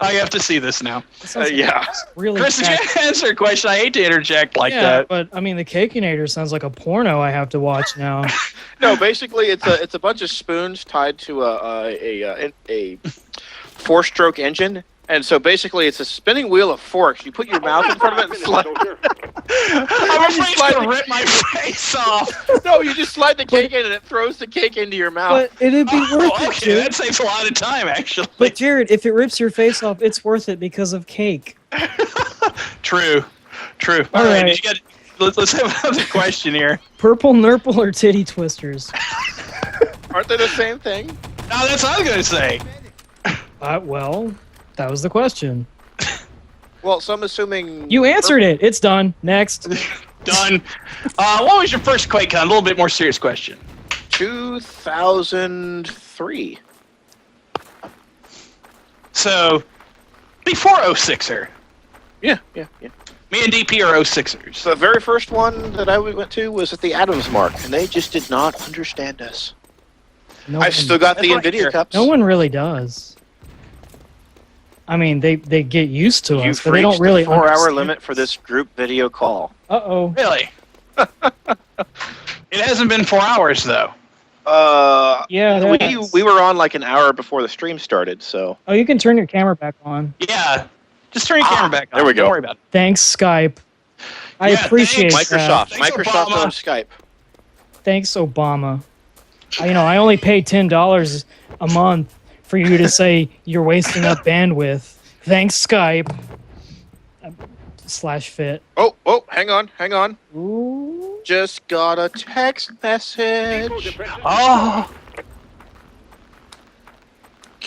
I have to see this now. That sounds like Yeah. really Chris, did bad. you answer a question? I hate to interject like yeah, that. but I mean, the Cakeinator sounds like a porno I have to watch now. No, basically it's a bunch of spoons tied to a four-stroke engine, and so basically it's a spinning wheel of forks. You put your mouth in front of it and slide. I'm afraid it's going to rip my face off. No, you just slide the cake in and it throws the cake into your mouth. But it'd be worth Oh, it, okay, Jared. that saves a lot of time, actually. But Jared, if it rips your face off, it's worth it because of cake. True. All All right, right. did you get, let's have another question here. Purple nurple or titty twisters? Aren't they the same thing? No, that's what I was going to say. Well, that was the question. Well, so I'm assuming You answered it. It's done. Next. Done. What was your first QuakeCon? A little bit more serious question. 2003. So, before 06er, Yeah. me and DP are 06ers. So the very first one that I went to was at the Adams Mark, and they just did not understand us. No I've still got the That's right NVIDIA here. cups. No one really does. I mean, they get used to us, You've but they reached don't really the 4-hour understand. limit for this group video call. Uh-oh. Really? It hasn't been 4 hours, though. Yeah, that is. we were on like an hour before the stream started, so Oh, you can turn your camera back on. Yeah. Just turn your camera back on. there we go. Don't worry about it. Thanks, Skype. I Yeah, appreciate thanks, that. Microsoft. Thanks, Microsoft Obama. on Skype. Thanks, Obama. I only pay $10 a month for you to say you're wasting up bandwidth. Thanks, Skype. /fit. Oh, hang on. Ooh. Just got a text Equal message. defenses. Oh,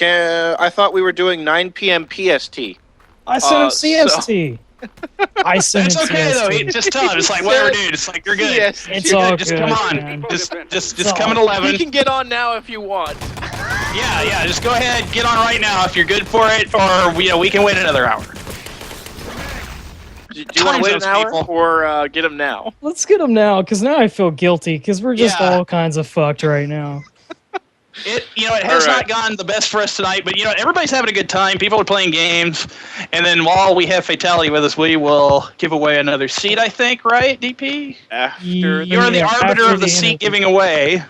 I thought we were doing 9 p.m. PST. I sent him so- CST. I sent it's him okay though. CST. Just tell him. It's like whatever, dude. It's like you're good. Yes. It's You're all good. Just good, come on. man. Just come at 11. You can get on now if you want. Yeah. Just go ahead. Get on right now if you're good for it, or we can wait another hour. Do you want to wait an those hour people. or get them now? Let's get him now, because now I feel guilty, because we're just Yeah. all kinds of fucked right now. It has All not right. gone the best for us tonight, but everybody's having a good time. People are playing games, and then while we have Fatality with us, we will give away another seat. I think, right, DP? After Yeah. You're the Yeah, arbiter after of the the seat interview. giving away.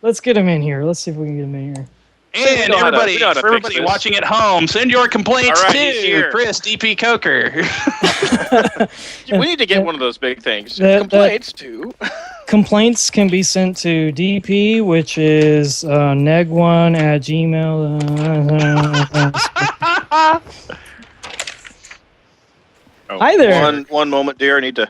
Let's get him in here. Let's see if we can get him in here. we And know how to- everybody, we know how to for fix everybody this. watching at home, send your complaints All right, he's to here. Chris DP Coker. we need to get one of those big things. That- Complaints to. Complaints can be sent to DP, which is neg1@gmail. Hi there. One moment, dear. I need to